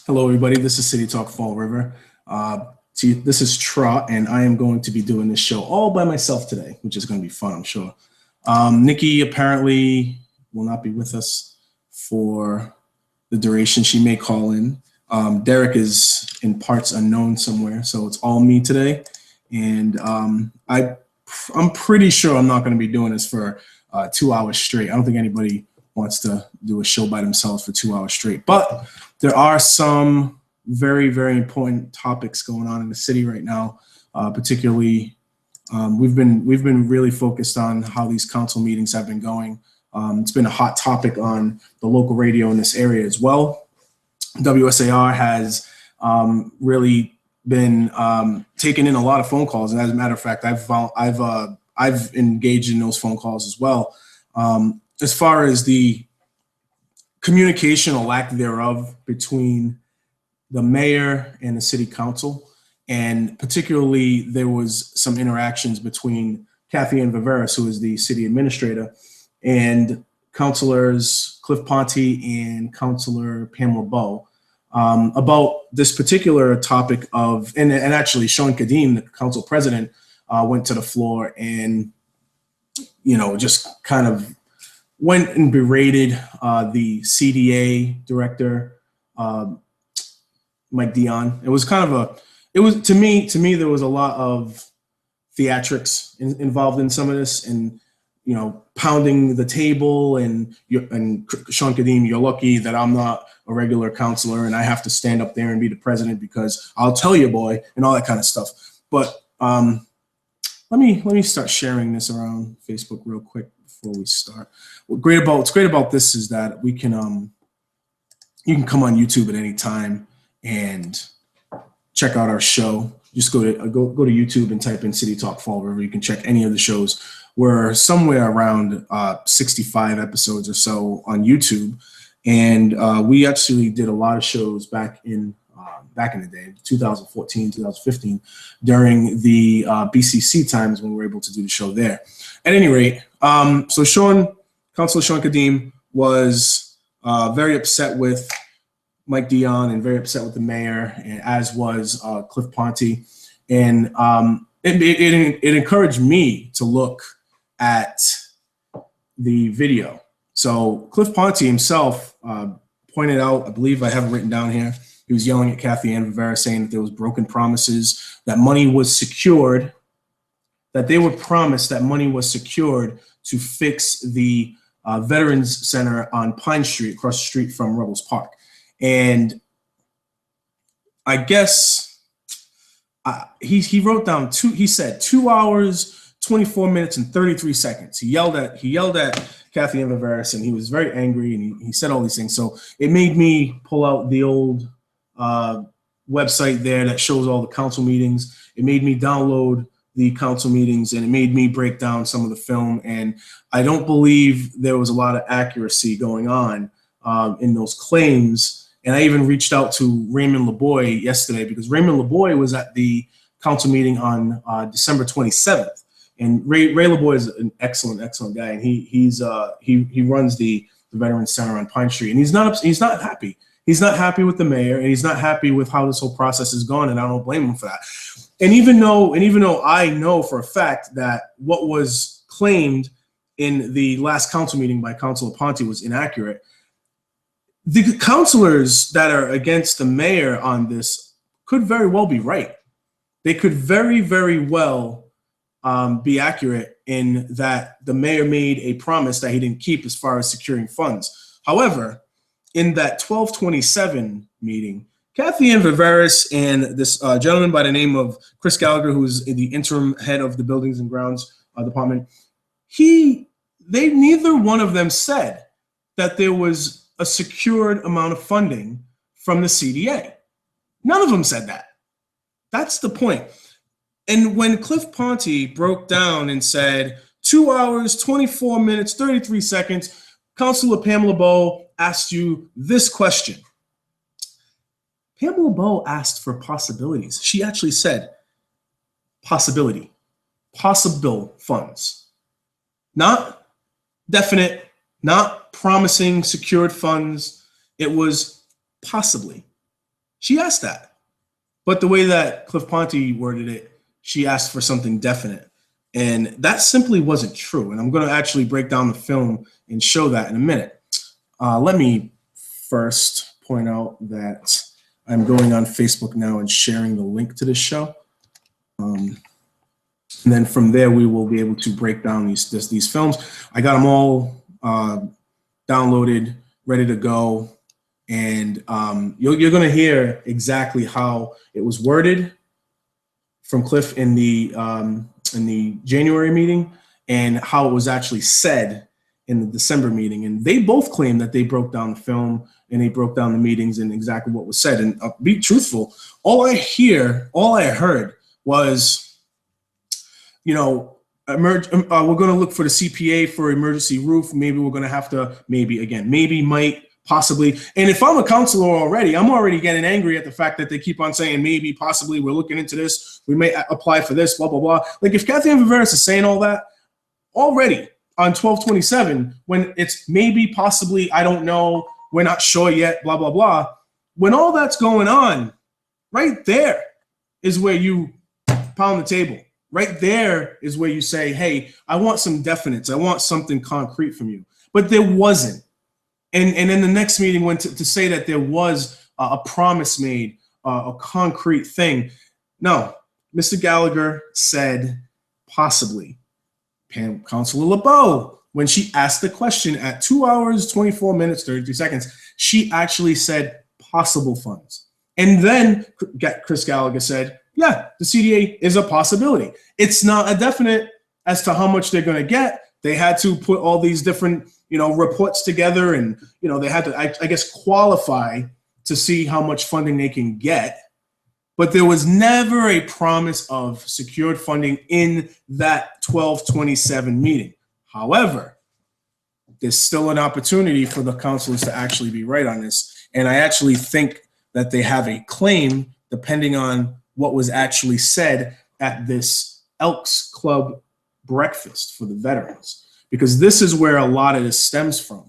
Hello, everybody. This is City Talk Fall River. This is Trot, and I am going to be doing this show all by myself today, which is going to be fun, I'm sure. Nikki apparently will not be with us for the duration. She may call in. Derek is in parts unknown somewhere, so it's all me today. And I'm pretty sure I'm not going to be doing this for 2 hours straight. I don't think anybody wants to do a show by themselves for 2 hours straight. But there are some very, very important topics going on in the city right now. Particularly, we've been really focused on how these council meetings have been going. It's been a hot topic on the local radio in this area as well. WSAR has really been taking in a lot of phone calls, and as a matter of fact, I've engaged in those phone calls as well. As far as the communication or lack thereof between the mayor and the city council, and particularly there was some interactions between Cathy and Vivieros, who is the city administrator, and councilors Cliff Ponte and councilor Pamela Bowe about this particular topic of, and actually Sean Kadeem, the council president, went to the floor and, just kind of went and berated the CDA director, Mike Dion. It was to me there was a lot of theatrics involved in some of this, and pounding the table, and Sean Kadeem, you're lucky that I'm not a regular counselor and I have to stand up there and be the president because I'll tell you, boy, and all that kind of stuff. But let me start sharing this around Facebook real quick before we start. What's great about this is that we can you can come on YouTube at any time and check out our show. Just go to YouTube and type in City Talk Fall River. You can check any of the shows. We're somewhere around 65 episodes or so on YouTube, and we actually did a lot of shows back in the day, 2014, 2015, during the BCC times when we were able to do the show there. At any rate, so Councilor Sean Kadeem was very upset with Mike Dion and very upset with the mayor, and as was Cliff Ponte. And it encouraged me to look at the video. So Cliff Ponte himself pointed out, I believe I have it written down here, he was yelling at Cathy and Vivieros, saying that there was broken promises, that money was secured, that they were promised that money was secured to fix the Veterans Center on Pine Street, across the street from Rebels Park. And I guess he wrote down he said 2 hours, 24 minutes, and 33 seconds. He yelled at Cathy and Vivieros, and he was very angry, and he said all these things. So it made me pull out the old website there that shows all the council meetings. It made me download the council meetings, and it made me break down some of the film. And I don't believe there was a lot of accuracy going on in those claims. And I even reached out to Raymond LeBoy yesterday, because Raymond LeBoy was at the council meeting on December 27th. And Ray LeBoy is an excellent guy, and he runs the Veterans Center on Pine Street, and he's not happy. He's not happy with the mayor, and he's not happy with how this whole process has gone, and I don't blame him for that. And even though I know for a fact that what was claimed in the last council meeting by Councilor Ponte was inaccurate, the councilors that are against the mayor on this could very well be right. They could very, very well be accurate in that the mayor made a promise that he didn't keep as far as securing funds. However, in that 12/27 meeting, Cathy and Vivieros and this gentleman by the name of Chris Gallagher, who is the interim head of the Buildings and Grounds department, neither one of them said that there was a secured amount of funding from the CDA. None of them said that. That's the point. And when Cliff Ponte broke down and said 2 hours, 24 minutes, 33 seconds, Councilor Pamela Bowe asked you this question. Pamela Bowe asked for possibilities. She actually said possibility, possible funds, not definite, not promising secured funds. It was possibly. She asked that. But the way that Cliff Ponte worded it, she asked for something definite. And that simply wasn't true. And I'm going to actually break down the film and show that in a minute. Let me first point out that I'm going on Facebook now and sharing the link to this show. And then from there, we will be able to break down these films. I got them all downloaded, ready to go. And you're going to hear exactly how it was worded from Cliff in the January meeting and how it was actually said in the December meeting. And they both claim that they broke down the film and they broke down the meetings and exactly what was said. And be truthful, all I heard was, you know, we're going to look for the CPA for emergency roof. Maybe we're going to have to, maybe might, possibly. And if I'm a councilor already, I'm already getting angry at the fact that they keep on saying maybe, possibly, we're looking into this, we may apply for this, blah, blah, blah. Like if Cathy and Vivieros is saying all that already on 12/27, when it's maybe, possibly, I don't know, we're not sure yet, blah, blah, blah. When all that's going on, right there is where you pound the table. Right there is where you say, hey, I want some definites. I want something concrete from you. But there wasn't. And in the next meeting, when to say that there was a promise made, a concrete thing. No, Mr. Gallagher said possibly. Councilor LeBeau, when she asked the question at 2 hours, 24 minutes, 33 seconds, she actually said possible funds. And then Chris Gallagher said, yeah, the CDA is a possibility. It's not a definite as to how much they're going to get. They had to put all these different, reports together, and, they had to, I guess, qualify to see how much funding they can get. But there was never a promise of secured funding in that 12/27 meeting. However, there's still an opportunity for the councilors to actually be right on this. And I actually think that they have a claim, depending on what was actually said at this Elks Club breakfast for the veterans, because this is where a lot of this stems from.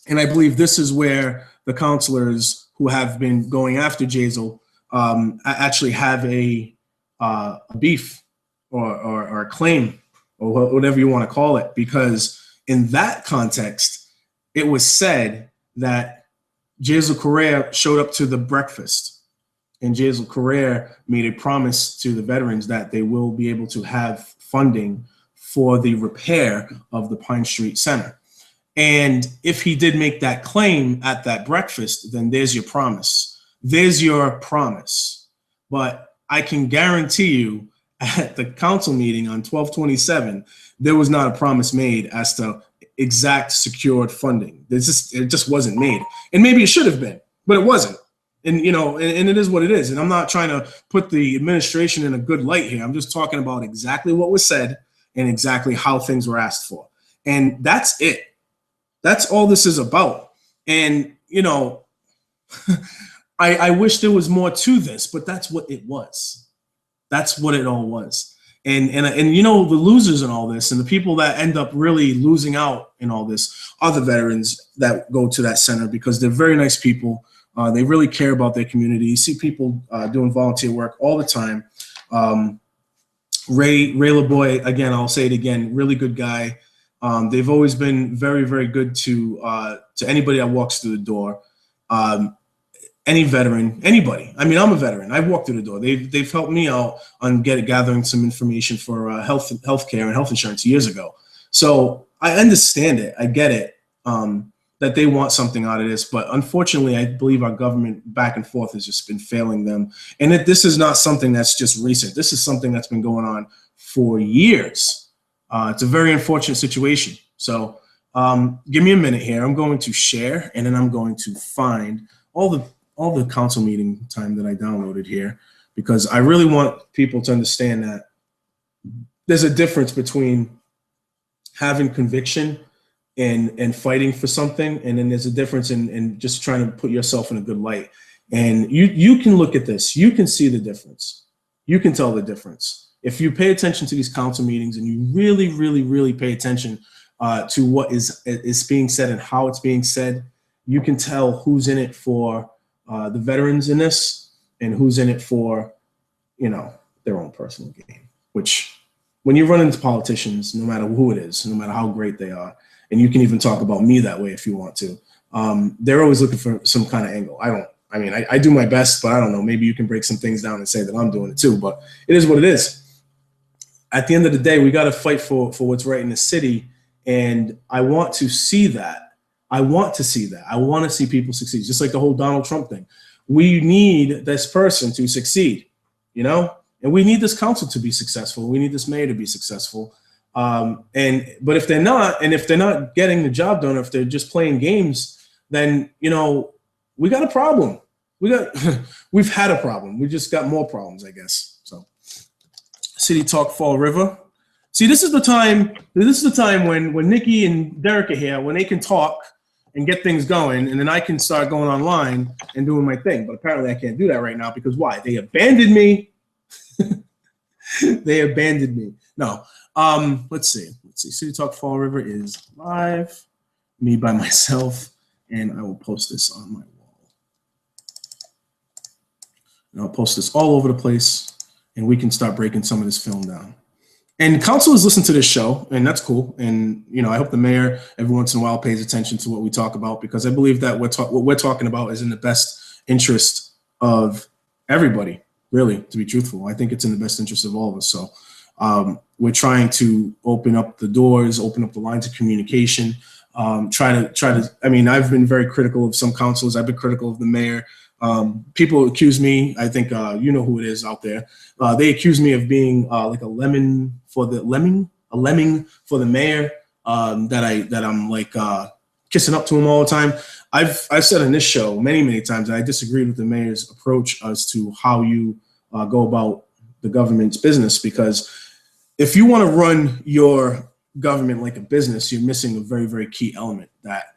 And I believe this is where the councilors who have been going after Jazel actually have a beef or a claim, or whatever you want to call it, because in that context, it was said that Jazel Correa showed up to the breakfast, and Jazel Correa made a promise to the veterans that they will be able to have funding for the repair of the Pine Street Center. And if he did make that claim at that breakfast, then there's your promise. There's your promise. But I can guarantee you at the council meeting on 12/27, there was not a promise made as to exact secured funding. It just wasn't made. And maybe it should have been, but it wasn't. And, and it is what it is. And I'm not trying to put the administration in a good light here. I'm just talking about exactly what was said and exactly how things were asked for. And that's it. That's all this is about. And, I wish there was more to this, but that's what it was. That's what it all was. And the losers in all this, and the people that end up really losing out in all this, are the veterans that go to that center, because they're very nice people. They really care about their community. You see people doing volunteer work all the time. Ray LeBoy, again, I'll say it again, really good guy. They've always been very, very good to anybody that walks through the door. Any veteran, anybody. I mean, I'm a veteran. I've walked through the door. They've helped me out on gathering some information for healthcare and health insurance years ago. So I understand it. I get it. That they want something out of this, but unfortunately, I believe our government back and forth has just been failing them. And this is not something that's just recent. This is something that's been going on for years. It's a very unfortunate situation. So give me a minute here. I'm going to share, and then I'm going to find all the council meeting time that I downloaded here, because I really want people to understand that there's a difference between having conviction and fighting for something, and then there's a difference in just trying to put yourself in a good light. And you can look at this, you can see the difference, you can tell the difference if you pay attention to these council meetings and you really, really, really pay attention to what is being said and how it's being said. You can tell who's in it for the veterans in this and who's in it for, you know, their own personal gain. Which, when you run into politicians, no matter who it is, no matter how great they are, and you can even talk about me that way if you want to, they're always looking for some kind of angle. I do my best, but I don't know. Maybe you can break some things down and say that I'm doing it too, but it is what it is. At the end of the day, we got to fight for what's right in the city. And I want to see that. I want to see people succeed, just like the whole Donald Trump thing. We need this person to succeed, you know, and we need this council to be successful. We need this mayor to be successful. But if they're not, and if they're not getting the job done, or if they're just playing games, then, you know, we got a problem. We've had a problem. We just got more problems, I guess. So, City Talk Fall River. See, this is the time when Nikki and Derek are here, when they can talk and get things going, and then I can start going online and doing my thing. But apparently I can't do that right now because why? They abandoned me. They abandoned me. No. Let's see. City Talk Fall River is live. Me by myself, and I will post this on my wall. And I'll post this all over the place, and we can start breaking some of this film down. And councilors listen to this show, and that's cool. And, you know, I hope the mayor every once in a while pays attention to what we talk about, because I believe that what we're talking about is in the best interest of everybody, really, to be truthful. I think it's in the best interest of all of us. So we're trying to open up the doors, open up the lines of communication, try to, I mean, I've been very critical of some councilors. I've been critical of the mayor. People accuse me, I think you know who it is out there. They accuse me of being like a lemming for the mayor. That I'm like kissing up to him all the time. I've said on this show many times that I disagreed with the mayor's approach as to how you go about the government's business, because if you want to run your government like a business, you're missing a very key element that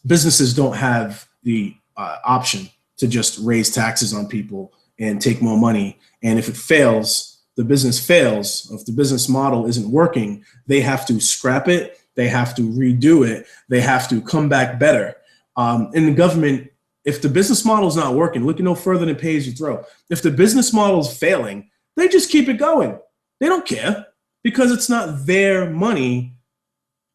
businesses don't have the option to just raise taxes on people and take more money. And if it fails, the business fails. If the business model isn't working, they have to scrap it. They have to redo it. They have to come back better. In the government, if the business model is not working, look no further than pay as you throw. If the business model is failing, they just keep it going. They don't care, because it's not their money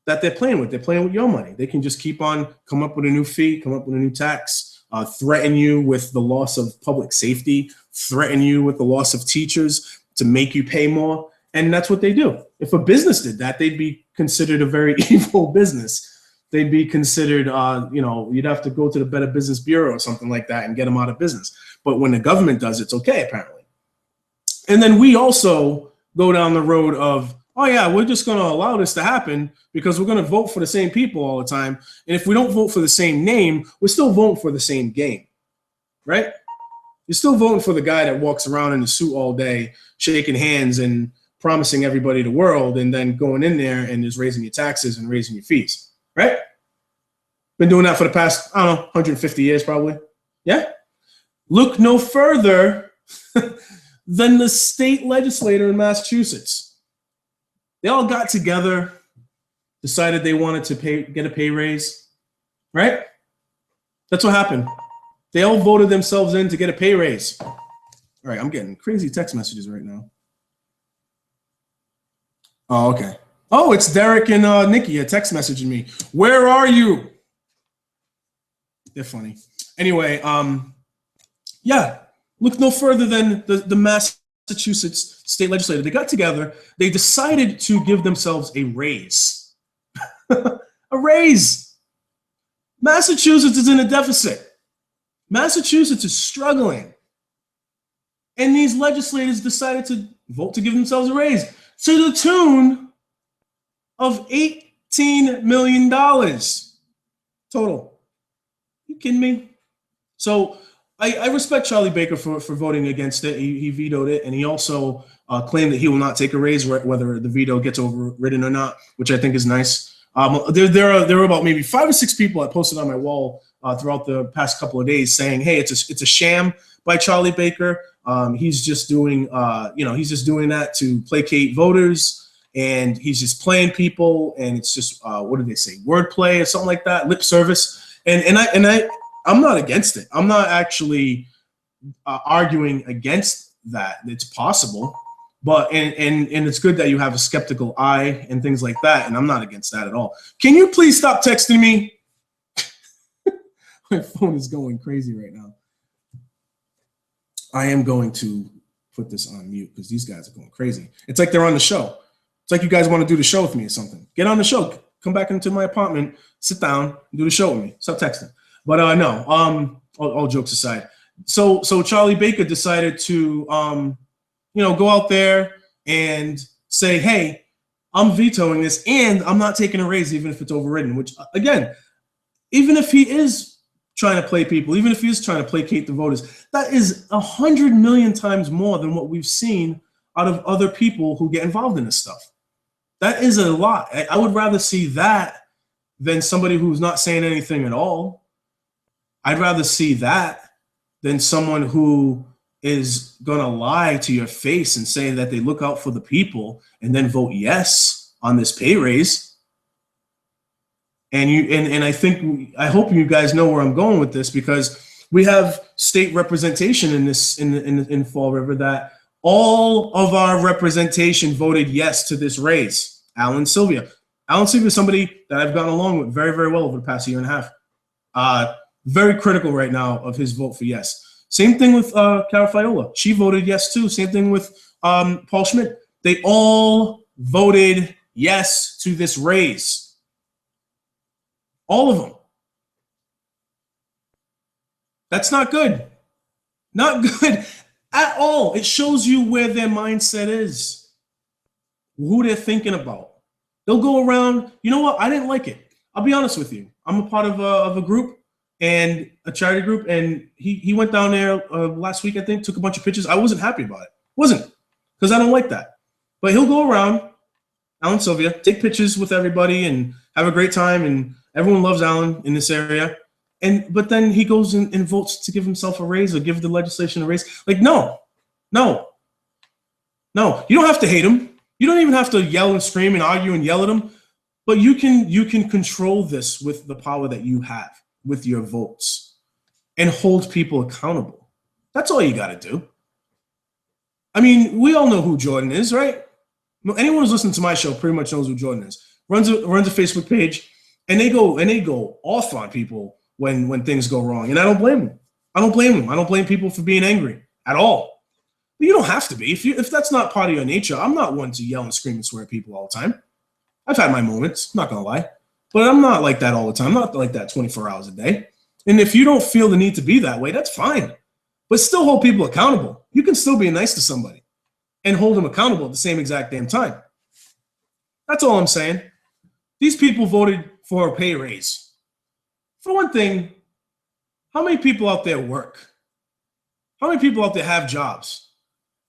that they're playing with. They're playing with your money. They can just keep on, come up with a new fee, come up with a new tax, threaten you with the loss of public safety, threaten you with the loss of teachers to make you pay more. And that's what they do. If a business did that, they'd be considered a very evil business. They'd be considered, you know, you'd have to go to the Better Business Bureau or something like that and get them out of business. But when the government does, it's okay, apparently. And then we also go down the road of, oh yeah, we're just going to allow this to happen because we're going to vote for the same people all the time. And if we don't vote for the same name, we're still voting for the same game, right? You're still voting for the guy that walks around in a suit all day, shaking hands and promising everybody the world, and then going in there and just raising your taxes and raising your fees, right? Been doing that for the past, I don't know, 150 years probably. Yeah. Look no further than the state legislator in Massachusetts. They all got together, decided they wanted to get a pay raise, right? That's what happened. They all voted themselves in to get a pay raise. All right, I'm getting crazy text messages right now. Oh, okay. Oh, it's Derek and Nikki are text messaging me. Where are you? They're funny. Anyway, yeah, look no further than the Massachusetts state legislature. They got together. They decided to give themselves a raise. A raise. Massachusetts is in a deficit. Massachusetts is struggling. And these legislators decided to vote to give themselves a raise to the tune of $18 million total. You kidding me? So I respect Charlie Baker for voting against it. He vetoed it, and he also claimed that he will not take a raise whether the veto gets overridden or not, which I think is nice. There are about maybe 5 or 6 people I posted on my wall throughout the past couple of days saying, "Hey, it's a sham by Charlie Baker. He's just doing he's just doing that to placate voters, and he's just playing people, and it's just what did they say, wordplay or something like that, lip service." And I'm not against it. I'm not actually arguing against that. It's possible, but and it's good that you have a skeptical eye and things like that. And I'm not against that at all. Can you please stop texting me? My phone is going crazy right now. I am going to put this on mute because these guys are going crazy. It's like they're on the show. It's like you guys want to do the show with me or something. Get on the show. Come back into my apartment, sit down, and do the show with me. Stop texting. But no, all jokes aside. So Charlie Baker decided to, go out there and say, hey, I'm vetoing this and I'm not taking a raise even if it's overridden, which, again, even if he is trying to play people, even if he is trying to placate the voters, that is 100 million times more than what we've seen out of other people who get involved in this stuff. That is a lot. I would rather see that than somebody who's not saying anything at all. I'd rather see that than someone who is going to lie to your face and say that they look out for the people and then vote yes on this pay raise. And I hope you guys know where I'm going with this, because we have state representation in this in Fall River that all of our representation voted yes to this raise. Alan Sylvia is somebody that I've gotten along with very, very well over the past year and a half. Very critical right now of his vote for yes. Same thing with Cara Fiola. She voted yes too. Same thing with Paul Schmidt. They all voted yes to this raise. All of them. That's not good. Not good at all. It shows you where their mindset is, who they're thinking about. They'll go around, you know what? I didn't like it. I'll be honest with you. I'm a part of a group, and a charity group, and he went down there last week, I think, took a bunch of pictures. I wasn't happy about it. Wasn't, because I don't like that. But he'll go around, Alan Sylvia, take pictures with everybody and have a great time, and everyone loves Alan in this area. But then he goes and votes to give himself a raise or give the legislation a raise. Like, no. You don't have to hate him. You don't even have to yell and scream and argue and yell at him. But you can control this with the power that you have, with your votes, and hold people accountable. That's all you got to do. I mean, we all know who Jordan is, right? Anyone who's listening to my show pretty much knows who Jordan is. Runs a Facebook page, and they go off on people when things go wrong, and I don't blame them. I don't blame people for being angry at all. But you don't have to be. If that's not part of your nature, I'm not one to yell and scream and swear at people all the time. I've had my moments, not gonna lie. But I'm not like that all the time. I'm not like that 24 hours a day. And if you don't feel the need to be that way, that's fine. But still hold people accountable. You can still be nice to somebody and hold them accountable at the same exact damn time. That's all I'm saying. These people voted for a pay raise. For one thing, how many people out there work? How many people out there have jobs?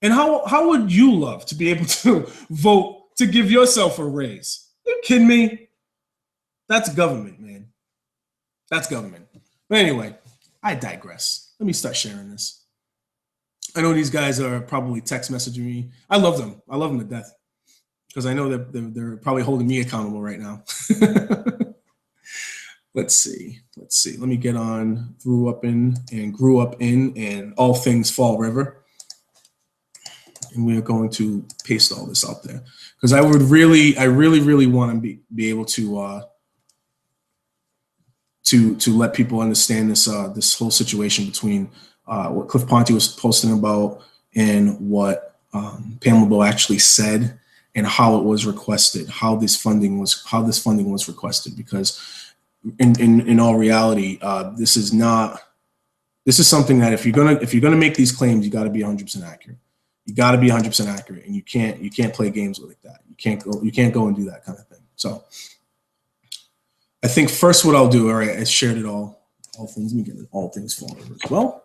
And how would you love to be able to vote to give yourself a raise? Are you kidding me? That's government, man. That's government. But anyway, I digress. Let me start sharing this. I know these guys are probably text messaging me. I love them. I love them to death, because I know that they're probably holding me accountable right now. Let's see. Let me get on grew up in and all things Fall River. And we are going to paste all this out there, because I really want to be able to let people understand this whole situation between what Cliff Ponte was posting about and what Pamela Bowe actually said, and how it was requested, how this funding was requested. Because in all reality, this is something that if you're gonna make these claims, you got to be 100% accurate. You got to be 100% accurate, and you can't play games with that. You can't go and do that kind of thing. So I think first what I'll do, all right, I shared it all things. Let me get it, all things Fall River as well.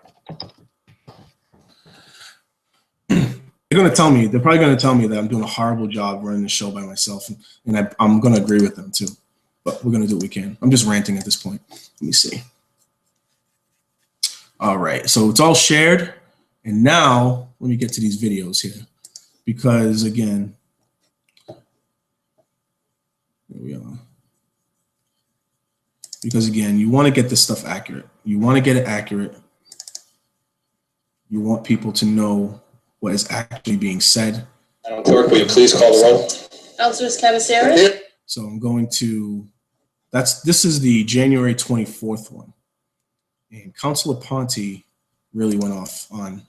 They're probably going to tell me that I'm doing a horrible job running the show by myself, and I'm going to agree with them too. But we're going to do what we can. I'm just ranting at this point. Let me see. All right, so it's all shared, and now let me get to these videos here, because again, here we are. because again, you want to get this stuff accurate. You want to get it accurate. You want people to know what is actually being said. Madam Clerk, will you please call the roll? Councilors Cavacieri? So I'm going to, this is the January 24th one. And Councilor Ponte really went off on,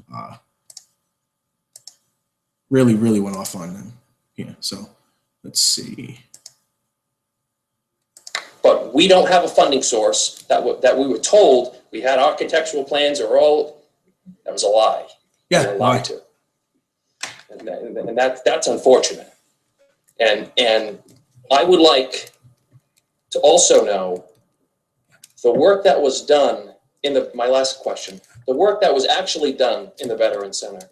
really went off on them here. So let's see. But we don't have a funding source that we were told we had architectural plans or all, that was a lie. Yeah, we were lied to. And that's unfortunate. And I would like to also know the work that was done my last question, the work that was actually done in the Veterans Center.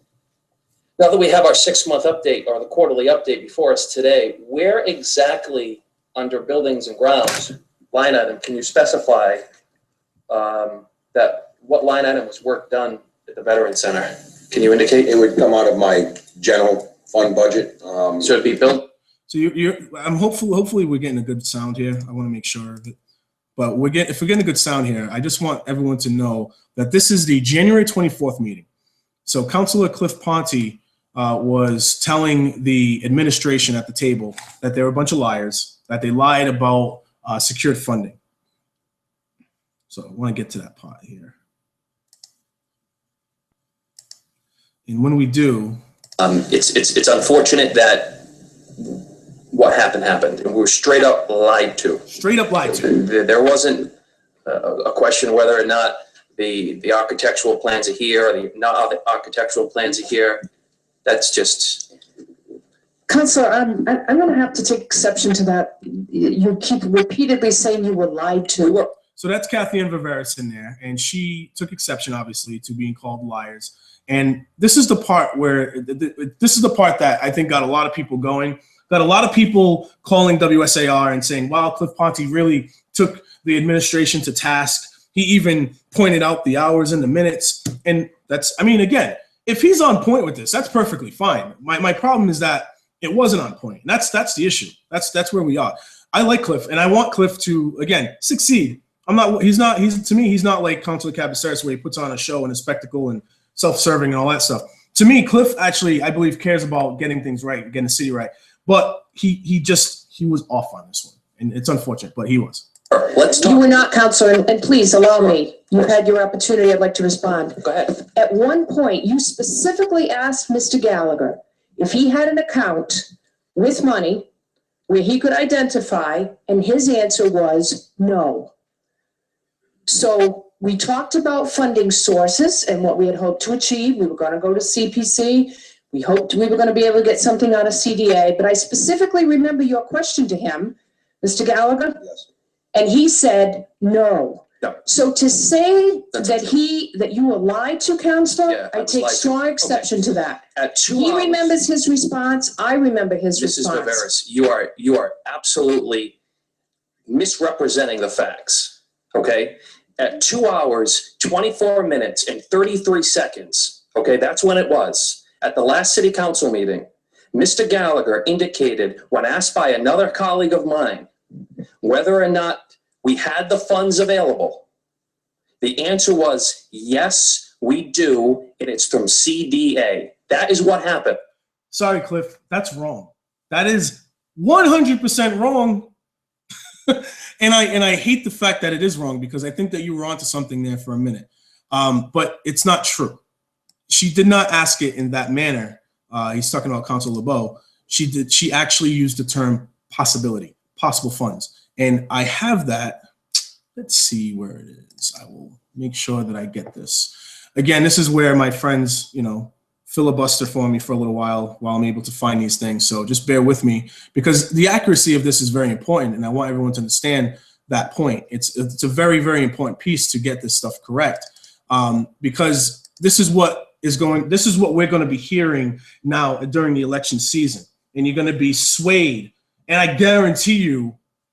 Now that we have our 6-month update or the quarterly update before us today, where exactly under buildings and grounds line item can you specify that what line item was work done at the Veterans Center? Can you indicate? It would come out of my general fund budget. So it'd be built. So I'm hopefully we're getting a good sound here. I want to make sure of it. But if we're getting a good sound here, I just want everyone to know that this is the January 24th meeting. So Councilor Cliff Ponte was telling the administration at the table that they were a bunch of liars, that they lied about secured funding. So I want to get to that part here. And when we do, it's unfortunate that what happened, and we were straight up lied to. Straight up lied to. There wasn't a question whether or not the architectural plans are here or the architectural plans are here. That's just. Councilor, I'm going to have to take exception to that. You keep repeatedly saying you were lied to. So that's Cathy and Vivieros in there, and she took exception, obviously, to being called liars. And this is the part where this is the part that I think got a lot of people going. Got a lot of people calling WSAR and saying, wow, Cliff Ponte really took the administration to task. He even pointed out the hours and the minutes. And that's, I mean, again, if he's on point with this, that's perfectly fine. My problem is that it wasn't on point. And that's the issue. That's where we are. I like Cliff, and I want Cliff to, again, succeed. He's to me, he's not like Councilor Cavacieri where he puts on a show and a spectacle and self-serving and all that stuff. To me, Cliff actually, I believe, cares about getting things right, getting the city right. But he was off on this one, and it's unfortunate, but he was. Let's talk. You were not, Councilor, and please allow me. You've had your opportunity. I'd like to respond. Go ahead. At one point, you specifically asked Mr. Gallagher if he had an account with money where he could identify, and his answer was no. So we talked about funding sources and what we had hoped to achieve. We were going to go to CPC. We hoped we were going to be able to get something out of CDA, but I specifically remember your question to him, Mr. Gallagher. Yes. And he said no. No. So to say that you were lied to, Councilor, Yeah, I I was take lied to. strong exception to that. At 2 He hours, remembers his response. I remember his response. Mrs. Vivieros, you are absolutely misrepresenting the facts. Okay, at 2 hours, 24 minutes, and 33 seconds. Okay, that's when it was. At the last city council meeting, Mr. Gallagher indicated, when asked by another colleague of mine whether or not we had the funds available, the answer was yes, we do, and it's from CDA. That is what happened. Sorry, Cliff, that's wrong. That is 100% wrong. And I hate the fact that it is wrong, because I think that you were onto something there for a minute. But it's not true. She did not ask it in that manner. He's talking about Councilor LeBeau. She actually used the term possibility, possible funds. And I have that. Let's see where it is. I will make sure that I get this. Again, this is where my friends, filibuster for me for a little while I'm able to find these things. So just bear with me, because the accuracy of this is very important, and I want everyone to understand that point. It's a very, very important piece to get this stuff correct, because this is what we're going to be hearing now during the election season, and you're going to be swayed, and I guarantee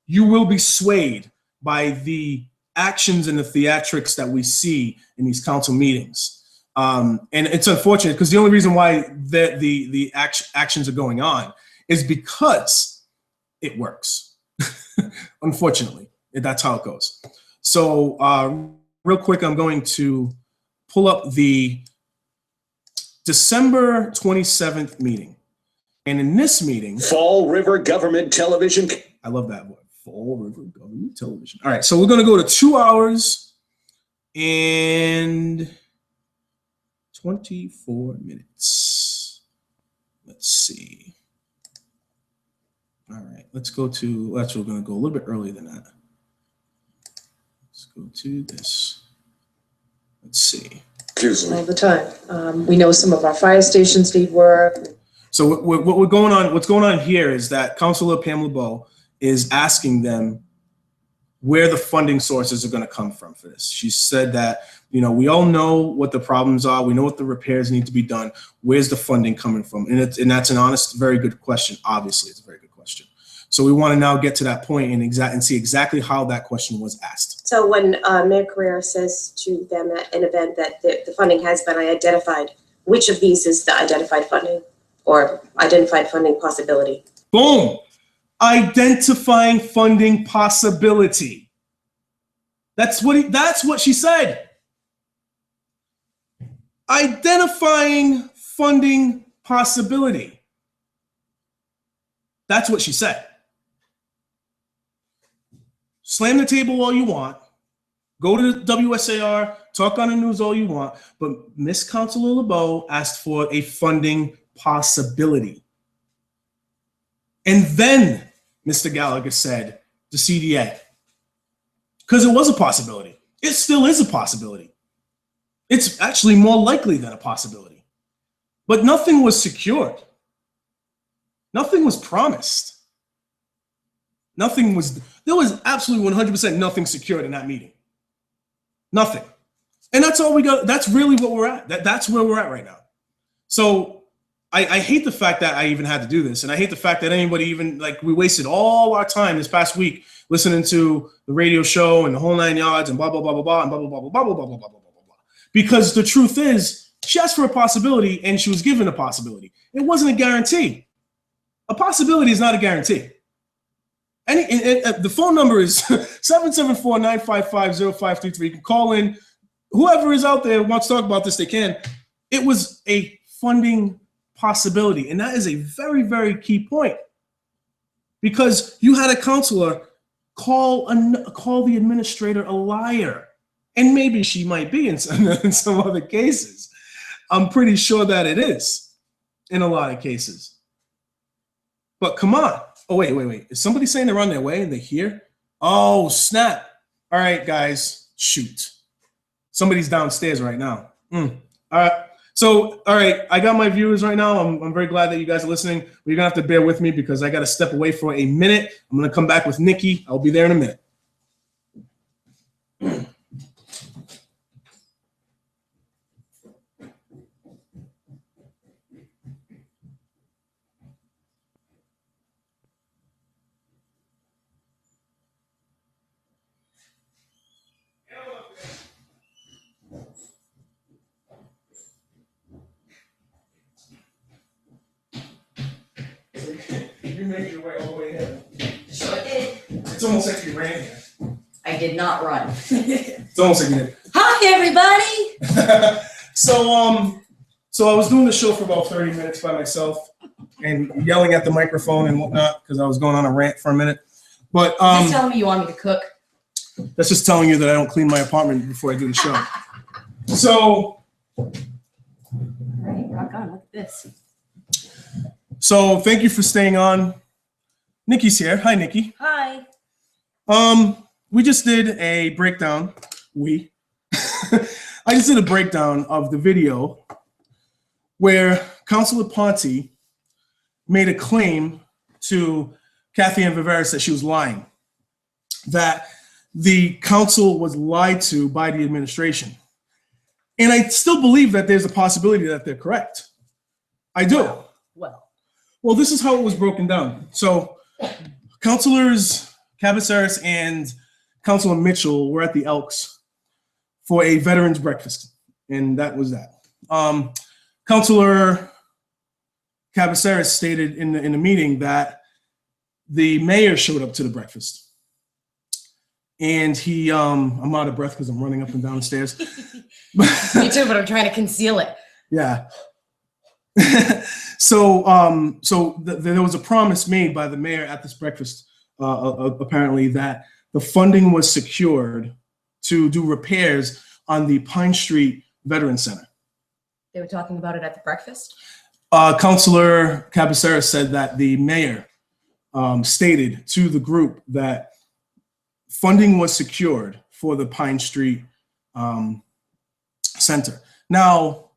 you will be swayed by the actions and the theatrics that we see in these council meetings. And it's unfortunate, because the only reason why the actions are going on is because it works. Unfortunately, That's how it goes. So real quick, I'm going to pull up the December 27th meeting. And in this meeting, Fall River Government Television. I love that word, Fall River Government Television. All right, so we're going to go to 2 hours and 24 minutes. Let's see. All right, let's go to, actually, we're going to go a little bit earlier than that. Let's go to this. Let's see. All the time. We know some of our fire stations need work. So what's going on here is that Councilor Pam LeBeau is asking them where the funding sources are going to come from for this. She said that, you know, we all know what the problems are. We know what the repairs need to be done. Where's the funding coming from? And that's an honest, very good question. Obviously, it's a very good question. So we want to now get to that point and see exactly how that question was asked. So when Mayor Carrera says to them at an event that the funding has been identified, which of these is the identified funding or identified funding possibility? Boom. Identifying funding possibility. That's what she said. Identifying funding possibility. That's what she said. Slam the table all you want. Go to the WSAR, talk on the news all you want. But Miss Councilor LeBeau asked for a funding possibility. And then Mr. Gallagher said the CDA. Because it was a possibility. It still is a possibility. It's actually more likely than a possibility. But nothing was secured. Nothing was promised. There was absolutely 100% nothing secured in that meeting. Nothing. And that's all we got. That's really what we're at. That's where we're at right now. So I hate the fact that I even had to do this. And I hate the fact that anybody even, like, we wasted all our time this past week listening to the radio show and the whole 9 yards and blah, blah, blah, blah, blah, and blah, blah, blah, blah, blah, blah, blah, blah, blah, blah, blah, blah. Because the truth is, she asked for a possibility and she was given a possibility. It wasn't a guarantee. A possibility is not a guarantee. The phone number is 774-955-0533. You can call in. Whoever is out there wants to talk about this, they can. It was a funding possibility. And that is a very, very key point. Because you had a counselor call the administrator a liar. And maybe she might be in some other cases. I'm pretty sure that it is in a lot of cases. But come on. Oh, wait. Is somebody saying they're on their way and they're here? Oh, snap. All right, guys, shoot. Somebody's downstairs right now. All right. So, all right, I got my viewers right now. I'm very glad that you guys are listening. You're going to have to bear with me because I got to step away for a minute. I'm going to come back with Nikki. I'll be there in a minute. You made your way all the way here. Sure did. It's almost like you ran here. I did not run. It's almost like you did. Hi, everybody. So I was doing the show for about 30 minutes by myself and yelling at the microphone and whatnot because I was going on a rant for a minute. But Just telling me you want me to cook. that's just telling you that I don't clean my apartment before I do the show. So All right, rock on. Look at this. So thank you for staying on. Nikki's here. Hi, Nikki. Hi. We just did a breakdown. I just did a breakdown of the video where Councilor Ponte made a claim to Cathy and Vivieros that she was lying, that the council was lied to by the administration. And I still believe that there's a possibility that they're correct. I do. Well, this is how it was broken down. So Councilors Cavaceres and Councilor Mitchell were at the Elks for a veterans breakfast, and that was that. Councilor Cavaceres stated in the meeting that the mayor showed up to the breakfast. and he I'm out of breath because I'm running up and down the stairs. Me too, but I'm trying to conceal it. Yeah. So there was a promise made by the mayor at this breakfast, apparently, that the funding was secured to do repairs on the Pine Street Veterans Center. They were talking about it at the breakfast. Councilor Cabacera said that the mayor stated to the group that funding was secured for the Pine Street Center. Now,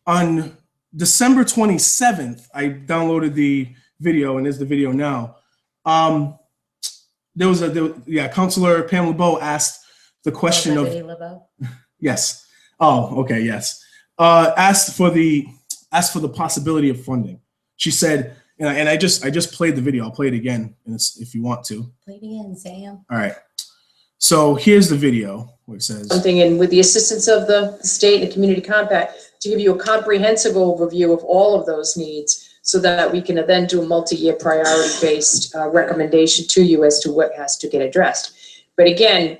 on December 27th, I downloaded the video, and there's the video now. Councilor Pam LeBeau asked the question of, yes. Oh, okay, yes. Asked for the possibility of funding. She said, and I just played the video. I'll play it again, and if you want to. Play it again, Sam. All right. So here's the video where it says Something, and with the assistance of the state and community compact, to give you a comprehensive overview of all of those needs, so that we can then do a multi-year priority-based recommendation to you as to what has to get addressed. But again,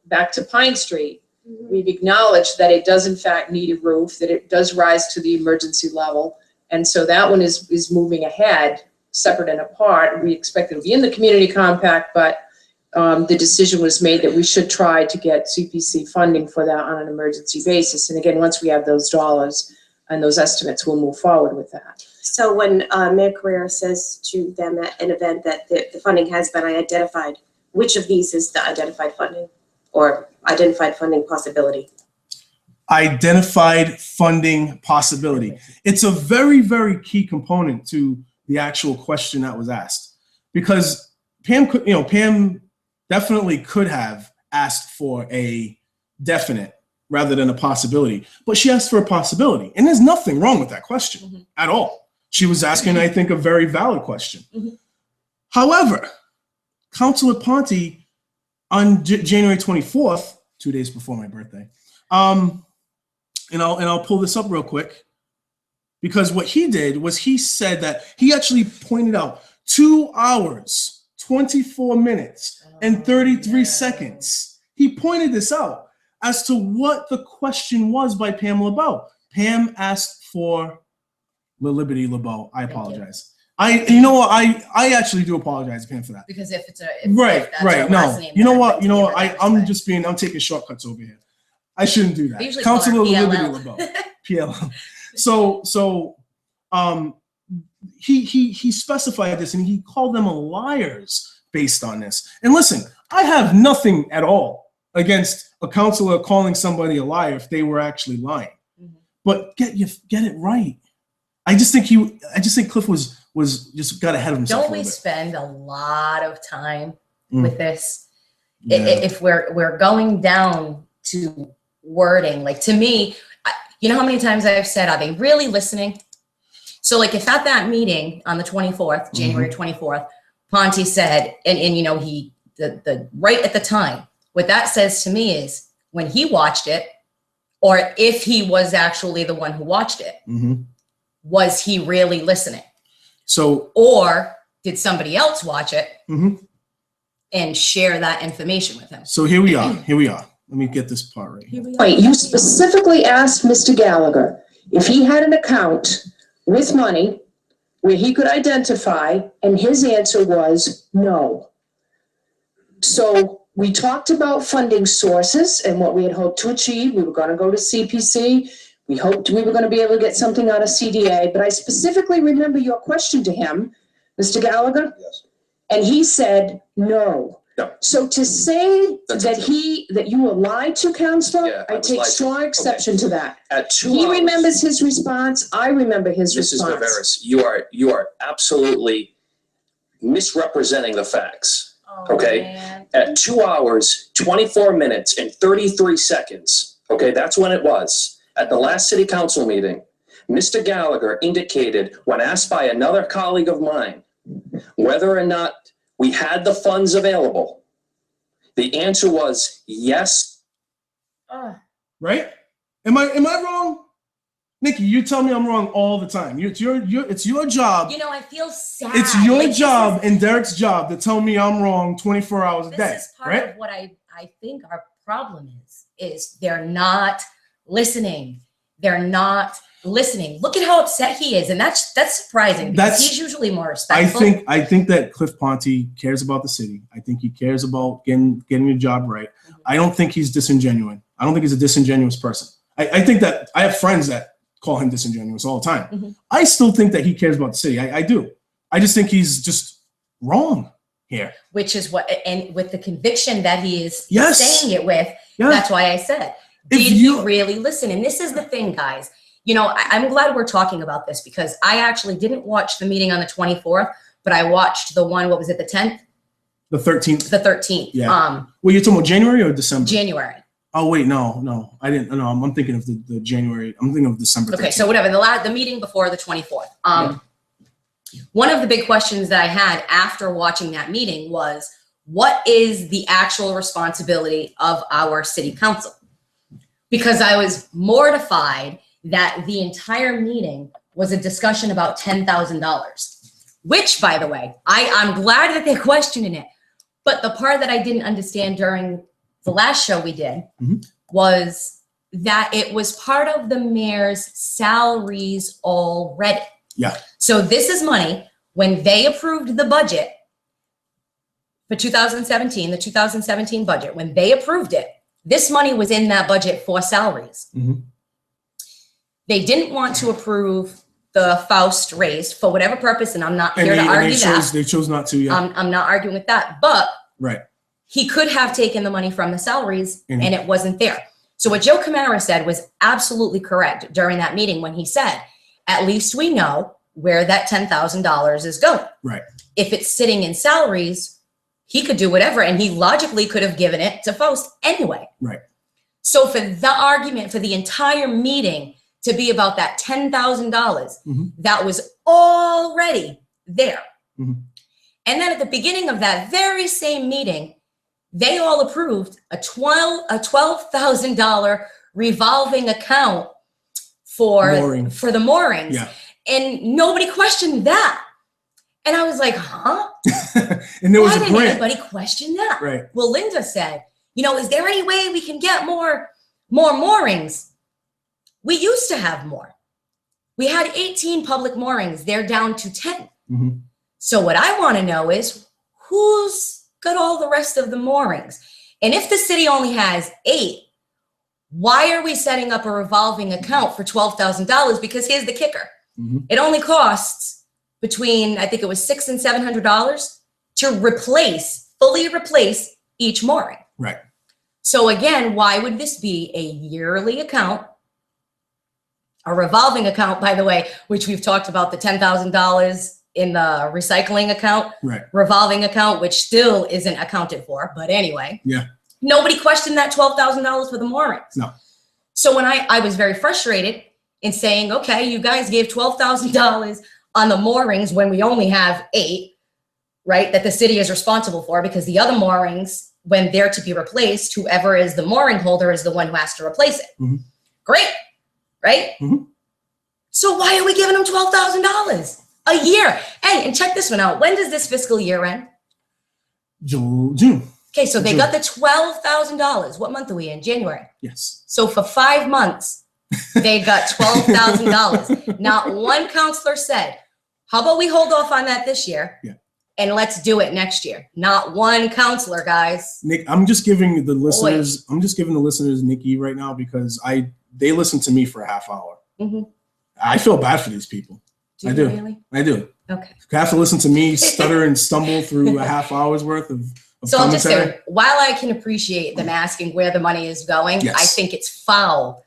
back to Pine Street, we've acknowledged that it does in fact need a roof, that it does rise to the emergency level. And so that one is moving ahead, separate and apart. We expect it to be in the community compact, but the decision was made that we should try to get CPC funding for that on an emergency basis. And again, once we have those dollars and those estimates, we'll move forward with that. So when Mayor Carrera says to them at an event that the funding has been identified, which of these is the identified funding or identified funding possibility? identified funding possibility. It's a very, very key component to the actual question that was asked, because Pam could, Pam definitely could have asked for a definite rather than a possibility, but she asked for a possibility, and there's nothing wrong with that question at all. She was asking, I think, a very valid question. However, Councilor Ponte on January 24th, 2 days before my birthday, and I'll pull this up real quick, because what he did was he said that he actually pointed out 2 hours, 24 minutes, and 33 seconds. He pointed this out as to what the question was by Pam LeBeau. Pam asked for Liberty LeBeau. I apologize. I actually do apologize, Pam, for that. Because if it's a right. No, I'm taking shortcuts over here. I shouldn't do that. Councilor Liberty LeBeau, PLL. So he specified this, and he called them liars based on this. And listen, I have nothing at all against a councilor calling somebody a liar if they were actually lying. But get it right. I just think Cliff was just got ahead of himself. Don't we spend a lot of time with this? Yeah. If we're going down to wording, like, to me, you know how many times I've said, are they really listening? So like, if at that meeting on the 24th, January 24th, Ponte said, and he the right at the time, what that says to me is when he watched it, or if he was actually the one who watched it, was he really listening? So, or did somebody else watch it and share that information with him? So here we are. Let me get this part right here. Right, you specifically asked Mr. Gallagher if he had an account with money where he could identify, and his answer was no. So we talked about funding sources and what we had hoped to achieve. We were going to go to CPC. We hoped we were going to be able to get something out of CDA, but I specifically remember your question to him, Mr. Gallagher. Yes. And he said no. No. So to say That's that you were lied to, Counselor, Yeah, I I was take lied to. strong exception to that. At 2 He hours, remembers his response. I remember his Mrs. response. Vivieros, you are absolutely misrepresenting the facts. Okay. Man. At 2 hours, 24 minutes, and 33 seconds, okay, that's when it was. At the last city council meeting, Mr. Gallagher indicated, when asked by another colleague of mine, whether or not we had the funds available. The answer was yes. Right? Am I wrong? Nikki, you tell me I'm wrong all the time. It's your job. You know, I feel sad. It's your Like, job and Derek's job to tell me I'm wrong 24 hours a day. This is part right? of what I think our problem is they're not listening. They're not listening. Look at how upset he is, and that's surprising because he's usually more respectful. I think that Cliff Ponte cares about the city. I think he cares about getting the job right. Mm-hmm. I don't think he's disingenuous. I don't think he's a disingenuous person. I think that I have friends that call him disingenuous all the time. Mm-hmm. I still think that he cares about the city. I do. I just think he's just wrong here. Which is what, and with the conviction that he is Yes. saying it with, Yeah. that's why I said, If did you- he really listen? And this is the thing, guys. You know, I'm glad we're talking about this because I actually didn't watch the meeting on the 24th, but I watched the one, what was it, the 10th? The 13th. The 13th. Yeah. Well, you're talking about January or December? January. Oh wait, no, I didn't. No, I'm thinking of the January. I'm thinking of December. Okay, 13th. so whatever, the meeting before the 24th. One of the big questions that I had after watching that meeting was, what is the actual responsibility of our city council? Because I was mortified that the entire meeting was a discussion about $10,000, which, by the way, I'm glad that they're questioning it. But the part that I didn't understand during the last show we did was that it was part of the mayor's salaries already. Yeah. So this is money when they approved the budget for 2017, the 2017 budget, when they approved it, this money was in that budget for salaries. Mhm. They didn't want to approve the Faust raise for whatever purpose, and I'm not here to argue that. They chose not to. Yeah. I'm not arguing with that, but Right. he could have taken the money from the salaries and it wasn't there. So what Joe Camara said was absolutely correct during that meeting when he said, at least we know where that $10,000 is going. Right. If it's sitting in salaries, he could do whatever, and he logically could have given it to Faust anyway. Right. So for the argument for the entire meeting to be about that $10,000, that was already there. Mhm. And then at the beginning of that very same meeting, they all approved a $12,000 revolving account for the moorings. Yeah. And nobody questioned that. And I was like, huh? And there was Why a didn't grant. anybody question that? Right. Well, Linda said, you know, is there any way we can get more moorings? We used to have more. We had 18 public moorings. They're down to 10. Mhm. So what I want to know is who's got all the rest of the moorings? And if the city only has 8, why are we setting up a revolving account for $12,000? Because here's the kicker. It only costs between, I think it was $600 and $700 to fully replace each mooring. Right. So again, why would this be a yearly account? A revolving account, by the way, which we've talked about, the $10,000 in the recycling account, Right. revolving account, which still isn't accounted for. But anyway, Yeah. nobody questioned that $12,000 for the moorings. No. So when I was very frustrated in saying, okay, you guys gave $12,000 on the moorings when we only have 8, right, that the city is responsible for, because the other moorings, when they're to be replaced, whoever is the mooring holder is the one who has to replace it. Great, right? So why are we giving them $12,000 a year? Hey, and check this one out. When does this fiscal year end? June. Okay, so they June. got the $12,000. What month are we in? January. Yes. So for 5 months, they got $12,000. Not one counselor said, how about we hold off on that this year? Yeah. And let's do it next year. Not one counselor, guys. Nick, I'm just giving the listeners. I'm just giving the listeners Nikki right now because they listen to me for a half hour. I feel bad for these people. Do I you do. really? I do. Okay. You have to listen to me stutter and stumble through a half hour's worth of So I'll just commentary. say, while I can appreciate them asking where the money is going, Yes. I think it's foul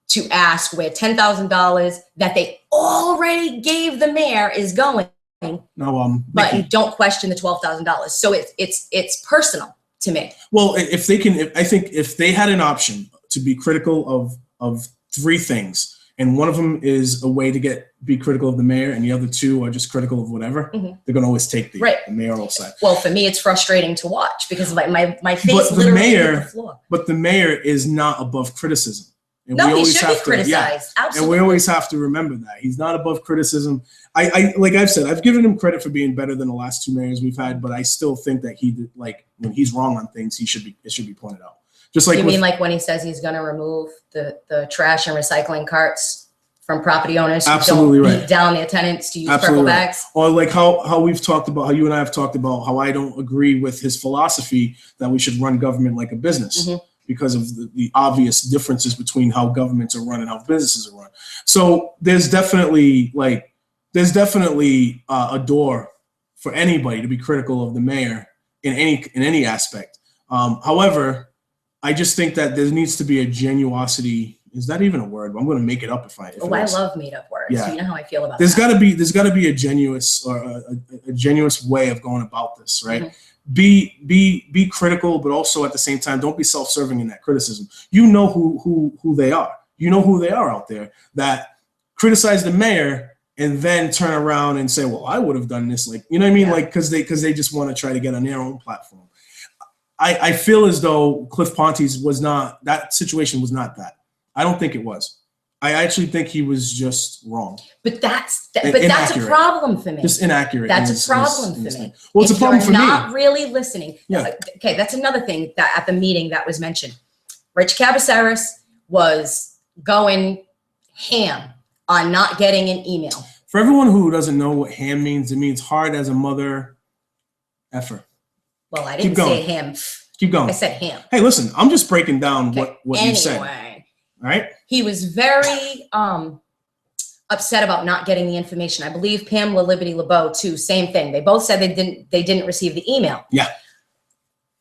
to ask where $10,000 that they already gave the mayor is going, No, but Nikki. you don't question the $12,000. So it's personal to me. Well, if they can, I think if they had an option to be critical of 3 things, and one of them is a way to be critical of the mayor, and the other 2 are just critical of whatever, they're going to always take the mayoral side. Well, for me, it's frustrating to watch because my face But the literally mayor- hit the floor. But the mayor is not above criticism. And No, we he always should be have to, criticized. yeah. Absolutely. And we always have to remember that he's not above criticism. I like I've said, I've given him credit for being better than the last two mayors we've had, but I still think that he did, like, when he's wrong on things, it should be pointed out. Just like You mean like when he says he's going to remove the trash and recycling carts from property owners who Absolutely don't right. beat down their tenants to use Absolutely purple right. bags? Or like how we've talked about, how you and I have talked about how I don't agree with his philosophy that we should run government like a business because of the obvious differences between how governments are run and how businesses are run. So there's definitely a door for anybody to be critical of the mayor in any aspect. However, I just think that there needs to be a genuosity. Is that even a word? I'm going to make it up if I it is. love made up words. Yeah. You know how I feel about There's that. got to be a genuous or a genuous way of going about this, right? Mm-hmm. Be critical, but also at the same time, don't be self-serving in that criticism. You know who they are. You know who they are out there that criticize the mayor and then turn around and say, "Well, I would have done this." Like, you know what I mean? Yeah. Like, because they just want to try to get on their own platform. I feel as though Cliff Ponte's was not, that situation was not that. I don't think it was. I actually think he was just wrong. But that's a Inaccurate. problem for me. Just inaccurate. That's a problem for me. Well, it's If a problem you're for not me. really listening. Yeah. Okay, that's another thing that at the meeting that was mentioned. Rich Cabaceres was going ham on not getting an email. For everyone who doesn't know what ham means, it means hard as a mother effer. Well, I Keep didn't say going. ham. Keep going. I said ham. Hey, listen, I'm just breaking down what you said. All Anyway, right? he was very upset about not getting the information. I believe Pamela Liberty LeBeau too. Same thing. They both said they didn't receive the email. Yeah.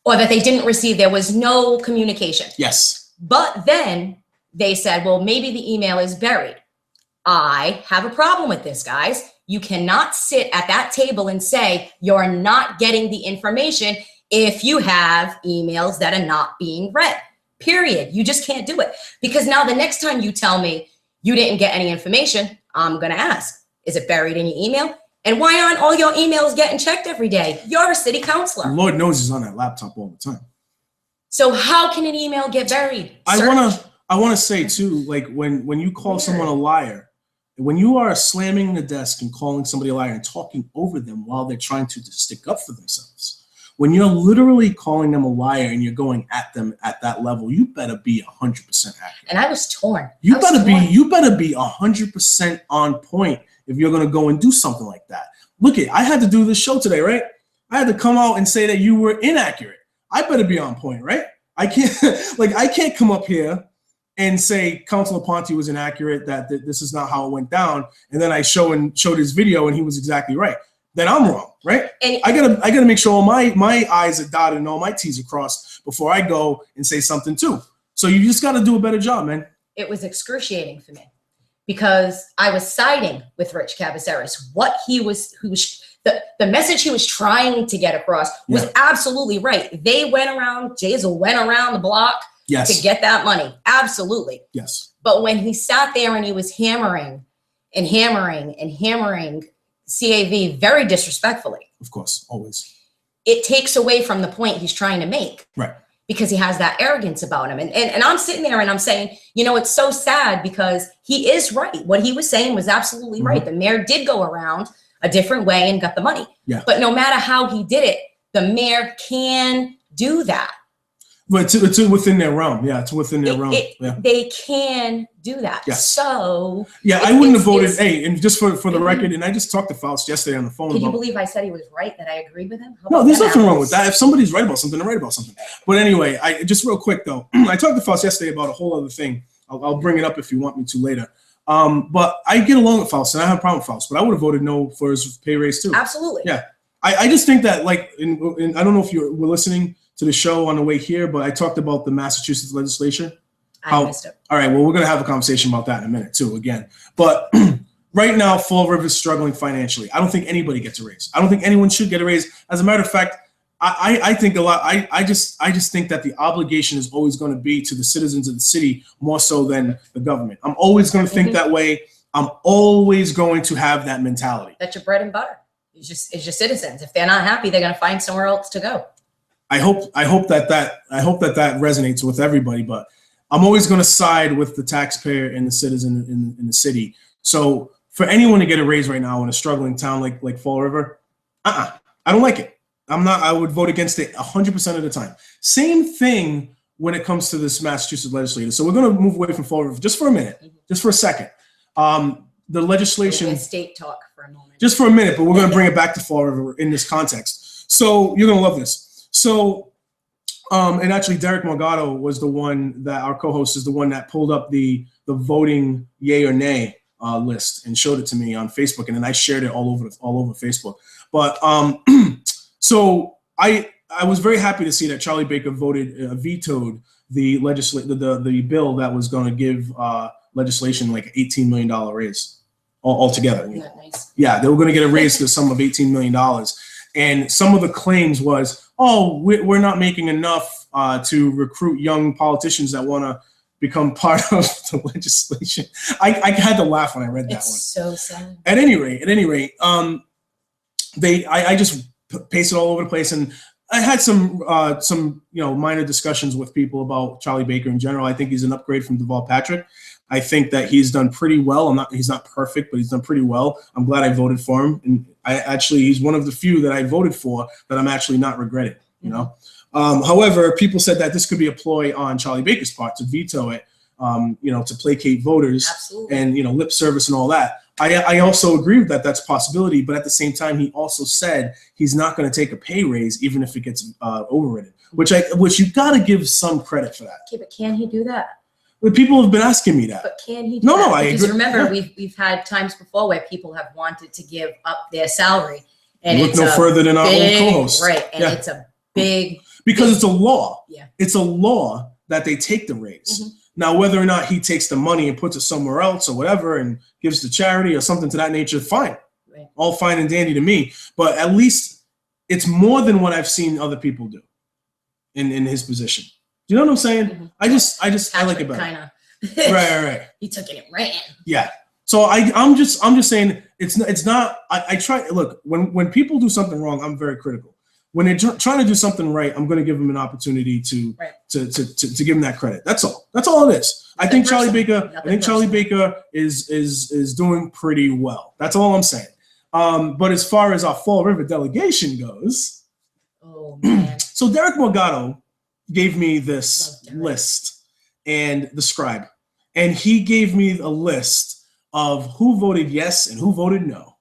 Or that they didn't receive. There was no communication. Yes. But then they said, well, maybe the email is buried. I have a problem with this, guys. You cannot sit at that table and say you're not getting the information if you have emails that are not being read. Period. You just can't do it. Because now the next time you tell me you didn't get any information, I'm going to ask, is it buried in your email? And why aren't all your emails getting checked every day? You're a city councilor. Lord knows he's on that laptop all the time. So how can an email get buried? I want to say too, like when you call someone a liar, when you are slamming the desk and calling somebody a liar and talking over them while they're trying to stick up for themselves, when you're literally calling them a liar and you're going at them at that level, you better be 100% accurate. And I was torn. You better be 100% on point if you're gonna go and do something like that. Look I had to do this show today, right? I had to come out and say that you were inaccurate. I better be on point, right? I can't come up here and say Councilor Ponte was inaccurate, that this is not how it went down, and then I showed his video and he was exactly right. Then I'm wrong, right? And I gotta make sure all my I's are dotted and all my T's are crossed before I go and say something too. So you just gotta do a better job, man. it was excruciating for me because I was siding with Rich Cabaceres. The message he was trying to get across was absolutely right. They went around, Jazel went around the block to get that money. Absolutely. Yes. But when he sat there and he was hammering and hammering and hammering CAV very disrespectfully. Of course, always. It takes away from the point he's trying to make. Right. Because he has that arrogance about him. And I'm sitting there and I'm saying, it's so sad because he is right. What he was saying was absolutely right. The mayor did go around a different way and got the money. Yeah. But no matter how he did it, the mayor can do that. But it's within their realm. Yeah, it's within their realm. They can do that. Yes. So I wouldn't have voted. Hey, and just for the record, and I just talked to Faust yesterday on the phone. Can you believe I said he was right, that I agreed with him? No, there's nothing wrong with that. If somebody's right about something, they're right about something. But anyway, I just real quick though, I talked to Faust yesterday about a whole other thing. I'll bring it up if you want me to later. But I get along with Faust, and I have a problem with Faust. But I would have voted no for his pay raise too. Absolutely. Yeah, I just think that and I don't know if you were listening to the show on the way here, but I talked about the Massachusetts legislature. I missed it. All right, well, we're going to have a conversation about that in a minute too, again. But right now, Fall River is struggling financially. I don't think anybody gets a raise. I don't think anyone should get a raise. As a matter of fact, I think a lot. I just think that the obligation is always going to be to the citizens of the city more so than the government. I'm always going to think that way. I'm always going to have that mentality. That's your bread and butter. It's your citizens. If they're not happy, they're going to find somewhere else to go. I hope that resonates with everybody. But I'm always going to side with the taxpayer and the citizen in the city. So for anyone to get a raise right now in a struggling town like Fall River, I don't like it. I would vote against it 100% of the time. Same thing when it comes to this Massachusetts legislature. So we're going to move away from Fall River just for a minute, just for a second. The legislation. State talk for a moment. Just for a minute, but we're going to bring it back to Fall River in this context. So you're going to love this. So, and actually Derek Morgado was the one that our co-host is the one that pulled up the voting yay or nay list and showed it to me on Facebook. And then I shared it all over Facebook. But so I was very happy to see that Charlie Baker vetoed the the bill that was going to give legislation like $18 million raise altogether. Isn't that nice? Yeah, they were going to get a raise to the sum of $18 million. And some of the claims was, oh, we're not making enough to recruit young politicians that want to become part of the legislation. I had to laugh when I read that one. It's so sad. At any rate, I just pasted all over the place, and I had some minor discussions with people about Charlie Baker in general. I think he's an upgrade from Deval Patrick. I think that he's done pretty well. He's not perfect, but he's done pretty well. I'm glad I voted for him, and he's one of the few that I voted for that I'm actually not regretting. However, people said that this could be a ploy on Charlie Baker's part to veto it, to placate voters. Absolutely. And lip service and all that. I also agree with that. That's a possibility, but at the same time, he also said he's not going to take a pay raise even if it gets overridden. Which you got to give some credit for that. Okay, but can he do that? But people have been asking me that. But can he do No, that? I Because agree. remember, we've had times before where people have wanted to give up their salary, and Look it's no further than our own big, co-host. right? And Yeah. it's a big Because it's a law. Yeah. It's a law that they take the raise. Mhm. Now, whether or not he takes the money and puts it somewhere else or whatever and gives to charity or something to that nature, fine. Right. All fine and dandy to me. But at least it's more than what I've seen other people do in his position. Do you know what I'm saying? Mhm. I like it better. Kind of. Right. He took it and ran. Yeah. So I'm just saying it's not. I try. Look, when people do something wrong, I'm very critical. When they're trying to do something right, I'm going to give them an opportunity to give them that credit. That's all. That's all it is. I think Charlie Baker is doing pretty well. That's all I'm saying. But as far as our Fall River delegation goes, Oh man. so Derek Morgado gave me this list and the scribe, and he gave me a list of who voted yes and who voted no.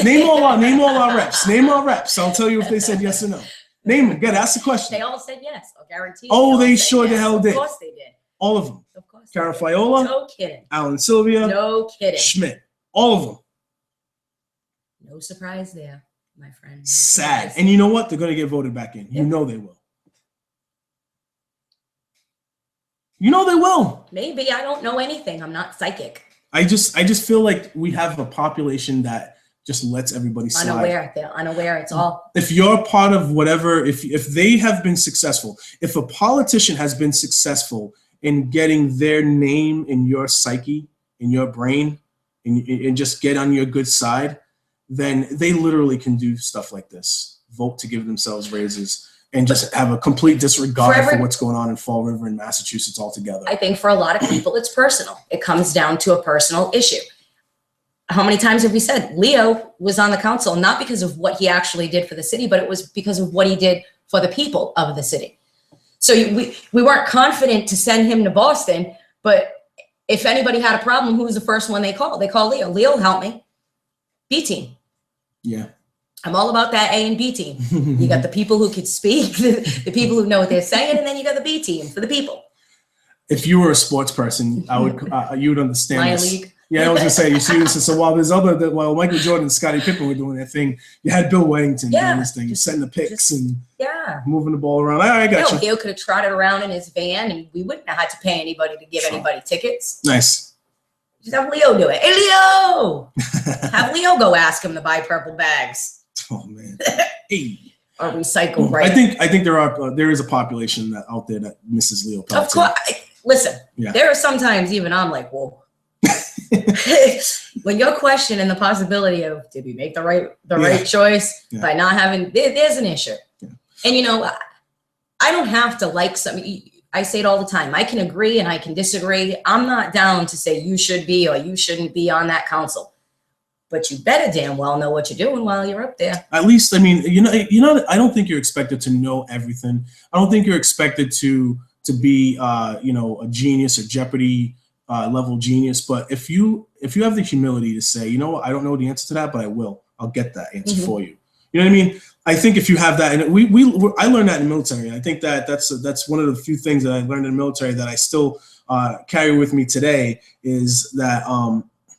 Name all our reps. Name our reps. I'll tell you if they said yes or no. Name them. Good. Ask the question. They all said yes. I'll guarantee. Oh, they all said sure the yes. hell did. Of course they did. All of them. Of course. Cara they did. Fiola, No kidding. Alan Sylvia, No kidding. Schmidt. All of them. No surprise there, my friend. No Sad. surprise. And you know what? They're going to get voted back in. Yeah. You know they will. You know they will. Maybe I don't know anything. I'm not psychic. I just feel like we have a population that just lets everybody slide. Unaware. They're unaware. It's all. If you're part of whatever, if they have been successful, if a politician has been successful in getting their name in your psyche, in your brain, and just get on your good side, then they literally can do stuff like this. Vote to give themselves raises and just have a complete disregard for what's going on in Fall River and Massachusetts altogether. I think for a lot of people, it's personal. It comes down to a personal issue. How many times have we said Leo was on the council, not because of what he actually did for the city, but it was because of what he did for the people of the city. So we weren't confident to send him to Boston, but if anybody had a problem, who was the first one they called? They called Leo. Leo, help me. B team. Yeah. I'm all about that A and B team. You got the people who could speak, the people who know what they're saying, and then you got the B team for the people. If you were a sports person, I would you would understand My this. league. Yeah, I was gonna say you see this. So while Michael Jordan and Scottie Pippen were doing their thing, you had Bill Weddington doing this thing, setting the picks and moving the ball around. All right, I got you. Leo could have trotted around in his van, and we wouldn't have had to pay anybody to give anybody tickets. Nice. Just have Leo do it. Hey, Leo! Have Leo go ask him to buy purple bags. Oh man. Hey. Or recycle, right? I think there is a population out there that misses Leo Peltier. Of course. Listen, Yeah. there are sometimes even I'm like, whoa. When you're questioning the possibility of did we make the right choice by not having, there's an issue. Yeah. And I don't have to like something. I say it all the time. I can agree and I can disagree. I'm not down to say you should be or you shouldn't be on that council. But you better damn well know what you're doing while you're up there. At least, I mean, I don't think you're expected to know everything. I don't think you're expected to be, a genius or Jeopardy level genius. But if you have the humility to say, you know what, I don't know the answer to that, but I'll get that answer for you. You know what I mean? I think if you have that, and I learned that in the military. I think that's one of the few things that I learned in the military that I still carry with me today is that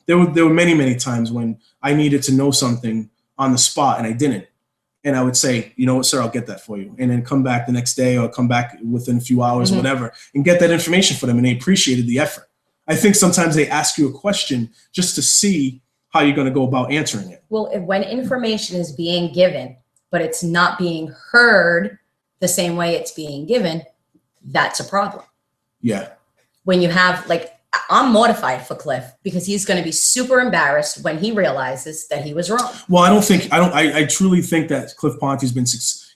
there were many times when I needed to know something on the spot and I didn't. And I would say, you know what, sir, I'll get that for you. And then come back the next day or come back within a few hours, whatever, and get that information for them. And they appreciated the effort. I think sometimes they ask you a question just to see how you're going to go about answering it. Well, when information is being given, but it's not being heard the same way it's being given, that's a problem. Yeah. When you have, like, I'm mortified for Cliff because he's going to be super embarrassed when he realizes that he was wrong. Well, I truly think that Cliff Ponte is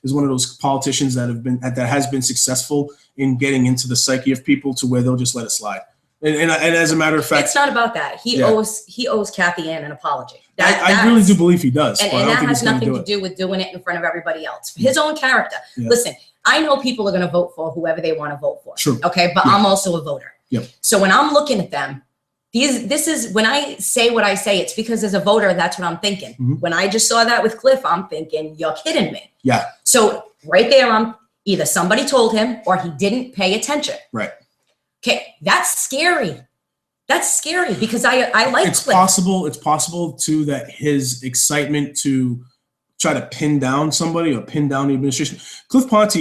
one of those politicians that has been successful in getting into the psyche of people to where they'll just let it slide. And as a matter of fact, it's not about that. He owes Cathy Ann an apology. I really do believe he does. And that has nothing to do with doing it in front of everybody else. For his own character. Yeah. Listen, I know people are going to vote for whoever they want to vote for. True. Okay, but I'm also a voter. Yep. So when I'm looking at them, this is when I say what I say, it's because as a voter, that's what I'm thinking. When I just saw that with Cliff, I'm thinking, you're kidding me. Yeah. So right there, I'm either somebody told him or he didn't pay attention. Right. Okay, that's scary. That's scary because I like Cliff. It's possible too that his excitement to try to pin down somebody or pin down the administration. Cliff Ponte,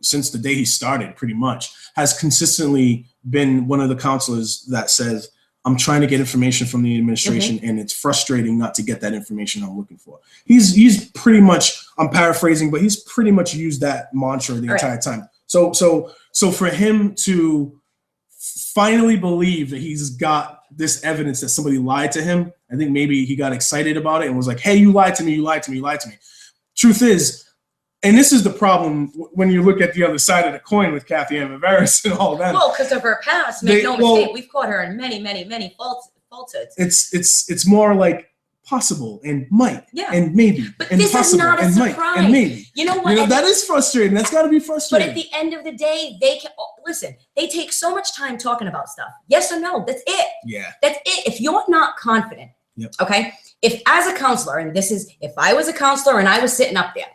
since the day he started, pretty much, has consistently been one of the councilors that says, I'm trying to get information from the administration and it's frustrating not to get that information I'm looking for. He's pretty much, I'm paraphrasing, but he's pretty much used that mantra the entire time. So for him to finally believe that he's got this evidence that somebody lied to him, I think maybe he got excited about it and was like, hey, you lied to me, you lied to me, you lied to me. Truth is, and this is the problem when you look at the other side of the coin with Cathy Ann Vivieros and all that. Well, because of her past, make no mistake, we've caught her in many falsehoods. It's more like possible and might and maybe but and this possible is not a and surprise. might and maybe. You know what? That is frustrating. That's got to be frustrating. But at the end of the day, they can listen. They take so much time talking about stuff. Yes or no? That's it. Yeah. That's it. If you're not confident, okay. If as a counselor, and this is if I was a counselor and I was sitting up there,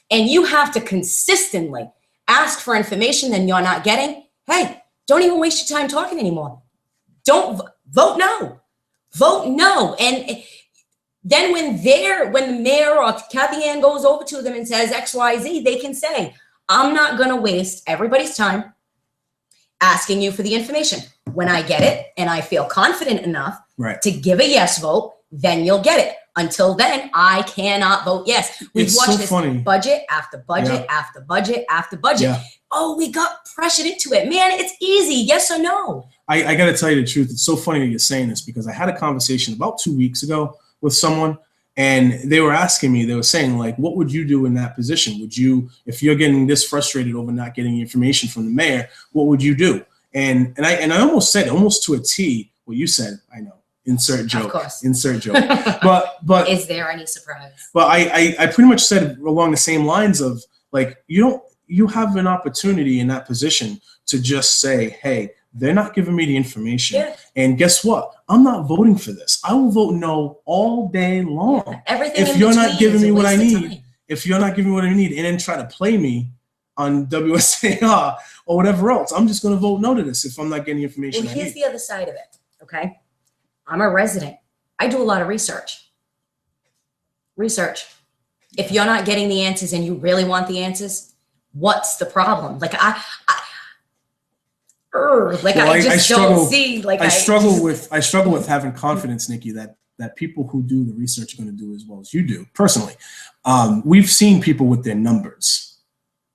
and you have to consistently ask for information that you're not getting, hey, don't even waste your time talking anymore. Don't vote no. Vote no. And then when the mayor or Cathy Ann goes over to them and says XYZ, they can say, I'm not going to waste everybody's time asking you for the information. When I get it and I feel confident enough to give a yes vote, then you'll get it. Until then, I cannot vote yes. We've watched this budget after budget after budget after budget. Yeah. Oh, we got pressured into it. Man, it's easy. Yes or no? I got to tell you the truth. It's so funny that you're saying this because I had a conversation about 2 weeks ago with someone and they were asking me, they were saying like, what would you do in that position? Would you, if you're getting this frustrated over not getting information from the mayor, what would you do? And I almost said, almost to a T, what you said, I know. Insert joke. Of course. Insert joke. But is there any surprise? But I pretty much said along the same lines of like you have an opportunity in that position to just say, hey, they're not giving me the information. Yeah. And guess what? I'm not voting for this. I will vote no all day long. Yeah. Everything if you're not giving me what I need, if you're not giving me what I need and then try to play me on WSAR or whatever else, I'm just gonna vote no to this if I'm not getting the information. Well, here's the other side of it, okay? I'm a resident. I do a lot of research. If you're not getting the answers and you really want the answers, what's the problem? Like I struggle with having confidence, Nikki, that people who do the research are going to do as well as you do personally. We've seen people with their numbers,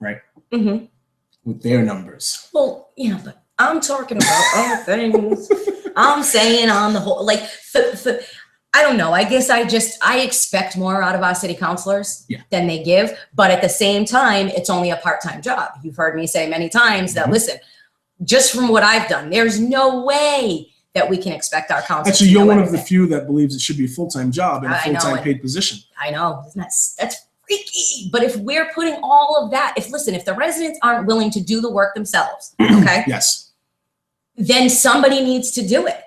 right? With their numbers. Well, yeah, but I'm talking about other things. I'm saying on the whole, like, I don't know. I guess I expect more out of our city councilors than they give. But at the same time, it's only a part-time job. You've heard me say many times that, listen, just from what I've done, there's no way that we can expect our council. Actually, to you're know one of the everything. few that believes it should be a full-time job and a I know full-time it. paid position. I know, isn't that's freaky. But if we're putting all of that, if the residents aren't willing to do the work themselves, okay, Yes. then somebody needs to do it.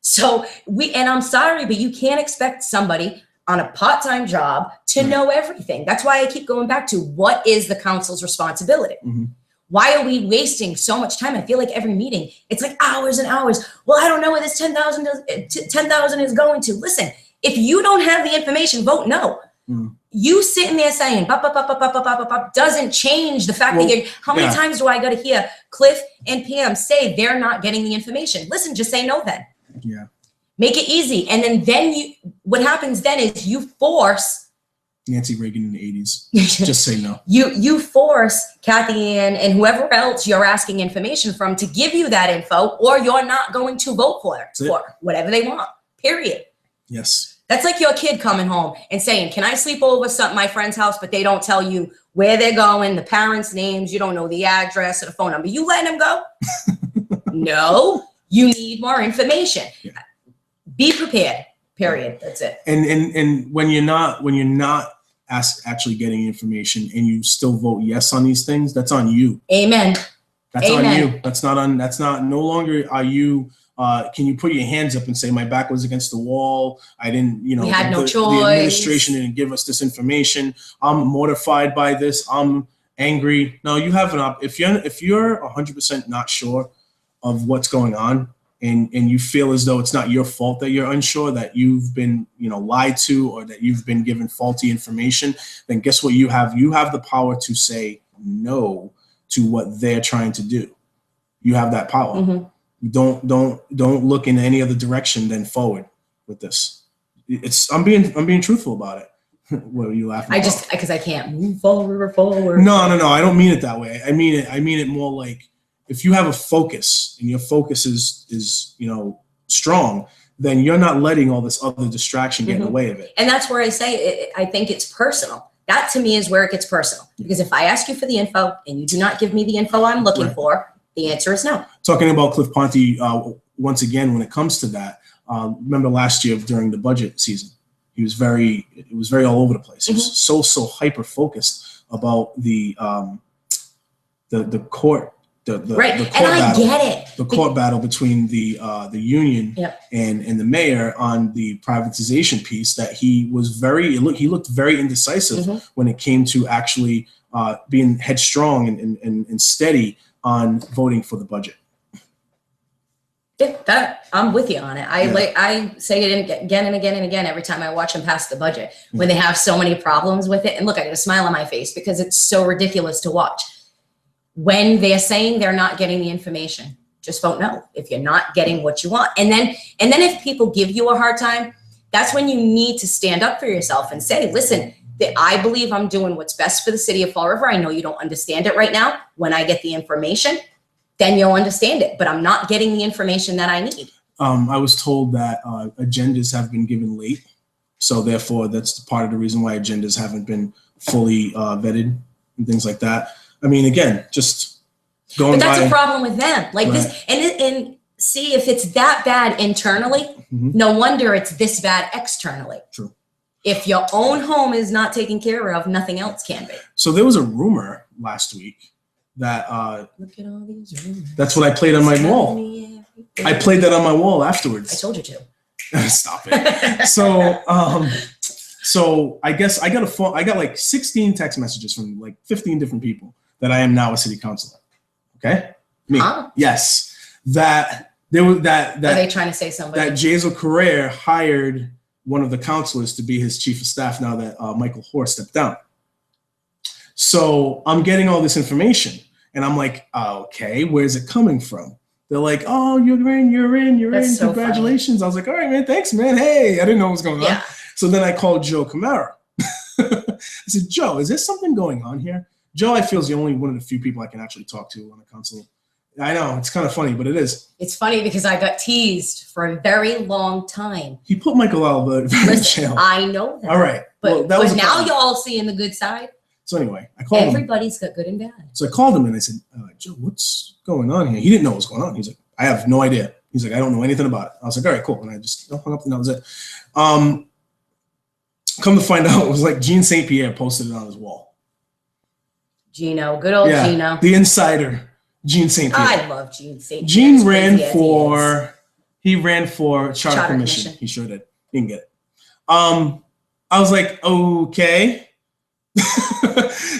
So and I'm sorry, but you can't expect somebody on a part-time job to know everything. That's why I keep going back to what is the council's responsibility? Mhm. Why are we wasting so much time? I feel like every meeting, it's like hours and hours. Well, I don't know where this 10,000 is going to. Listen, if you don't have the information, vote no. Mm. You sitting there saying, bop, bop, bop, bop, bop, bop, bop, bop, doesn't change the fact that how many times do I got to hear Cliff and Pam say they're not getting the information? Listen, just say no then. Yeah. Make it easy. And then what happens then is you force Nancy Reagan in the 80s. Just say no. You force Cathy and whoever else you're asking information from to give you that info, or you're not going to vote for whatever they want, period. Yes. That's like your kid coming home and saying, can I sleep over at my friend's house, but they don't tell you where they're going, the parents' names, you don't know the address or the phone number. You letting them go? No, you need more information. Yeah. Be prepared, period. That's it. And when you're not actually getting information and you still vote yes on these things, that's on you. Amen. That's Amen. on you. That's not no longer are you can you put your hands up and say my back was against the wall? I didn't, We had no the choice. administration didn't give us this information. I'm mortified by this. I'm angry. No, you have an if you're 100% not sure of what's going on and you feel as though it's not your fault that you're unsure, that you've been, lied to, or that you've been given faulty information, then guess what you have? You have the power to say no to what they're trying to do. You have that power. Mm-hmm. Don't look in any other direction than forward with this. I'm being truthful about it. What are you laughing about? Because I can't move forward. No. I don't mean it that way. I mean it more like if you have a focus and your focus is strong, then you're not letting all this other distraction get in the way of it. And that's where I say I think it's personal. That to me is where it gets personal. Because if I ask you for the info and you do not give me the info I'm looking for, the answer is no. Talking about Cliff Ponte, once again, when it comes to that, remember last year during the budget season, it was very all over the place. He was so hyper focused about the court. The court and battle, I get it. The court battle between the union and the mayor on the privatization piece, that he looked very indecisive when it came to actually being headstrong and steady on voting for the budget. Yeah, that I'm with you on it. I say it again and again and again every time I watch them pass the budget when they have so many problems with it. And look, I get a smile on my face because it's so ridiculous to watch. When they're saying they're not getting the information, just vote no if you're not getting what you want. And then if people give you a hard time, that's when you need to stand up for yourself and say, listen, I believe I'm doing what's best for the city of Fall River. I know you don't understand it right now. When I get the information, then you'll understand it. But I'm not getting the information that I need. I was told that agendas have been given late. So therefore, that's part of the reason why agendas haven't been fully vetted and things like that. I mean, again, just going But that's by, a problem with them. Like this, and see if it's that bad internally, no wonder it's this bad externally. True. If your own home is not taken care of, nothing else can be. So there was a rumor last week that Look at all these rumors. that's what I played on my wall. I played that on my wall afterwards. I told you to. Stop it. So I guess I got a phone. I got like 16 text messages from like 15 different people that I am now a city councilor. Okay, me. Huh? Yes, that there was that. Are they trying to say somebody? That Jazel Carrere hired one of the councilors to be his chief of staff now that Michael Hoare stepped down. So I'm getting all this information and I'm like, okay, where's it coming from? They're like, oh, you're in, That's so congratulations. Funny. I was like, all right, man, thanks, man. Hey, I didn't know what was going on. So then I called Joe Camara. I said, Joe, is there something going on here? Joe, I feel, is the only one of the few people I can actually talk to on the council. I know, it's kind of funny, but it is. It's funny because I got teased for a very long time. He put Michael Albert in jail. I know that. All right. But, well, that was now you're all seeing the good side. So anyway, I called him. Everybody's got good and bad. So I called him and I said, Joe, what's going on here? He didn't know what was going on. He's like, I have no idea. He's like, I don't know anything about it. I was like, all right, cool. And I just hung up and that was it. Come to find out, it was like Gene St. Pierre posted it on his wall. Gino, good old Gino. The insider, Gene St. Pierre. I love Gene St. Pierre. Gene ran for charter commission. He sure did. He didn't get it. I was like, okay.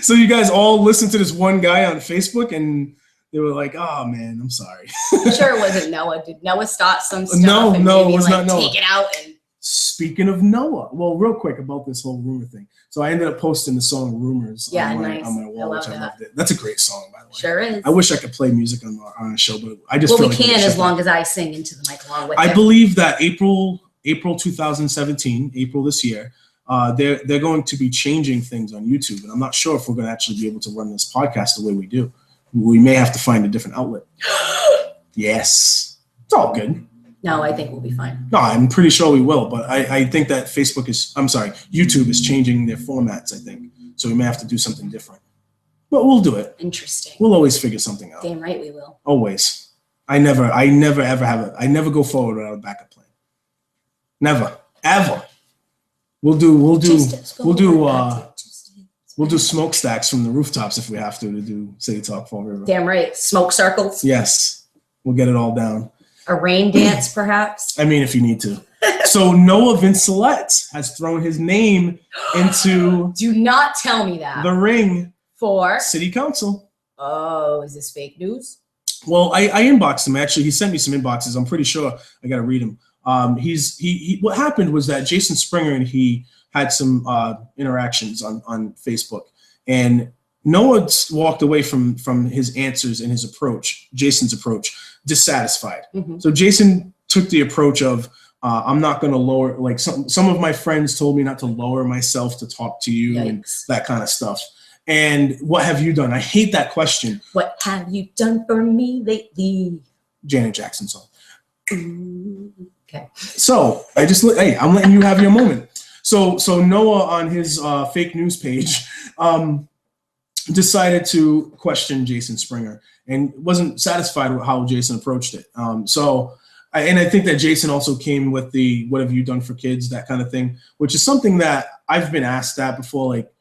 So you guys all listened to this one guy on Facebook and they were like, oh man, I'm sorry. Sure it wasn't Noah. Did Noah start some stuff? No, and it maybe, was not Noah. Take it out and Speaking of Noah, well, real quick about this whole rumor thing. So I ended up posting the song "Rumors" on my wall, which I loved it. That's a great song, by the way. Sure is. I wish I could play music on a show, but I just we feel like can as long as I sing into the mic along with I it. believe that April 2017, April this year, they're going to be changing things on YouTube, and I'm not sure if we're going to actually be able to run this podcast the way we do. We may have to find a different outlet. Yes, it's all good. No, I think we'll be fine. No, I'm pretty sure we will, but I think that YouTube is changing their formats, I think. So we may have to do something different. But we'll do it. Interesting. We'll always figure something out. Damn right we will. Always. I never go forward without a backup plan. Never. Ever. We'll do smokestacks from the rooftops if we have to do City Talk Fall River. Damn right. Smoke circles. Yes. We'll get it all down. A rain dance, perhaps. I mean, if you need to. So Noah Vincelette has thrown his name into Do not tell me that. the ring For City Council. Oh, is this fake news? Well, I inboxed him. Actually, he sent me some inboxes. I'm pretty sure I got to read him. What happened was that Jason Springer and he had some interactions on Facebook, and Noah walked away from his answers and his approach, Jason's approach, dissatisfied. Mm-hmm. So Jason took the approach of, I'm not going to lower, like some of my friends told me not to lower myself to talk to you. Yikes. And that kind of stuff. And what have you done? I hate that question. What have you done for me lately? Janet Jackson song. Okay. So I'm letting you have your moment. So Noah on his fake news page decided to question Jason Springer and wasn't satisfied with how Jason approached it. I think that Jason also came with the "What have you done for kids?" that kind of thing, which is something that I've been asked that before. Like,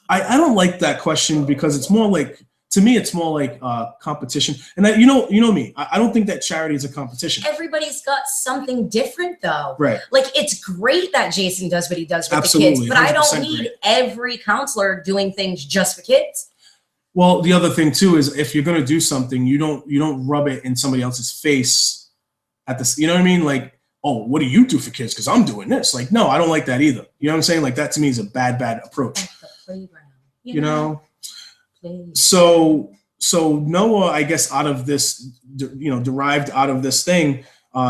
I don't like that question because it's more like, to me, it's more like competition. And you know me, I don't think that charity is a competition. Everybody's got something different, though. Right. Like, it's great that Jason does what he does with Absolutely, the kids, but I don't need great. every counselor doing things just for kids. Well, the other thing too is if you're going to do something, you don't rub it in somebody else's face at this. You know what I mean? Like, oh, what do you do for kids? Because I'm doing this. Like, no, I don't like that either. You know what I'm saying? Like, that to me is a bad approach. At the playground. You know? So Noah, I guess, out of this, derived out of this thing,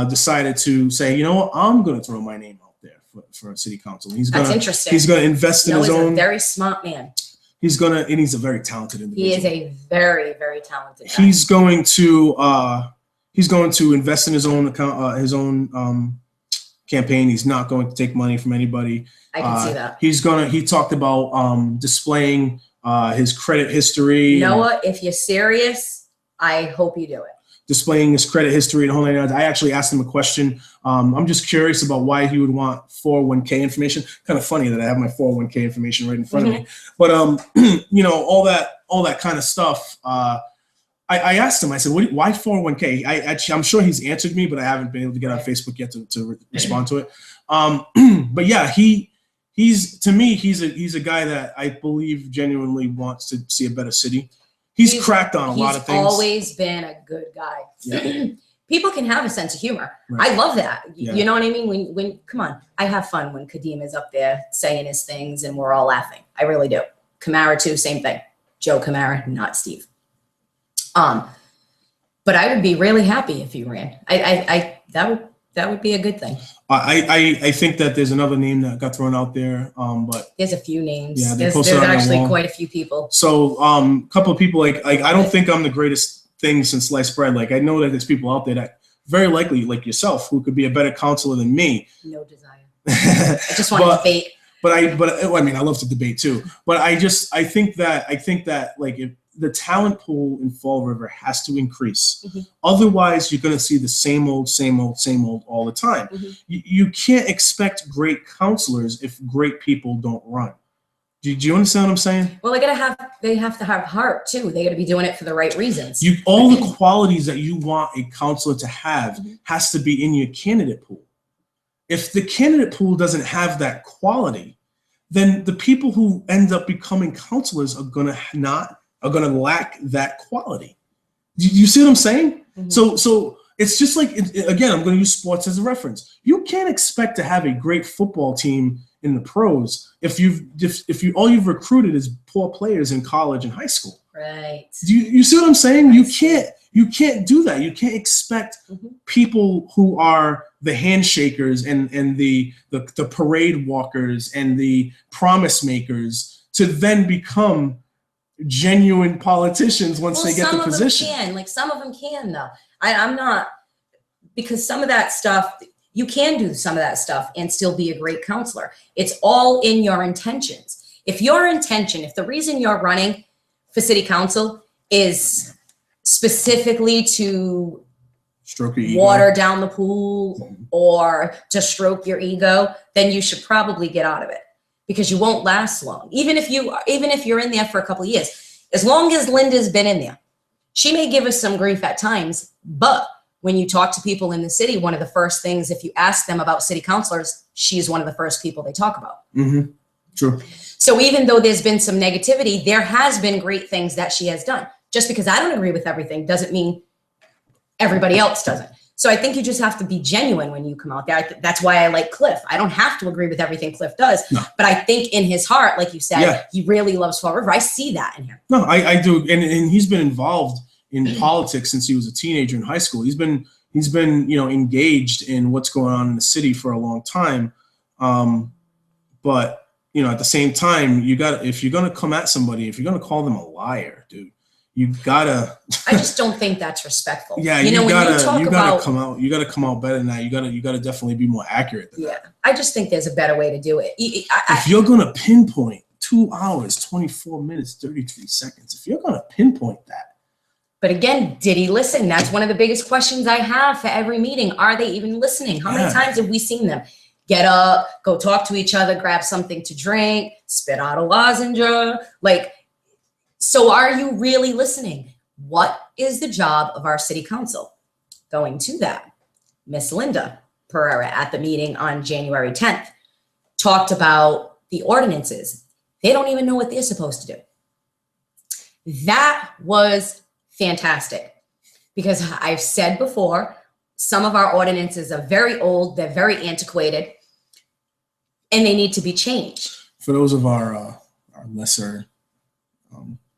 decided to say, you know what, I'm going to throw my name out there for city council. That's interesting. He's going to invest in his own. He's a very smart man. And he's a very talented individual. He is a very, very talented guy. He's going to invest in his own account, campaign. He's not going to take money from anybody. I can see that. He talked about displaying his credit history. Noah, if you're serious, I hope you do it. Displaying his credit history and the whole nine yards. I actually asked him a question. I'm just curious about why he would want 401k information. Kind of funny that I have my 401k information right in front of me. But all that kind of stuff. I asked him. I said, "Why 401k?" I'm sure he's answered me, but I haven't been able to get on Facebook yet to respond to it. But yeah, he's a guy that I believe genuinely wants to see a better city. He's cracked on a lot of things. He's always been a good guy. Yeah. People can have a sense of humor. Right. I love that. Yeah. You know what I mean? When come on, I have fun when Kadeem is up there saying his things and we're all laughing. I really do. Kamara too, same thing. Joe Kamara, not Steve. But I would be really happy if you ran. That would be a good thing. I think that there's another name that got thrown out there, but there's a few names. Yeah, there's actually quite a few people. So a couple of people like I don't think I'm the greatest thing since sliced bread. Like, I know that there's people out there that very likely, like yourself, who could be a better counselor than me. No desire. I just want to debate. I mean, I love to debate too. But I think that like if the talent pool in Fall River has to increase. Otherwise, you're going to see the same old all the time. You can't expect great counselors if great people don't run. Do you understand what I'm saying? Well, they have to have heart too. They got to be doing it for the right reasons. All the qualities that you want a counselor to have has to be in your candidate pool. If the candidate pool doesn't have that quality, then the people who end up becoming counselors are gonna lack that quality. You see what I'm saying? So it's just like, again, I'm going to use sports as a reference. You can't expect to have a great football team in the pros if all you've recruited is poor players in college and high school. Right. You see what I'm saying? You can't do that. You can't expect people who are the handshakers and the parade walkers and the promise makers to then become genuine politicians once they get the position. Some of them can though. I'm not, because some of that stuff, you can do some of that stuff and still be a great counselor. It's all in your intentions. If the reason you're running for city council is specifically to stroke your ego, water down the pool, or to stroke your ego, then you should probably get out of it, because you won't last long. Even if you're in there for a couple of years, as long as Linda's been in there, she may give us some grief at times, but when you talk to people in the city, one of the first things, if you ask them about city councilors, she's one of the first people they talk about. True. So even though there's been some negativity, there has been great things that she has done. Just because I don't agree with everything doesn't mean everybody else doesn't. So I think you just have to be genuine when you come out there. That's why I like Cliff. I don't have to agree with everything Cliff does, but I think in his heart, like you said, he really loves Fall River. I see that in him. No, I do. And he's been involved in politics since he was a teenager in high school. He's been engaged in what's going on in the city for a long time. But at the same time, if you're going to come at somebody, if you're going to call them a liar, dude, you gotta. I just don't think that's respectful. Yeah, you gotta come out. You gotta come out better than that. You gotta definitely be more accurate than that. I just think there's a better way to do it. If you're gonna pinpoint 2 hours, 24 minutes, 33 seconds, if you're gonna pinpoint that. But again, did he listen? That's one of the biggest questions I have for every meeting. Are they even listening? How many times have we seen them get up, go talk to each other, grab something to drink, spit out a lozenge? So are you really listening? What is the job of our city council? Going to that, Miss Linda Pereira at the meeting on January 10th talked about the ordinances. They don't even know what they're supposed to do. That was fantastic, because I've said before, some of our ordinances are very old, they're very antiquated, and they need to be changed. For those of our lesser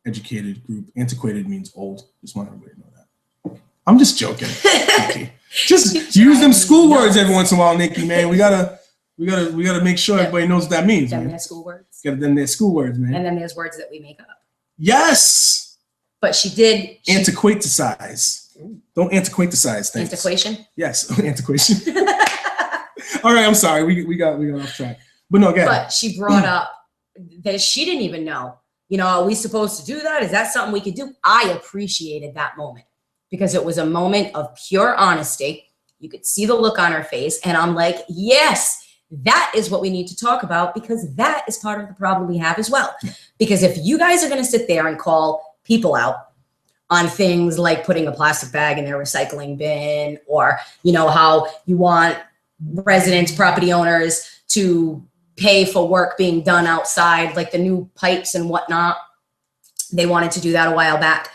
educated group, antiquated means old. Just want everybody to know that. I'm just joking, Nikki. Just use them school words every once in a while, Nikki. Man, we gotta make sure everybody knows what that means. Then there's school words. Then there's school words, man. And then there's words that we make up. Yes. But she did. Antiquate the size. Don't antiquate the size. Thanks. Antiquation. Yes, antiquation. All right, I'm sorry. We got off track. But no, again. But she brought up that she didn't even know. Are we supposed to do that? Is that something we could do? I appreciated that moment, because it was a moment of pure honesty. You could see the look on her face. And I'm like, yes, that is what we need to talk about, because that is part of the problem we have as well. Because if you guys are going to sit there and call people out on things like putting a plastic bag in their recycling bin, or, how you want residents, property owners to pay for work being done outside, like the new pipes and whatnot. They wanted to do that a while back.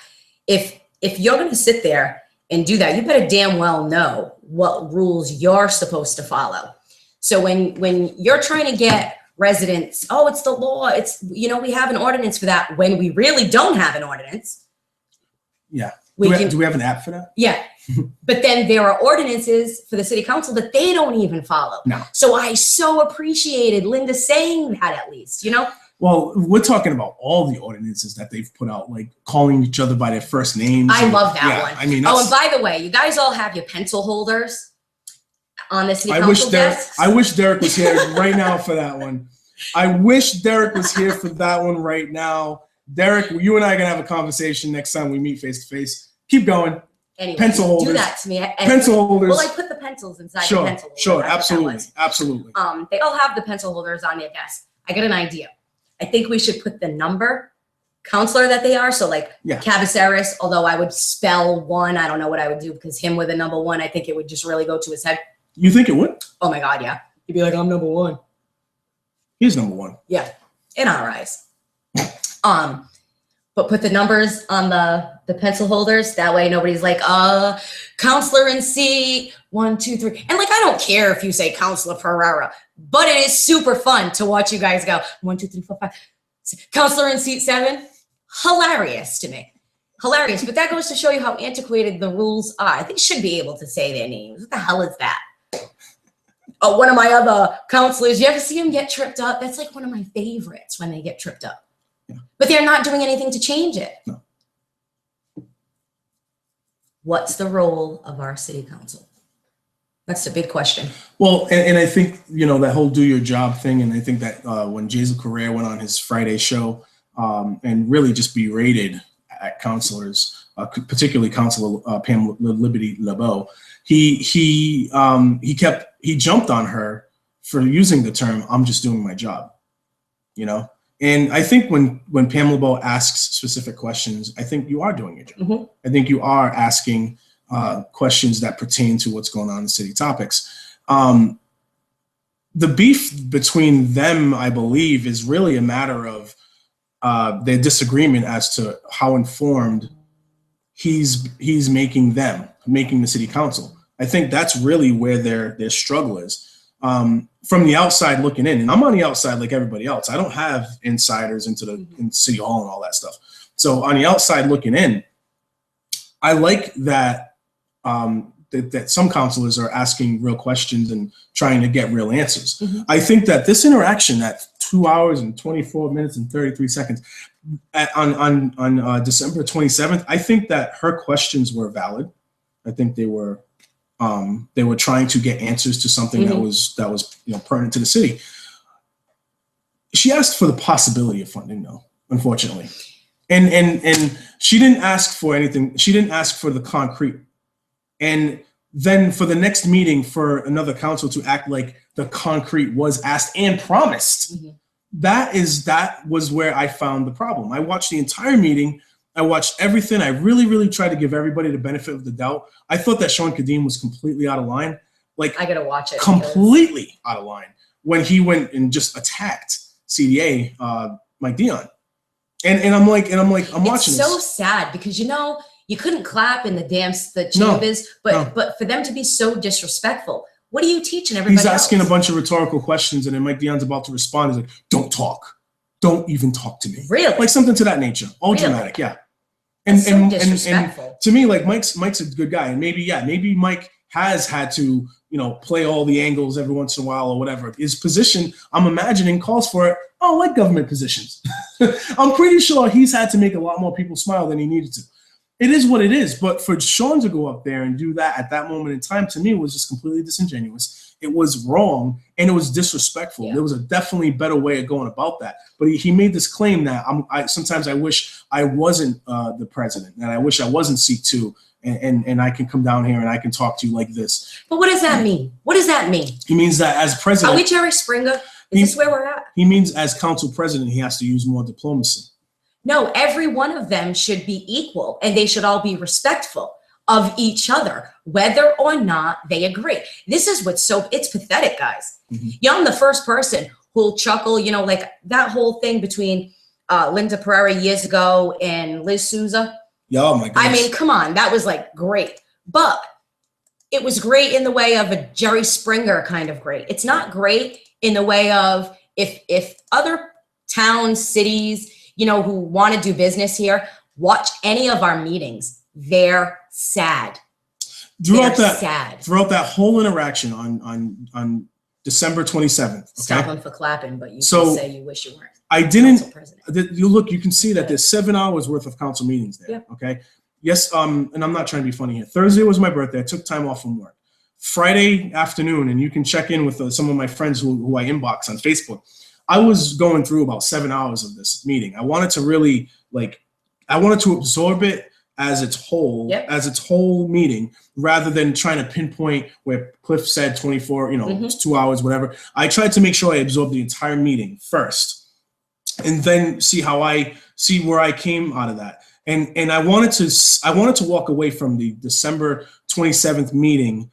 If you're going to sit there and do that, you better damn well know what rules you're supposed to follow. So when you're trying to get residents, oh, it's the law, it's, we have an ordinance for that, when we really don't have an ordinance. Yeah. Do we have an app for that? Yeah. But then there are ordinances for the city council that they don't even follow. No. So I so appreciated Linda saying that, at least, Well, we're talking about all the ordinances that they've put out, like calling each other by their first names. I love that one. I mean, and by the way, you guys all have your pencil holders on the city council desks. I wish Derek was here right now for that one. I wish Derek was here for that one right now. Derek, you and I are gonna have a conversation next time we meet face to face. Keep going. Anyway, Pencil holders. do that to me. And, Pencil holders. well, I put the pencils inside the Sure, pencil holder. sure, That's what that absolutely, was. absolutely. They all have the pencil holders on their desk. I got an idea. I think we should put the number counselor that they are. So like Yeah. Cavaceres, although I would spell one, I don't know what I would do because him with a number one, I think it would just really go to his head. You think it would? Oh my God, yeah. He'd be like, I'm number one. He's number one. Yeah, in our eyes. But put the numbers on the pencil holders. That way nobody's like, counselor in seat 1, 2, 3. And like, I don't care if you say Counselor Pereira, but it is super fun to watch you guys go 1, 2, 3, 4, 5. Counselor in seat 7. Hilarious to me. Hilarious. But that goes to show you how antiquated the rules are. They should be able to say their names. What the hell is that? Oh, one of my other counselors, you ever see him get tripped up? That's like one of my favorites when they get tripped up. Yeah. But they're not doing anything to change it. No. What's the role of our city council? That's a big question. Well, and I think, that whole do your job thing. And I think that when Jason Correa went on his Friday show and really just berated at counselors, particularly Councilor Pam Liberty LeBeau, he jumped on her for using the term, I'm just doing my job, And I think when Pam LeBeau asks specific questions, I think you are doing your job. Mm-hmm. I think you are asking questions that pertain to what's going on in city topics. The beef between them, I believe, is really a matter of their disagreement as to how informed he's making the city council. I think that's really where their struggle is. From the outside looking in, and I'm on the outside like everybody else. I don't have insiders in City Hall and all that stuff. So on the outside looking in, I like that that some councilors are asking real questions and trying to get real answers. Mm-hmm. I think that this interaction at 2 hours and 24 minutes and 33 seconds on December 27th, I think that her questions were valid. I think they were trying to get answers to something mm-hmm. that was pertinent to the city. She asked for the possibility of funding, though, unfortunately, and she didn't ask for anything. She didn't ask for the concrete. And then for the next meeting, for another council to act like the concrete was asked and promised, mm-hmm. that was where I found the problem. I watched the entire meeting. I watched everything. I really, really tried to give everybody the benefit of the doubt. I thought that Sean Kadim was completely out of line. Like, I gotta watch it. Completely out of line when he went and just attacked CDA, Mike Dion. And I'm watching this. It's so sad because you couldn't clap in the chambers, but for them to be so disrespectful, what are you teaching everybody He's asking else? A bunch of rhetorical questions, and then Mike Dion's about to respond. He's like, "Don't talk, don't even talk to me." Really? Like something to that nature. All dramatic, yeah. And to me, like Mike's a good guy, and maybe Mike has had to play all the angles every once in a while or whatever. His position, I'm imagining, calls for it. I don't like government positions. I'm pretty sure he's had to make a lot more people smile than he needed to. It is what it is, but for Sean to go up there and do that at that moment in time, to me, was just completely disingenuous. It was wrong, and it was disrespectful. Yeah. There was a definitely better way of going about that. But he made this claim that sometimes I wish I wasn't the president, and I wish I wasn't seat 2, and I can come down here and I can talk to you like this. But what does that mean? What does that mean? He means that as president— Are we Jerry Springer? Is this where we're at? He means as council president, he has to use more diplomacy. No, every one of them should be equal, and they should all be respectful of each other, whether or not they agree. This is it's pathetic, guys. Mm-hmm. I'm the first person who'll chuckle, like that whole thing between Linda Pereira years ago and Liz Souza. Yeah, oh my goodness. I mean, come on, that was like great. But it was great in the way of a Jerry Springer kind of great. It's not great in the way of if other towns, cities, who want to do business here, watch any of our meetings. They're sad. Throughout that whole interaction on December 27th. Okay? Stop them for clapping, but you can say you wish you weren't. I didn't. You can see that there's 7 hours worth of council meetings there. Yeah. Okay. Yes. And I'm not trying to be funny here. Thursday was my birthday. I took time off from work. Friday afternoon, and you can check in with some of my friends who I inbox on Facebook. I was going through about 7 hours of this meeting. I wanted to really I wanted to absorb it as its whole, as its whole meeting, rather than trying to pinpoint where Cliff said 24, it's 2 hours, whatever. I tried to make sure I absorbed the entire meeting first, and then see where I came out of that. And I wanted to walk away from the December 27th meeting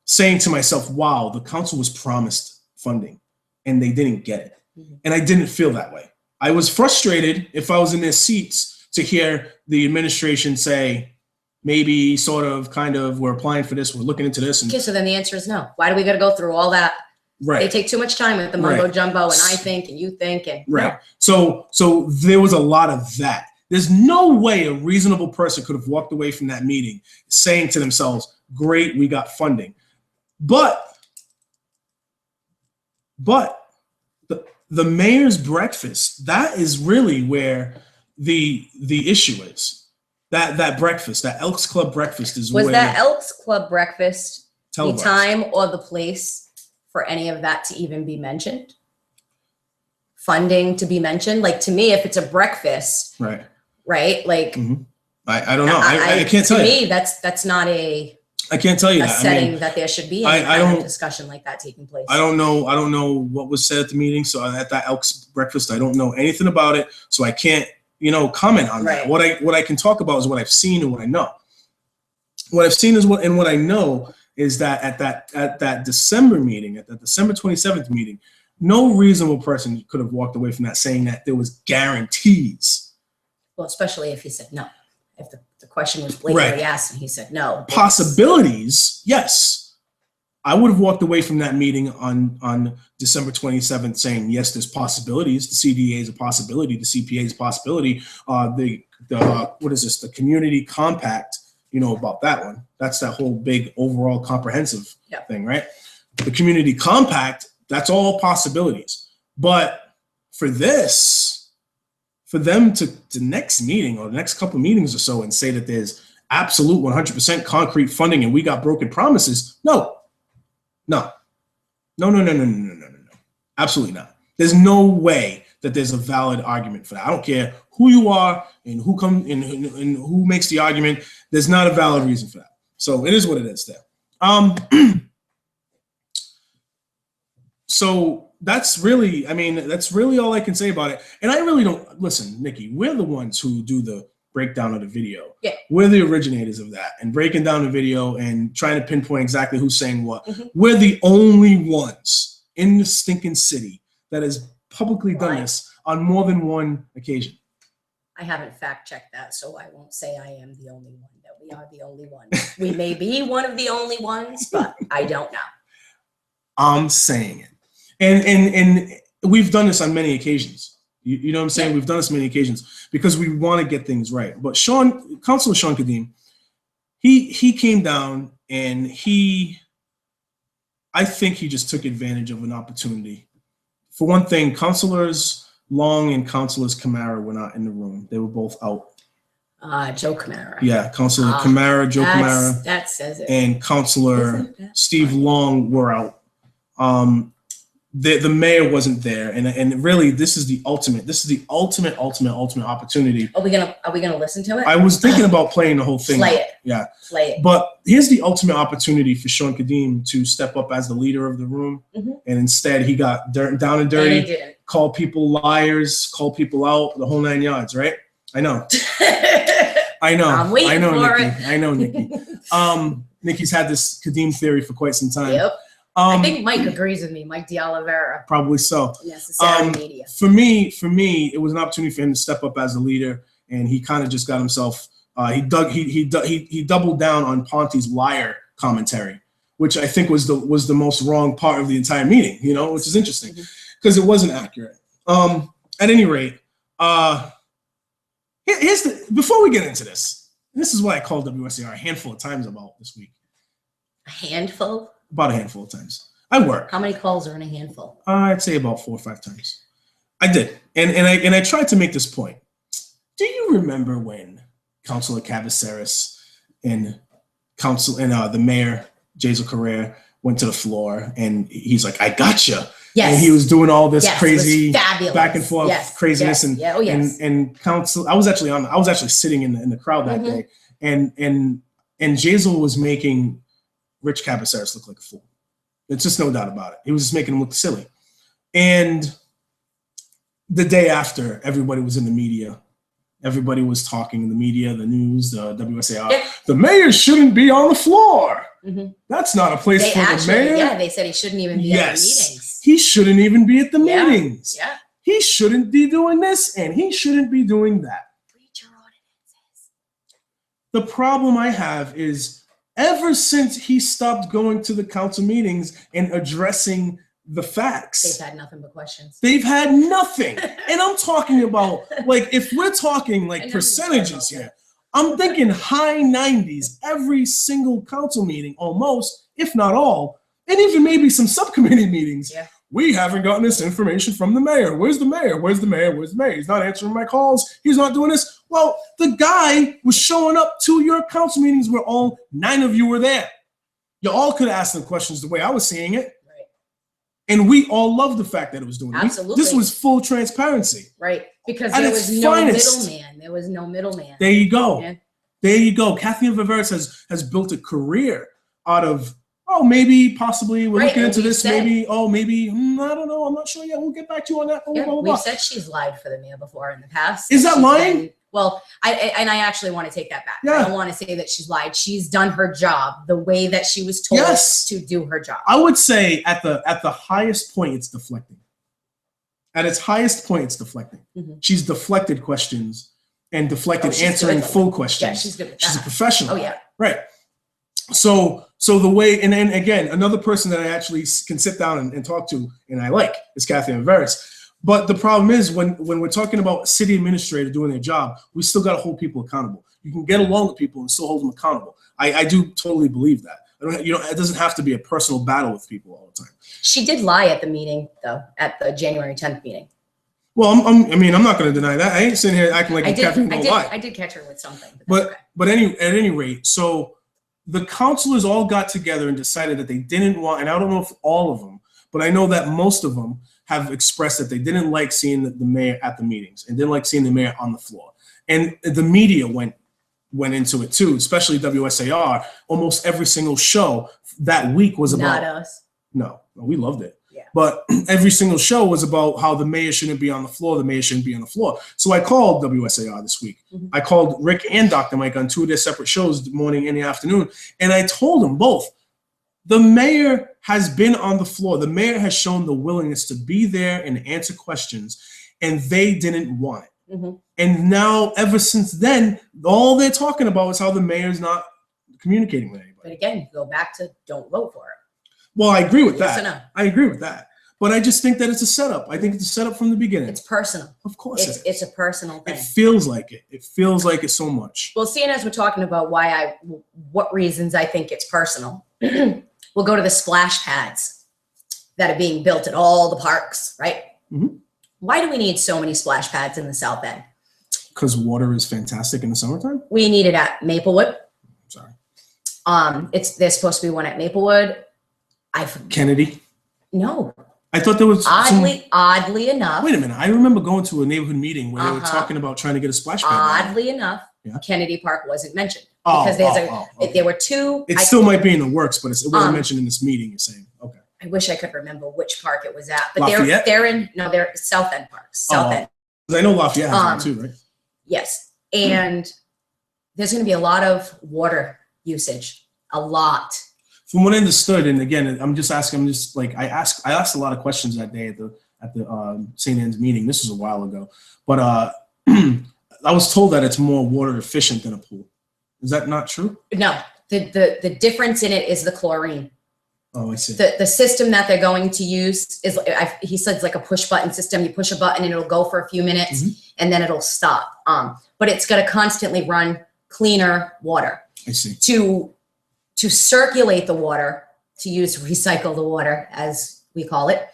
saying to myself, wow, the council was promised funding and they didn't get it. And I didn't feel that way. I was frustrated if I was in their seats to hear the administration say, maybe sort of kind of, we're applying for this, we're looking into this. Okay, so then the answer is no. Why do we got to go through all that? Right. They take too much time with the mumbo jumbo, and I think, and you think, and right. So there was a lot of that. There's no way a reasonable person could have walked away from that meeting saying to themselves, great, we got funding. But the mayor's breakfast, that is really where the issue is. That breakfast, that Elks Club breakfast is was where that Elks Club breakfast televised. The time or the place for any of that to even be mentioned? Funding to be mentioned? Like, to me, if it's a breakfast, right? Like, I don't know. I can't tell you. To me, that's not I can't tell you a that. setting that there should be any kind of discussion like that taking place. I don't know what was said at the meeting. So at that Elks breakfast, I don't know anything about it. So I can't, comment on that. What I can talk about is what I've seen and what I know. What I've seen is what I know is that at that December meeting, at that December 27th meeting, no reasonable person could have walked away from that saying that there was guarantees. Well, especially if he said no. If the question was blatantly asked and he said no. Possibilities, yes. I would have walked away from that meeting on December 27th saying, yes, there's possibilities. The CDA is a possibility. The CPA is a possibility. What is this? The community compact, about that one. That's that whole big overall comprehensive thing, right? The community compact, that's all possibilities. But for them to the next meeting or the next couple of meetings or so and say that there's absolute 100% concrete funding and we got broken promises, no. Absolutely not. There's no way that there's a valid argument for that. I don't care who you are and who makes the argument. There's not a valid reason for that. So it is what it is there. So that's really all I can say about it. And I really don't, listen, Nikki, we're the ones who do the breakdown of the video. Yeah. We're the originators of that and breaking down the video and trying to pinpoint exactly who's saying what. We're the only ones in the stinking city that has publicly done this on more than one occasion. I haven't fact checked that, so I won't say I am the only one, that we are the only ones. We may be one of the only ones, but I don't know. I'm saying it. And we've done this on many occasions. You know what I'm saying? We've done this many occasions because we want to get things right. But Councilor Sean Kadim, he came down and I think he just took advantage of an opportunity. For one thing, Councilors Long and Councilors Camara were not in the room. They were both out. Joe Camara. Yeah, Councilor Camara, Joe Camara. That says it. And Councilor Steve Long were out. The mayor wasn't there, and really, this is the ultimate opportunity. Are we gonna listen to it? I was thinking about playing the whole thing. Play it. Yeah. Play it. But here's the ultimate opportunity for Sean Kadim to step up as the leader of the room, and instead he got down and dirty, and he didn't. Call people liars, call people out, the whole 9 yards, right? I know. I know. I'm waiting for Nikki. it. I know, Nikki. Nikki's had this Kadim theory for quite some time. Yep. I think Mike agrees with me, Mike D'Oliveira. Probably so. Necessary media. For me, it was an opportunity for him to step up as a leader, and he kind of just got himself. He doubled down on Ponte's liar commentary, which I think was the most wrong part of the entire meeting. Which is interesting because it wasn't accurate. At any rate, before we get into this is what I called WSCR a handful of times about this week. A handful. About a handful of times. I work. How many calls are in a handful? I'd say about 4 or 5 times. I did. And I tried to make this point. Do you remember when Councilor Cavaceres and the mayor, Jason Correa, went to the floor and he's like, I gotcha. Yes. And he was doing all this Yes, it was crazy fabulous. back and forth Yes, craziness yes, and yeah, oh, yes. and council. I was actually sitting in the crowd that day, and Jazel was making Rich Cabaceres look like a fool. There's just no doubt about it. He was just making him look silly. And the day after, everybody was in the media. Everybody was talking in the media, the news, the WSAR. Yeah. The mayor shouldn't be on the floor. Mm-hmm. That's not a place They for actually, the mayor. yeah, they said he shouldn't even be at the meetings. He shouldn't even be at the Yeah. meetings. Yeah. He shouldn't be doing this and he shouldn't be doing that. Read your ordinances. The problem I have is ever since he stopped going to the council meetings and addressing the facts, They've had nothing but questions. they've had nothing. And I'm talking about, like, if we're talking I know like you percentages care about here, I'm thinking high 90s every single council meeting, almost, if not all, and even maybe some subcommittee meetings. Yeah. We haven't gotten this information from the mayor. Where's the mayor? Where's the mayor? Where's the mayor? He's not answering my calls. He's not doing this. Well, the guy was showing up to your council meetings where all 9 of you were there. You all could ask them questions the way I was seeing it. Right. And we all loved the fact that it was doing it. Absolutely. This was full transparency. Right. Because At there its was no finest. middleman. There was no middleman. There you go. Yeah. There you go. Cathy and Vivieros has built a career out of, maybe, possibly, we're Right, looking and into we've this, said- maybe, I don't know, I'm not sure yet, we'll get back to you on that. Yeah, Blah, blah, we've blah. said she's lied for the mayor before in the past. Is that She's lying? been- well, I actually want to take that back. Yeah. I don't want to say that she's lied. She's done her job the way that she was told Yes. to do her job. I would say at the highest point, it's deflecting. At its highest point, it's deflecting. Mhm. She's deflected questions and deflected she's answering good. full Yeah, questions. she's good with She's a that. professional. Oh yeah. Right. So the way, and then again, another person that I actually can sit down and talk to and I like is Cathy and Vivieros. But the problem is when we're talking about city administrator doing their job, we still got to hold people accountable. You can get along with people and still hold them accountable. I do totally believe that. It doesn't have to be a personal battle with people all the time. She did lie at the meeting though, at the January 10th meeting. Well, I'm not going to deny that. I ain't sitting here acting like Cathy don't lie. I did catch her with something. But at any rate, so the councilors all got together and decided that they didn't want, and I don't know if all of them, but I know that most of them have expressed that they didn't like seeing the mayor at the meetings and didn't like seeing the mayor on the floor. And the media went into it too, especially WSAR. Almost every single show that week was about. Not us. No, we loved it. Yeah. But every single show was about how the mayor shouldn't be on the floor. The mayor shouldn't be on the floor. So I called WSAR this week. Mhm. I called Rick and Dr. Mike on 2 of their separate shows, the morning and the afternoon. And I told them both, the mayor has been on the floor. The mayor has shown the willingness to be there and answer questions, and they didn't want it. Mhm. And now, ever since then, all they're talking about is how the mayor's not communicating with anybody. But again, go back to don't vote for her. Well, I agree with Yes that. or no? I agree with that. But I just think that it's a setup. I think it's a setup from the beginning. It's personal. Of course It's a personal thing. It feels like it. It feels like it so much. Well, seeing as we're talking about what reasons I think it's personal, we'll go to the splash pads that are being built at all the parks, right? Mhm. Why do we need so many splash pads in the South End? Because water is fantastic in the summertime. We need it at Maplewood. Sorry. There's supposed to be one at Maplewood. Kennedy. No. I thought there was Oddly enough. Wait a minute. I remember going to a neighborhood meeting where they were Uh-huh. talking about trying to get a splash pad. Oddly enough, Yeah. Kennedy Park wasn't mentioned Oh, because okay. there were two. It still might be in the works, but it wasn't Um, mentioned in this meeting. You're saying, okay. I wish I could remember which park it was at, but Lafayette? they're South End parks. South End. 'Cause I know Lafayette has one Um, too, right? Yes. And there's going to be a lot of water usage, a lot. From what I understood, and again, I asked a lot of questions that day at the St. Anne's meeting. This was a while ago, but I was told that it's more water efficient than a pool. Is that not true? No, the difference in it is the chlorine. Oh, I see. The system that they're going to use is, he said it's like a push button system. You push a button and it'll go for a few minutes and then it'll stop. But it's going to constantly run cleaner water. I see. To circulate the water, to recycle the water, as we call it,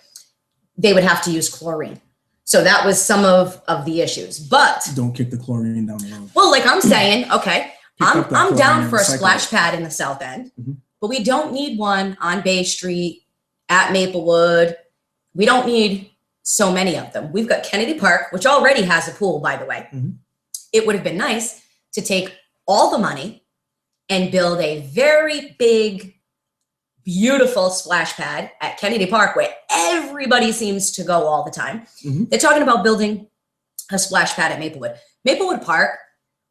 they would have to use chlorine. So that was some of the issues. But, Don't kick the chlorine down the road. well, like I'm saying, okay, Pick up that I'm down chlorine for a and recycle splash it. pad in the South End, Mhm. but we don't need one on Bay Street, at Maplewood, We don't need so many of them. We've got Kennedy Park, which already has a pool, by the way. Mhm. It would have been nice to take all the money and build a very big, beautiful splash pad at Kennedy Park where everybody seems to go all the time. Mhm. They're talking about building a splash pad at Maplewood. Maplewood Park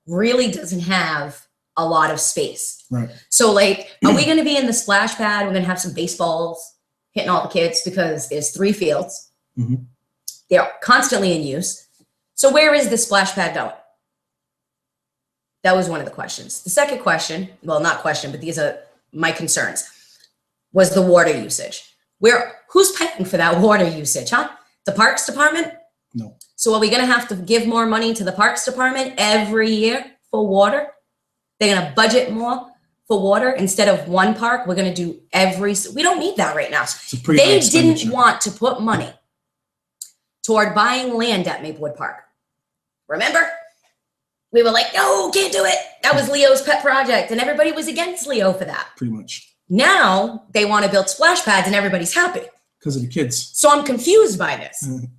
really doesn't have a lot of space. Right. So like, are we going to be in the splash pad? We're going to have some baseballs hitting all the kids because there's 3 fields. Mhm. They're constantly in use. So where is the splash pad going? That was one of the questions. The second question, well, not question, but these are my concerns, was the water usage. Who's paying for that water usage, huh? The Parks Department? No. So are we going to have to give more money to the Parks Department every year for water? They're going to budget more for water instead of one park. We're going to do we don't need that right now. It's a pretty high They expenditure. didn't want to put money toward buying land at Maplewood Park. Remember? We were like, no, can't do it. That was Leo's pet project. And everybody was against Leo for that. Pretty much. Now they want to build splash pads and everybody's happy. Because of the kids. So I'm confused by this. Mhm.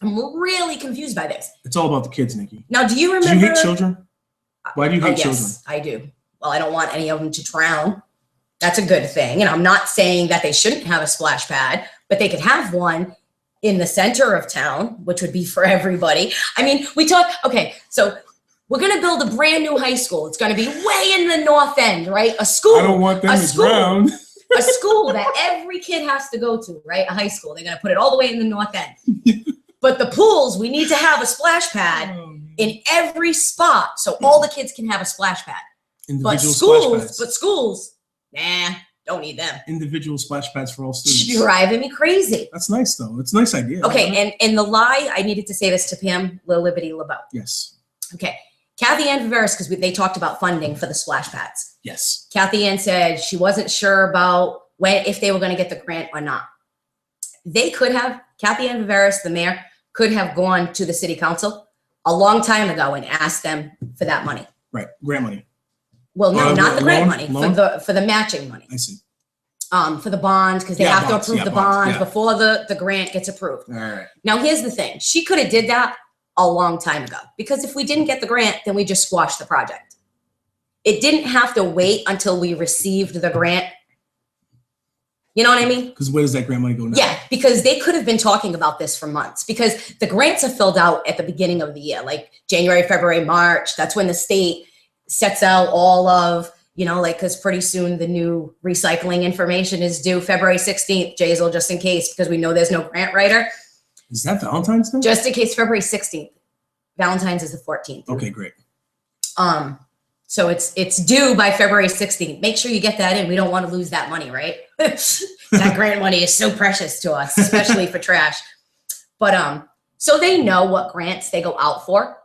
I'm really confused by this. It's all about the kids, Nikki. Now, do you Do remember? you hate children? Why do you hate children? Yes, I do. Well, I don't want any of them to drown. That's a good thing. And I'm not saying that they shouldn't have a splash pad, but they could have one in the center of town, which would be for everybody. I mean, okay, so we're going to build a brand new high school. It's going to be way in the north end, right? A school. I don't want them a to school. drown. A school that every kid has to go to, right? A high school. They're going to put it all the way in the north end. But the pools, we need to have a splash pad in every spot so all the kids can have a splash pad. But Individual schools, nah, don't need them. Individual splash pads for all students. You're driving me crazy. That's nice, though. It's a nice idea. Okay, and the lie, I needed to say this to Pam Liberty LeBeau. Yes. Okay, Cathy Ann Vivieros, because they talked about funding for the splash pads. Yes. Cathy Ann said she wasn't sure about if they were going to get the grant or not. They could have, Cathy Ann Vivieros, the mayor, could have gone to the city council a long time ago and asked them for that money. Right. Grant money. Well, no, not the grant loan? money, for the matching money. I see. For the bonds, because they Yeah, have bonds, to approve yeah, the bonds, bonds yeah. before the grant gets approved. All right. Now, here's the thing. She could have did that a long time ago, because if we didn't get the grant, then we just squashed the project. It didn't have to wait until we received the grant. You know what I mean? Because where does that grant money go now? Yeah, because they could have been talking about this for months, because the grants are filled out at the beginning of the year, like January, February, March. That's when the state sets out all of, because pretty soon the new recycling information is due February 16th, Jaisel, just in case, because we know there's no grant writer. Is that Valentine's Day? Just in case, February 16th. Valentine's is the 14th. Okay, great. So it's due by February 16th. Make sure you get that in. We don't want to lose that money, right? That grant money is so precious to us, especially for trash. But so they know what grants they go out for.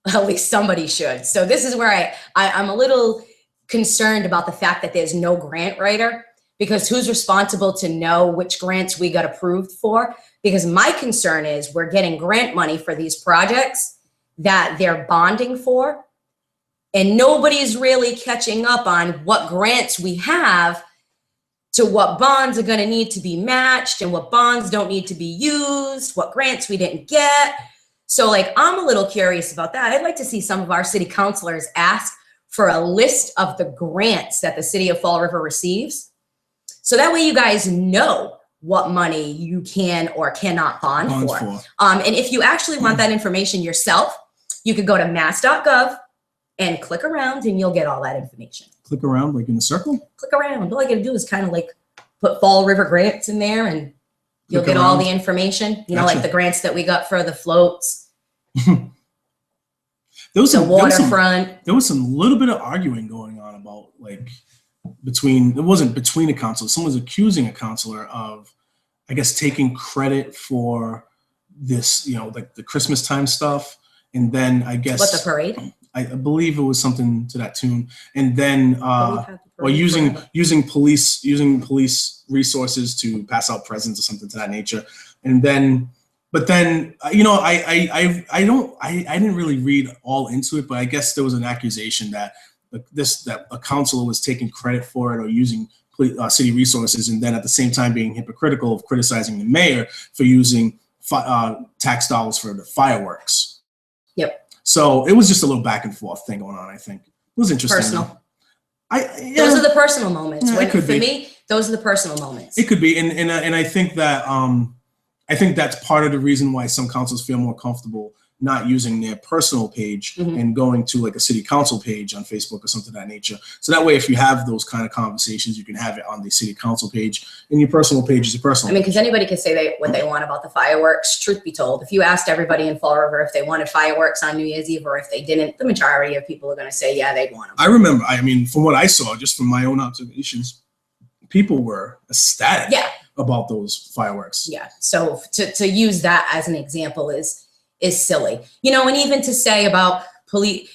At least somebody should. So this is where I'm a little concerned about the fact that there's no grant writer, because who's responsible to know which grants we got approved for? Because my concern is we're getting grant money for these projects that they're bonding for, and nobody's really catching up on what grants we have to what bonds are going to need to be matched and what bonds don't need to be used, what grants we didn't get. So I'm a little curious about that. I'd like to see some of our city councilors ask for a list of the grants that the city of Fall River receives. So that way you guys know what money you can or cannot bond for. And if you actually want that information yourself, you could go to mass.gov and click around and you'll get all that information. Click around like in a circle? Click around. All I gotta do is kind of put Fall River grants in there and you'll Click get all around. the information, Gotcha. like the grants that we got for the floats, There was the some waterfront. there was some little bit of arguing going on about it wasn't between a council. Someone was accusing a councilor of, I guess, taking credit for this, the Christmas time stuff. And then I guess What, the parade? I believe it was something to that tune. And then using police resources to pass out presents or something to that nature. And then, but then, I didn't really read all into it, but I guess there was an accusation that a councilor was taking credit for it or using city resources, and then at the same time being hypocritical of criticizing the mayor for using tax dollars for the fireworks. Yep. So it was just a little back and forth thing going on. I think it was interesting. Personal. Yeah, Those are the personal moments. Yeah, it could for be. me, those are the personal moments. it could be, and I think that I think that's part of the reason why some councils feel more comfortable not using their personal page and going to like a city council page on Facebook or something of that nature. So that way, if you have those kind of conversations, you can have it on the city council page, and your personal page is your personal. I mean, because anybody can say what they want about the fireworks. Truth be told, if you asked everybody in Fall River if they wanted fireworks on New Year's Eve or if they didn't, the majority of people are going to say, yeah, they'd want them. I remember, I mean, from what I saw, just from my own observations, people were ecstatic about those fireworks. Yeah. So to use that as an example is silly, you know, and even to say about police,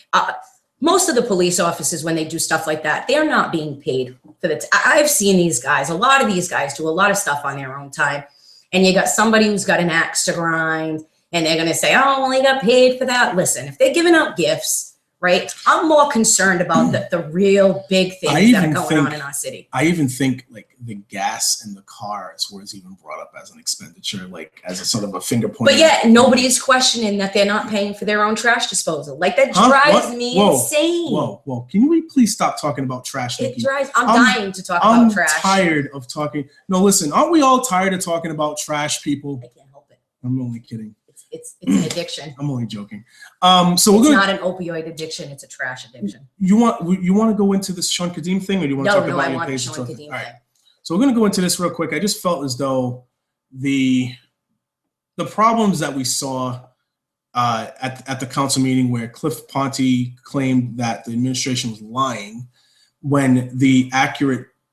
most of the police officers, when they do stuff like that, they're not being paid for the, I've seen these guys, a lot of these guys do a lot of stuff on their own time. And you got somebody who's got an axe to grind and they're going to say, oh, well, they got paid for that. Listen, if they're giving out gifts, right? I'm more concerned about the real big things that are going on in our city. I even think like the gas in the cars was even brought up as an expenditure, like as a sort of a finger point. But yet nobody is questioning that they're not paying for their own trash disposal. Like that drives me insane. Whoa. Can we please stop talking about trash? It drives, I'm dying to talk about trash. I'm tired of talking. No, listen, aren't we all tired of talking about trash, people? I can't help it. I'm only kidding. It's an addiction. I'm only joking. So we're it's gonna, not an opioid addiction. It's a trash addiction. You want to go into this Sean Kadim thing, or do you want to talk about I your want the page? Sean Kadim thing. All right. So we're gonna go into this real quick. I just felt as though the problems that we saw at the council meeting where Cliff Ponte claimed that the administration was lying, when the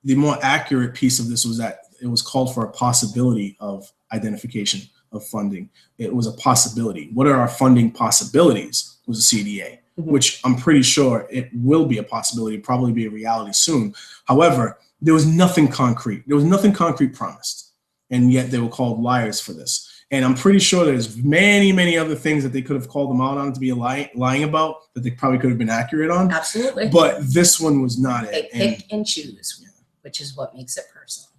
more accurate piece of this was that it was called for a possibility of identification of funding. It was a possibility. What are our funding possibilities? It was a CDA, which I'm pretty sure it will be a possibility, probably be a reality soon. However, there was nothing concrete. There was nothing concrete promised. And yet they were called liars for this. And I'm pretty sure there's many, many other things that they could have called them out on to be lying about that they probably could have been accurate on. Absolutely. But this one was not it. They pick and choose, which is what makes it personal.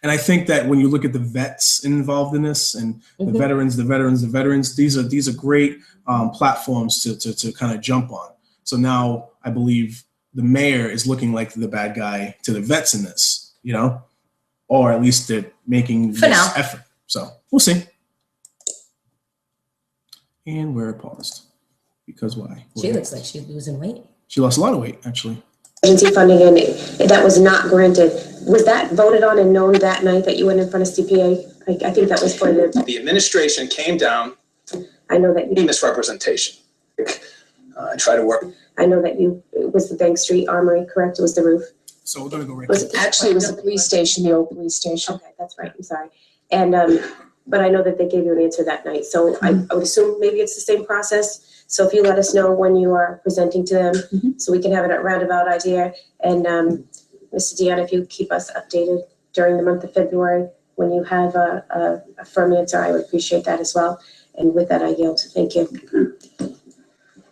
And I think that when you look at the vets involved in this and the veterans, these are great platforms to kind of jump on. So now I believe the mayor is looking like the bad guy to the vets in this, you know, or at least they're making this effort. So we'll see. And we're paused because why? She looks like she's losing weight. She lost a lot of weight, actually. Agency funding and that was not granted. Was that voted on and known that night that you went in front of CPA? I think that was for The administration came down. I know that you Misrepresentation. I try to work. I know that it was the Bank Street Armory, correct? It was the roof. So we're gonna go right. Actually, it was the police station, the old police station. Okay, that's right. I'm sorry. And but I know that they gave you an answer that night. So I would assume maybe it's the same process. So if you let us know when you are presenting to them, so we can have a roundabout idea. And Mr. Dion, if you keep us updated during the month of February when you have a firm answer, I would appreciate that as well. And with that, I yield. Thank you.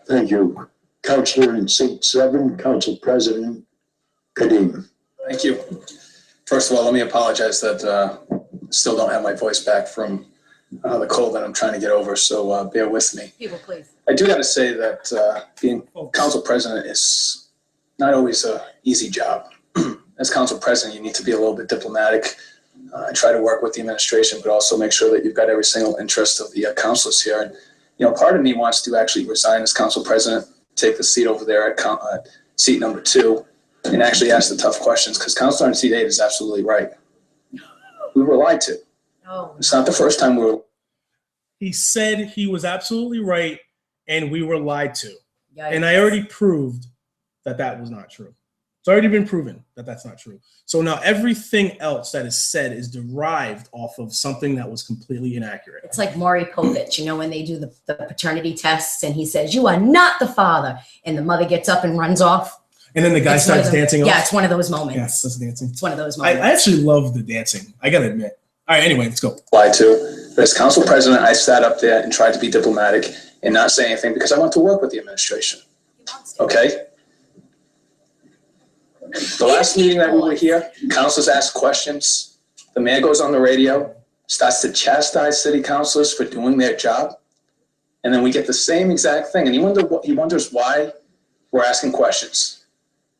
Thank you. Councilor in seat 7, Council President Kadim. Thank you. First of all, let me apologize that still don't have my voice back from the cold that I'm trying to get over. So bear with me. People, please. I do got to say that being council president is not always an easy job. As council president, you need to be a little bit diplomatic. Try to work with the administration, but also make sure that you've got every single interest of the councilors here. And, you know, part of me wants to actually resign as council president, take the seat over there at seat number 2, and actually ask the tough questions, because councilor in seat 8 is absolutely right. We were lied to. Oh, It's not the first time we were. He said he was absolutely right, and we were lied to. yikes. And I already proved that that was not true. It's already been proven that that's not true. So now everything else that is said is derived off of something that was completely inaccurate. It's like Maury Povich, you know, when they do the paternity tests and he says, "You are not the father," and the mother gets up and runs off. And then the guy starts dancing off. Yeah, it's one of those moments. Yes, that's dancing. It's one of those moments. I actually love the dancing. I gotta admit. All right, anyway, let's go. Lied to. But as council president, I sat up there and tried to be diplomatic and not say anything because I want to work with the administration. Okay? The last meeting that we were here, councilors asked questions. The mayor goes on the radio, starts to chastise city councilors for doing their job. And then we get the same exact thing. And he wonders why we're asking questions.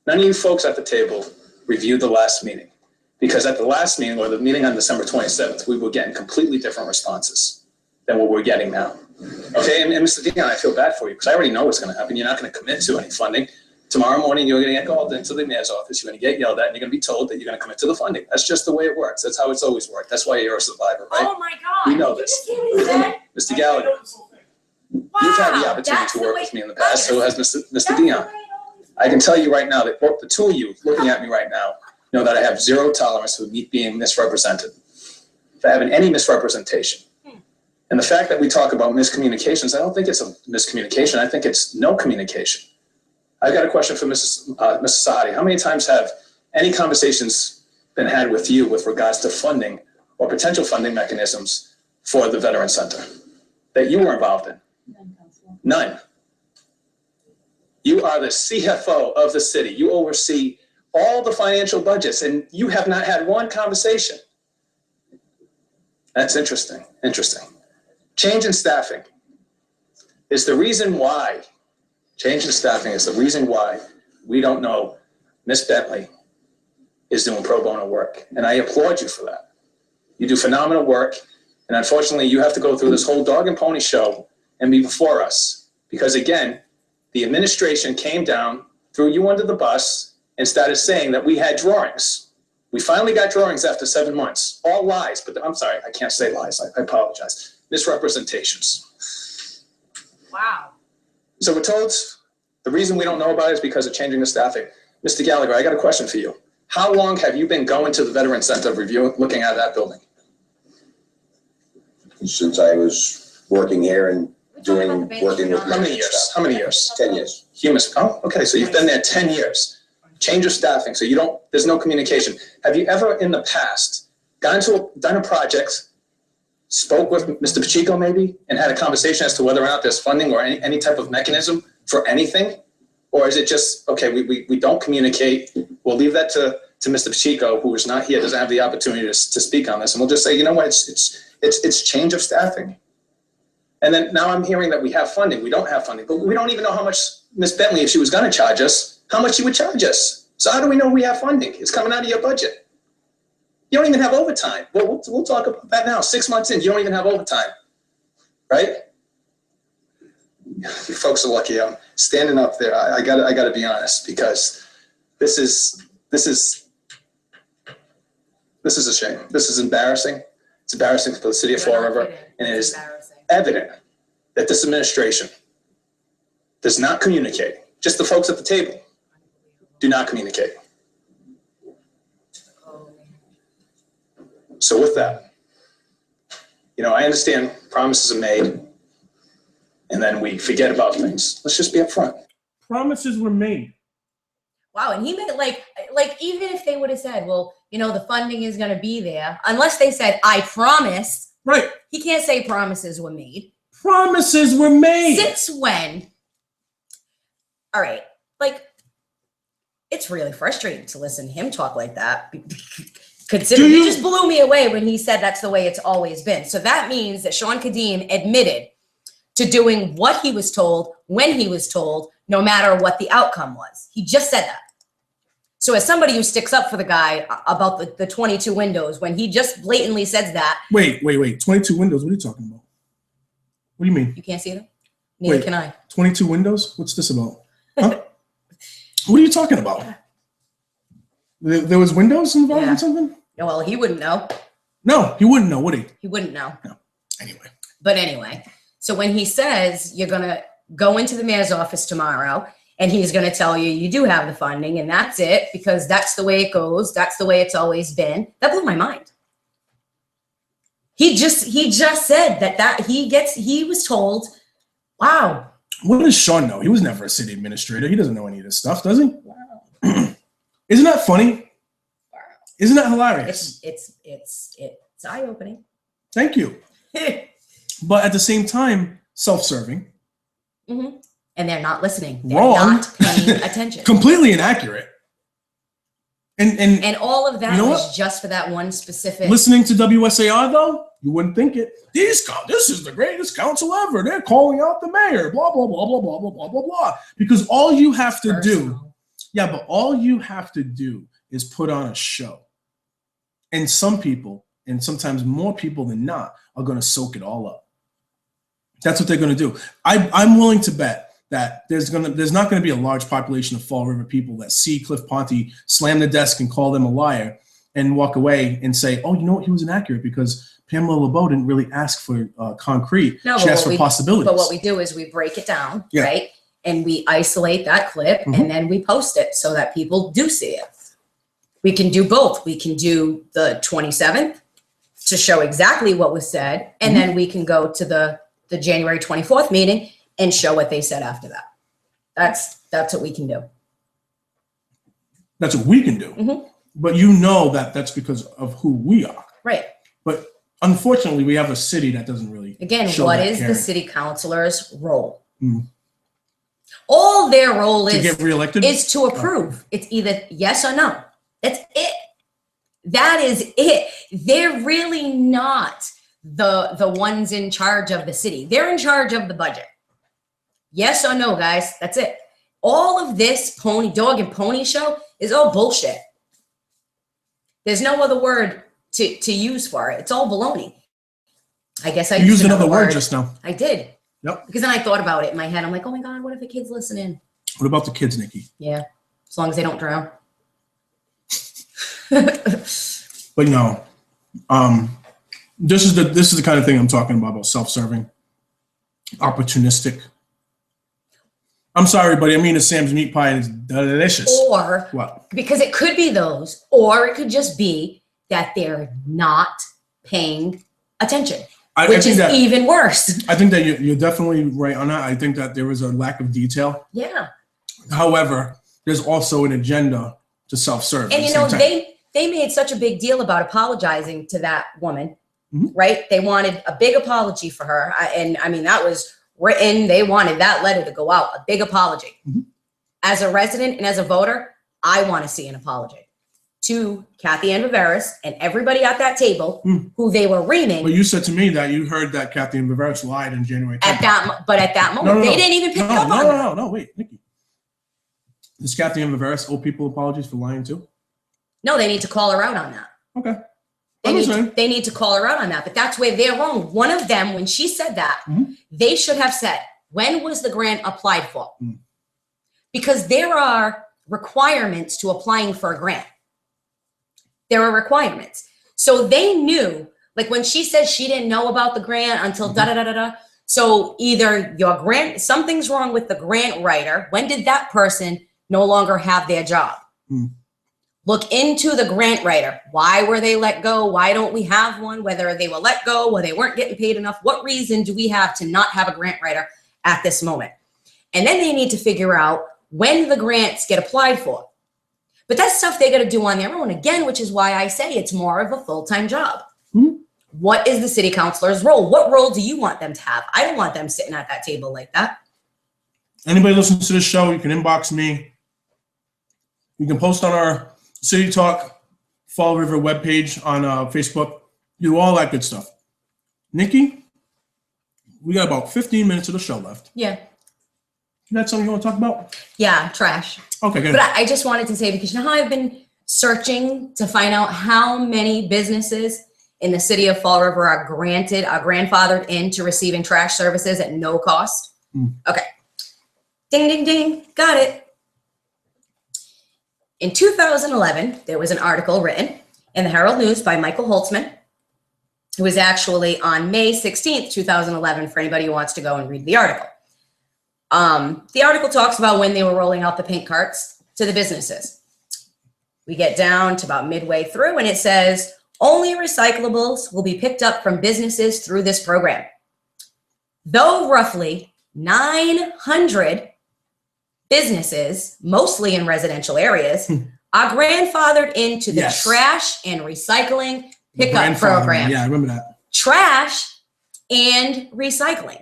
None of you folks at the table reviewed the last meeting. Because at the last meeting, or the meeting on December 27th, we were getting completely different responses than what we're getting now. Okay, and Mr. Dion, I feel bad for you because I already know what's going to happen. You're not going to commit to any funding. Tomorrow morning, you're going to get called into the mayor's office. You're going to get yelled at, and you're going to be told that you're going to commit to the funding. That's just the way it works. That's how it's always worked. That's why you're a survivor, right? Oh my God. We know Did this. you just hear me say? Mr. Gallagher, Wow, you've had the opportunity that's to the work way- with me in the past, so has Mr. That's Dion. the way it always I can tell you right now that both the two of you looking at me right now know that I have zero tolerance for me being misrepresented, for having any misrepresentation. And the fact that we talk about miscommunications, I don't think it's a miscommunication. I think it's no communication. I've got a question for Mrs. Sahadi. How many times have any conversations been had with you with regards to funding or potential funding mechanisms for the Veteran Center that you were involved in? None. You are the CFO of the city. You oversee all the financial budgets, and you have not had one conversation. That's interesting. Change in staffing is the reason why. Change in staffing is the reason why we don't know Miss Bentley is doing pro bono work, and I applaud you for that. You do phenomenal work, and unfortunately, you have to go through this whole dog and pony show and be before us because, again, the administration came down, threw you under the bus, and started saying that we had drawings. We finally got drawings after 7 months. All lies, but I'm sorry, I can't say lies. I apologize. Misrepresentations. Wow. So we're told the reason we don't know about it is because of changing the staffing. Mr. Gallagher, I got a question for you. How long have you been going to the Veteran Center looking at that building? Since I was working here and working with. How many years? How many years? 10 years. Oh, okay, so you've been there 10 years. Change of staffing, so there's no communication. Have you ever in the past done a project, spoke with Mr. Pacheco maybe, and had a conversation as to whether or not there's funding or any type of mechanism for anything? Or is it just, okay, we don't communicate, we'll leave that to Mr. Pacheco, who is not here, doesn't have the opportunity to speak on this, and we'll just say, you know what, it's change of staffing. And then now I'm hearing that we have funding, we don't have funding, but we don't even know how much Ms. Bentley, if she was gonna charge us, how much she would charge us. So how do we know we have funding? It's coming out of your budget. You don't even have overtime. Well, we'll talk about that now. 6 months in, you don't even have overtime, right? You folks are lucky. I'm standing up there. I gotta be honest because this is a shame. This is embarrassing. It's embarrassing for the city of Fall River, and it is evident that this administration does not communicate. Just the folks at the table do not communicate. So with that, I understand promises are made and then we forget about things. Let's just be upfront. Promises were made. Wow, and he made like even if they would have said, well, the funding is going to be there, unless they said, I promise. Right. He can't say promises were made. Promises were made. Since when? All right, it's really frustrating to listen to him talk like that. Considering he just blew me away when he said that's the way it's always been. So that means that Sean Kadim admitted to doing what he was told, when he was told, no matter what the outcome was. He just said that. So as somebody who sticks up for the guy about the 22 windows, when he just blatantly says that. Wait. 22 windows, what are you talking about? What do you mean? You can't see them? Neither can I. 22 windows? What's this about? Huh? What are you talking about? There was windows involved in something? Well, he wouldn't know. No, he wouldn't know, would he? He wouldn't know. No. Anyway. But anyway, so when he says you're going to go into the mayor's office tomorrow and he's going to tell you you do have the funding and that's it because that's the way it goes. That's the way it's always been. That blew my mind. He just said that he was told, wow. What does Sean know? He was never a city administrator. He doesn't know any of this stuff, does he? Wow. Isn't that funny? Wow. Isn't that hilarious? It's eye-opening. Thank you. But at the same time, self-serving. Mm-hmm. And they're not listening. They're Wrong. not paying attention. Completely inaccurate. And all of that You know was what? just for that one specific. Listening to WSAR though, you wouldn't think it. This is the greatest council ever. They're calling out the mayor. Blah blah blah blah blah blah blah blah blah. Because all you have to do, personal. yeah, but all you have to do is put on a show, and some people, and sometimes more people than not, are going to soak it all up. That's what they're going to do. I'm willing to bet that there's not going to be a large population of Fall River people that see Cliff Ponte slam the desk and call them a liar and walk away and say, oh, you know what, he was inaccurate because Pamela LeBeau didn't really ask for concrete. No, she asked for possibilities. But what we do is we break it down, Yeah. right? And we isolate that clip Mhm. and then we post it so that people do see it. We can do both. We can do the 27th to show exactly what was said, and then we can go to the January 24th meeting and show what they said after that. That's what we can do. That's what we can do. Mhm. But you know that's because of who we are. Right. But unfortunately, we have a city that doesn't really Again, show what that is caring. the city councilor's role? Mhm. All their role To is get reelected? is to approve. It's either yes or no. That's it. That is it. They're really not the ones in charge of the city. They're in charge of the budget. Yes or no, guys. That's it. All of this dog and pony show is all bullshit. There's no other word to use for it. It's all baloney. I guess I You used another word just now. I did. Yep. Because then I thought about it in my head. I'm like, oh my God, what if the kids listen in? What about the kids, Nikki? Yeah. As long as they don't drown. But no, this is the kind of thing I'm talking about self-serving, opportunistic. I'm sorry, buddy. I mean, it's Sam's meat pie and it's delicious. Or What? because it could be those, or it could just be that they're not paying attention, I which think is that even worse. I think that you're definitely right on that. I think that there was a lack of detail. Yeah. However, there's also an agenda to self-serve. And you know, they made such a big deal about apologizing to that woman, Mhm. right? They wanted a big apology for her. And I mean, that was written. They wanted that letter to go out, a big apology. Mhm. As a resident and as a voter, I want to see an apology to Cathy and Vivieros and everybody at that table who they were reaming. But you said to me that you heard that Cathy and Vivieros lied in January 10th. At that moment, they didn't even pick up on it. No, wait, Nikki. Does Cathy and Vivieros owe people apologies for lying too? No, they need to call her out on that. Okay. They need to call her out on that, but that's where they're wrong. One of them, when she said that, they should have said, when was the grant applied for? Because there are requirements to applying for a grant. There are requirements. So they knew, like when she said she didn't know about the grant until da-da-da-da-da. So either your grant, something's wrong with the grant writer. When did that person no longer have their job? Look into the grant writer. Why were they let go? Why don't we have one? Whether they were let go or they weren't getting paid enough. What reason do we have to not have a grant writer at this moment? And then they need to figure out when the grants get applied for. But that's stuff they got to do on their own again, which is why I say it's more of a full-time job. What is the city councilor's role? What role do you want them to have? I don't want them sitting at that table like that. Anybody listening to this show, you can inbox me. You can post on our City Talk Fall River webpage on Facebook. You do all that good stuff. Nikki, we got about 15 minutes of the show left. Yeah. You got something you want to talk about? Yeah, trash. Okay, good. But I just wanted to say, because you know how I've been searching to find out how many businesses in the city of Fall River are grandfathered into receiving trash services at no cost? Okay. Ding, ding, ding. Got it. In 2011, there was an article written in the Herald News by Michael Holtzman. It was actually on May 16th, 2011, for anybody who wants to go and read the article. The article talks about when they were rolling out the pink carts to the businesses. We get down to about midway through and it says, only recyclables will be picked up from businesses through this program. Though roughly 900 businesses, mostly in residential areas, are grandfathered into the trash and recycling pickup program. Yeah, I remember that. Trash and recycling.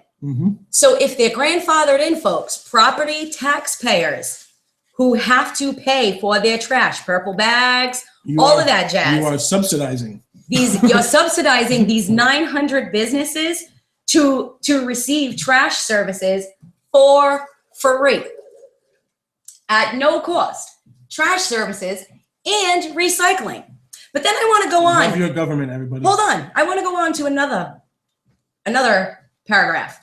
So if they're grandfathered in, folks, property taxpayers, who have to pay for their trash, purple bags, You all are- of that jazz. You are subsidizing. You're subsidizing these 900 businesses to receive trash services for free at no cost. Trash services and recycling. But then I want to go on. Love your government, everybody. Hold on. I want to go on to another paragraph.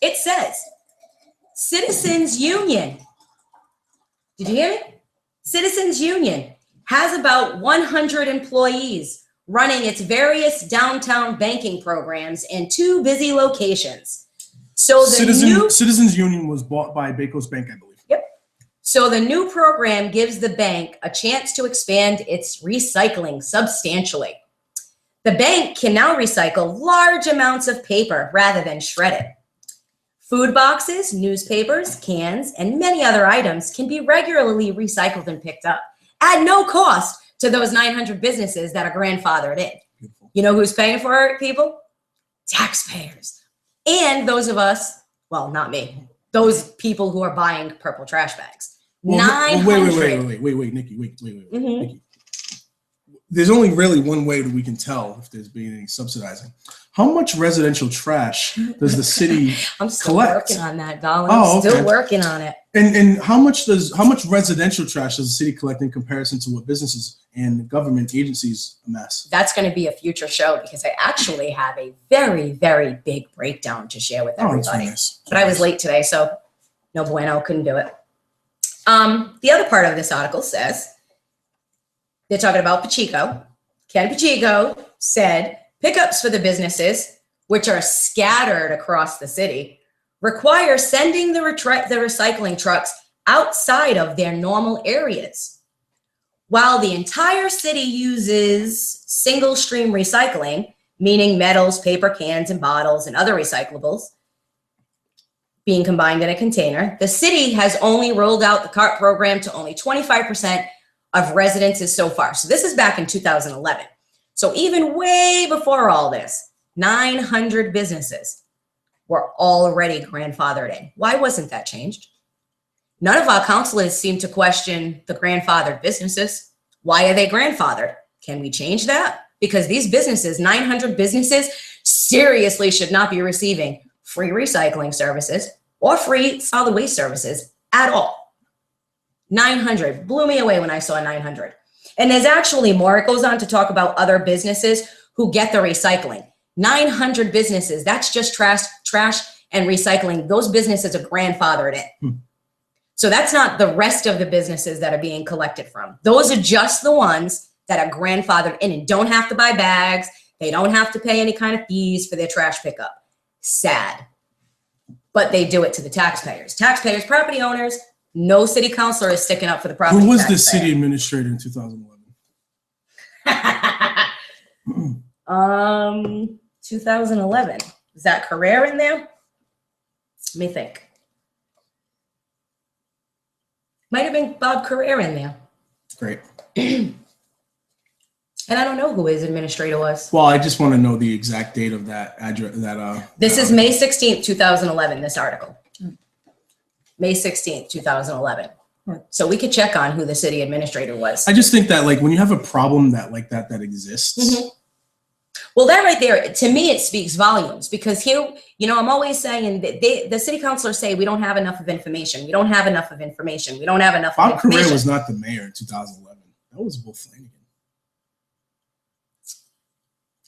It says, Citizens Union. Did you hear me? Citizens Union has about 100 employees running its various downtown banking programs in 2 busy locations. So the Citizens Union was bought by Bakos Bank, I believe. So the new program gives the bank a chance to expand its recycling substantially. The bank can now recycle large amounts of paper rather than shred it. Food boxes, newspapers, cans, and many other items can be regularly recycled and picked up at no cost to those 900 businesses that are grandfathered in. Beautiful. You know who's paying for it, people? Taxpayers. And those of us, well, not me, those people who are buying purple trash bags. Well, 900. wait, Nikki, wait. Mhm. Nikki. There's only really one way that we can tell if there's been any subsidizing. How much residential trash does the city I'm still collect? working on that, Dollar. Oh, I'm still okay. working on it. And how much residential trash does the city collect in comparison to what businesses and government agencies amass? That's going to be a future show because I actually have a very, very big breakdown to share with Oh, that's everybody. nice. But I was late today, so no bueno, couldn't do it. The other part of this article says, they're talking about Pacheco. Ken Pacheco said, pickups for the businesses, which are scattered across the city, require sending the recycling trucks outside of their normal areas. While the entire city uses single stream recycling, meaning metals, paper, cans, and bottles, and other recyclables being combined in a container, the city has only rolled out the cart program to only 25% of residences so far. So this is back in 2011. So even way before all this, 900 businesses were already grandfathered in. Why wasn't that changed? None of our councilors seem to question the grandfathered businesses. Why are they grandfathered? Can we change that? Because these businesses, 900 businesses, seriously should not be receiving free recycling services or free solid waste services at all. 900 blew me away when I saw 900. And there's actually more. It goes on to talk about other businesses who get the recycling. 900 businesses, that's just trash and recycling. Those businesses are grandfathered in. So that's not the rest of the businesses that are being collected from. Those are just the ones that are grandfathered in and don't have to buy bags. They don't have to pay any kind of fees for their trash pickup. Sad. But they do it to the taxpayers. Taxpayers, property owners, no city councilor is sticking up for the property. Who was the taxpayer. city administrator in 2011? 2011. Is that Carrera in there? Let me think. Might have been Bob Carrera in there. Great. And I don't know who his administrator was. Well, I just want to know the exact date of that address. This is May 16th, 2011, this article. May 16th, 2011. So we could check on who the city administrator was. I just think that like when you have a problem that exists. Mhm. Well, that right there, to me, it speaks volumes because here, you know, I'm always saying that the city councilors say we don't have enough of information. We don't have enough of information. We don't have enough of Bob information. Carrera was not the mayor in 2011. That was Will Flanagan.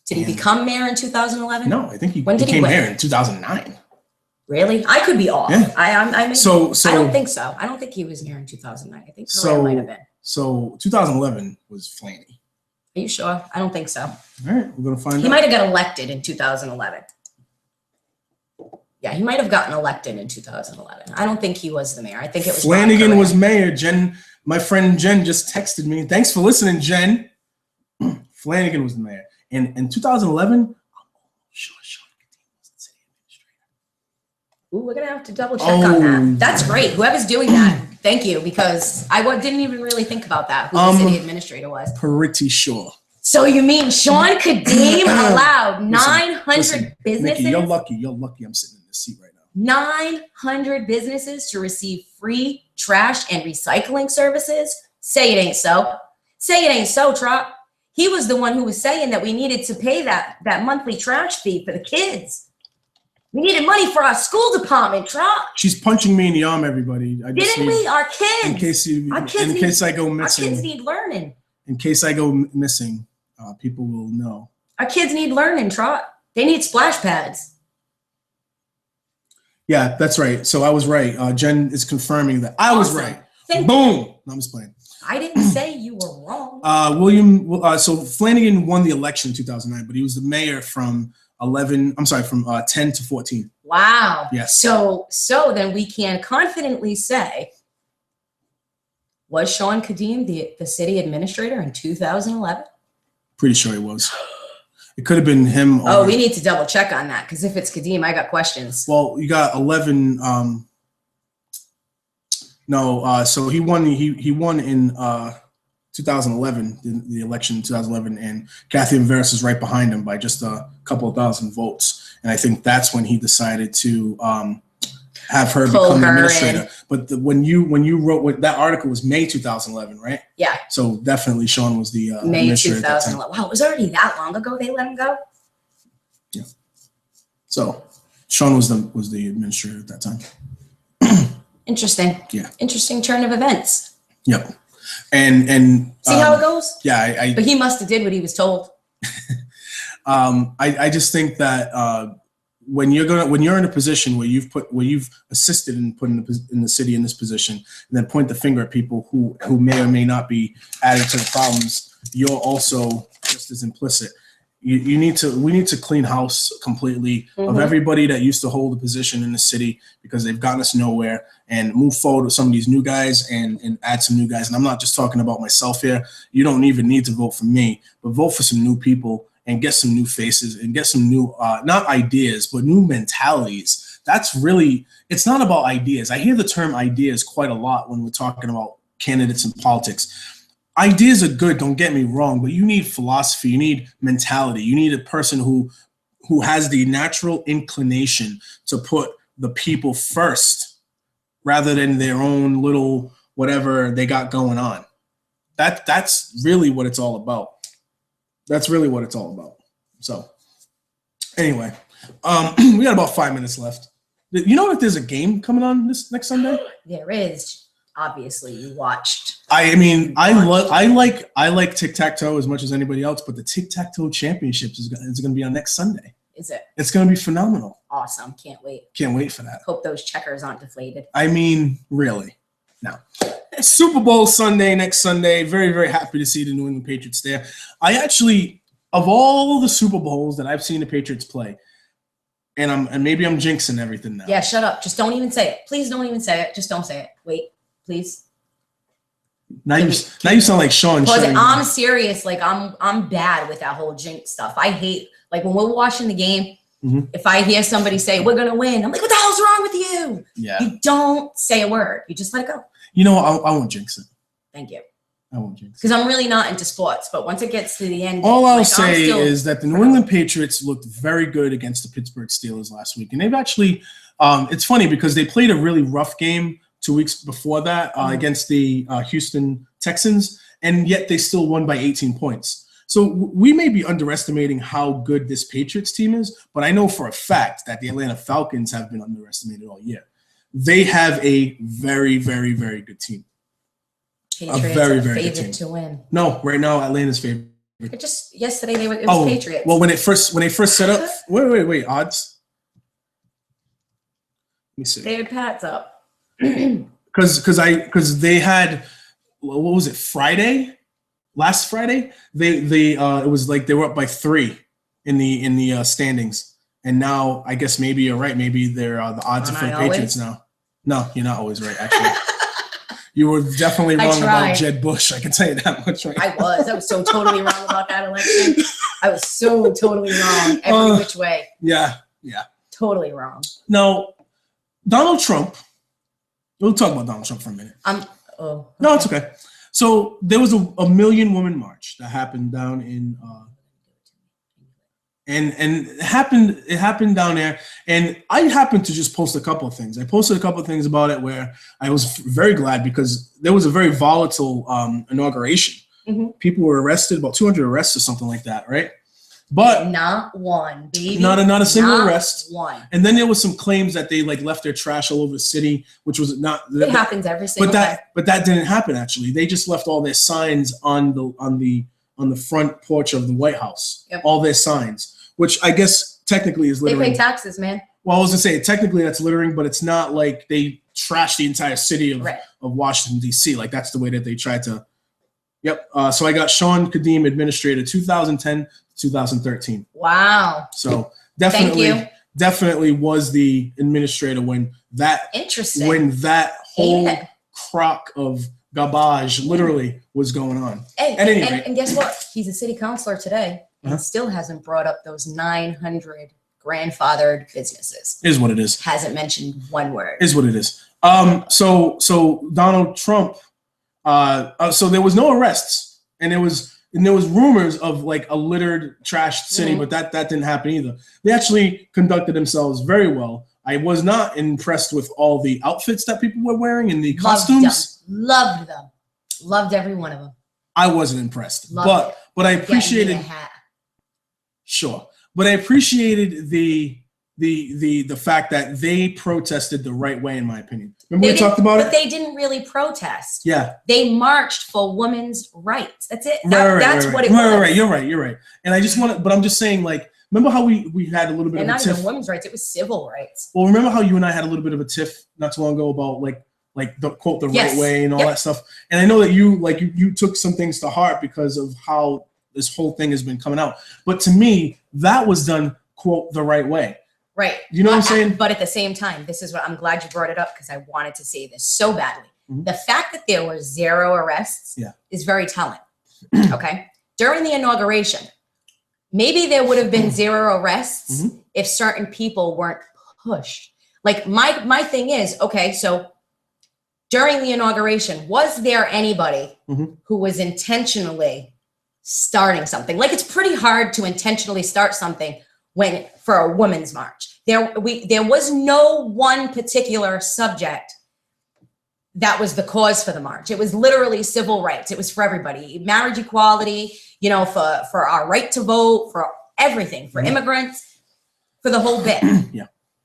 Did he become mayor in 2011? No, I think he When did he became win? mayor in 2009. Really? I could be off. Yeah. I So I don't think so. I don't think he was mayor in 2009. I think Carrera might have been. So 2011 was Flaney. Are you sure? I don't think so. All right, we're gonna find He out. might have got elected in 2011. Yeah, he might have gotten elected in 2011. I don't think he was the mayor. I think it was Bob Flanagan Carrera. was mayor. Jen, my friend Jen just texted me. Thanks for listening, Jen. Flanagan was the mayor. And in 2011, Sean was the city administrator. Ooh, we're gonna have to double check on that. Oh. That's great. Whoever's doing that, thank you, because I didn't even really think about that. Who the city administrator was. Pretty sure. So you mean Sean Kadeem allowed 900 Listen, businesses? Nikki, you're lucky. I'm sitting in this seat right now. 900 businesses to receive free trash and recycling services? Say it ain't so. Say it ain't so, Trot. He was the one who was saying that we needed to pay that monthly trash fee for the kids. We needed money for our school department, Trot. She's punching me in the arm, everybody. Didn't we? Our kids. In case I go missing. Our kids need learning. In case I go missing, people will know. Our kids need learning, Trot. They need splash pads. Yeah, that's right. So I was right. Jen is confirming that I was right. Boom. No, I'm just playing. I didn't say you were wrong. So Flanagan won the election in 2009, but he was the mayor from 10 to 14. Wow. Yes. So then we can confidently say, was Sean Kadim the city administrator in 2011? Pretty sure he was. It could have been him. Oh, we need to double check on that, because if it's Kadim, I got questions. Well, you got 11. So he won. He won in 2011, the election in 2011, and Cathy and Vivieros is right behind him by just a couple of thousand votes. And I think that's when he decided to have her become the administrator. But when you wrote that article was May 2011, right? Yeah. So definitely Sean was the May administrator 2011. Wow, it was already that long ago they let him go? Yeah. So Sean was the administrator at that time. Interesting. Yeah. Interesting turn of events. Yep. And see how it goes? Yeah, but he must have did what he was told. I just think that when you're in a position where you've assisted in putting in the city in this position, and then point the finger at people who may or may not be adding to the problems, you're also just as implicit. We need to clean house completely of everybody that used to hold a position in the city, because they've gotten us nowhere, and move forward with some of these new guys and add some new guys. And I'm not just talking about myself here. You don't even need to vote for me, but vote for some new people and get some new faces and get some new, not ideas, but new mentalities. That's really, it's not about ideas. I hear the term ideas quite a lot when we're talking about candidates in politics. Ideas are good, don't get me wrong, but you need philosophy, you need mentality, you need a person who has the natural inclination to put the people first rather than their own little whatever they got going on. That's really what it's all about. That's really what it's all about. So anyway, we got about 5 minutes left. You know if there's a game coming on this next Sunday? There is. Obviously, you watched. I mean, I like tic-tac-toe as much as anybody else, but the tic-tac-toe championships is going to be on next Sunday. Is it? It's going to be phenomenal. Awesome. Can't wait. Can't wait for that. Hope those checkers aren't deflated. I mean, really. No. Super Bowl Sunday, next Sunday. Very, very happy to see the New England Patriots there. I actually, of all the Super Bowls that I've seen the Patriots play, and maybe I'm jinxing everything now. Yeah, shut up. Just don't even say it. Please don't even say it. Just don't say it. Wait. Please. Now you sound like Sean. I'm serious. Like I'm bad with that whole jinx stuff. I hate, like, when we're watching the game, if I hear somebody say we're gonna win, I'm like, what the hell's wrong with you? Yeah. You don't say a word. You just let it go. You know, I won't jinx it. Thank you. I won't jinx it. Because I'm really not into sports, but once it gets to the end, all I'll say is that the New England Patriots looked very good against the Pittsburgh Steelers last week, and they've actually, it's funny because they played a really rough game 2 weeks before that against the Houston Texans, and yet they still won by 18 points. So we may be underestimating how good this Patriots team is, but I know for a fact that the Atlanta Falcons have been underestimated all year. They have a very, very, very good team. Patriots a very, are very good favorite team. to win. No, right now Atlanta's favorite. Just yesterday it was Patriots. Well, when they first set up, wait, odds. Let me see. They had Pats up. Because they had, what was it, last Friday it was like they were up by 3 in the standings, and now I guess maybe you're right, maybe they're the odds are for the Patriots now. No, you're not always right, actually. You were definitely wrong about Jed Bush, I can tell you that much. Right? I was so totally wrong about that election. I was so totally wrong every which way. Yeah Totally wrong. Now Donald Trump, we'll talk about Donald Trump for a minute. Okay. No, it's okay. So there was a million woman march that happened down And it happened down there. And I happened to just post a couple of things. I posted a couple of things about it where I was very glad because there was a very volatile inauguration. People were arrested, about 200 arrests or something like that, right? But not one, baby. Not a single Not arrest. One. And then there was some claims that they like left their trash all over the city, which was not. It happens every single time. But that didn't happen actually. They just left all their signs on the front porch of the White House. Yep. All their signs, which I guess technically is littering. They pay taxes, man. Well, I was gonna say technically that's littering, but it's not like they trashed the entire city of Washington D.C. Like that's the way that they tried to. Yep. So I got Sean Kadim, administrator, 2010 to 2013. Wow. So definitely, Thank you. definitely was the administrator when that whole crock of garbage literally was going on. And guess what? He's a city councilor today and still hasn't brought up those 900 grandfathered businesses. Is what it is. Hasn't mentioned one word. Is what it is. So Donald Trump. So there was no arrests, and there was rumors of like a littered, trashed city, but that didn't happen either. They actually conducted themselves very well. I was not impressed with all the outfits that people were wearing and the costumes. Loved them. Loved every one of them. I wasn't impressed, but I appreciated. Sure, but I appreciated the fact that they protested the right way, in my opinion. Remember we talked about it? But they didn't really protest. Yeah. They marched for women's rights. That's it. That's what it was. Right. You're right. And I just want to, but I'm just saying, like, remember how we had a little bit of a tiff? And not even women's rights, it was civil rights. Well, remember how you and I had a little bit of a tiff not too long ago about like the quote the right way and all that stuff. And I know that you took some things to heart because of how this whole thing has been coming out. But to me, that was done quote the right way. Right. You know what I'm saying? But at the same time, this is what I'm glad you brought it up because I wanted to say this so badly. The fact that there were 0 arrests is very telling. Okay. During the inauguration, maybe there would have been 0 arrests if certain people weren't pushed. Like my thing is, okay, so during the inauguration, was there anybody who was intentionally starting something? Like it's pretty hard to intentionally start something for a women's march. There was no one particular subject that was the cause for the march. It was literally civil rights. It was for everybody. Marriage equality, for our right to vote, for everything, for immigrants, for the whole bit.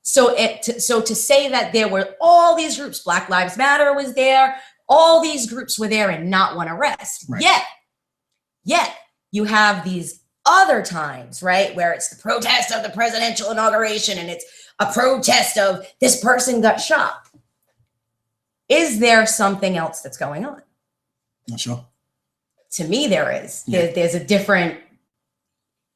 So to say that there were all these groups, Black Lives Matter was there, all these groups were there and not one arrest. Right. Yet you have these other times, right, where it's the protest of the presidential inauguration and it's a protest of this person got shot. Is there something else that's going on? Not sure. To me, there is. There's a different,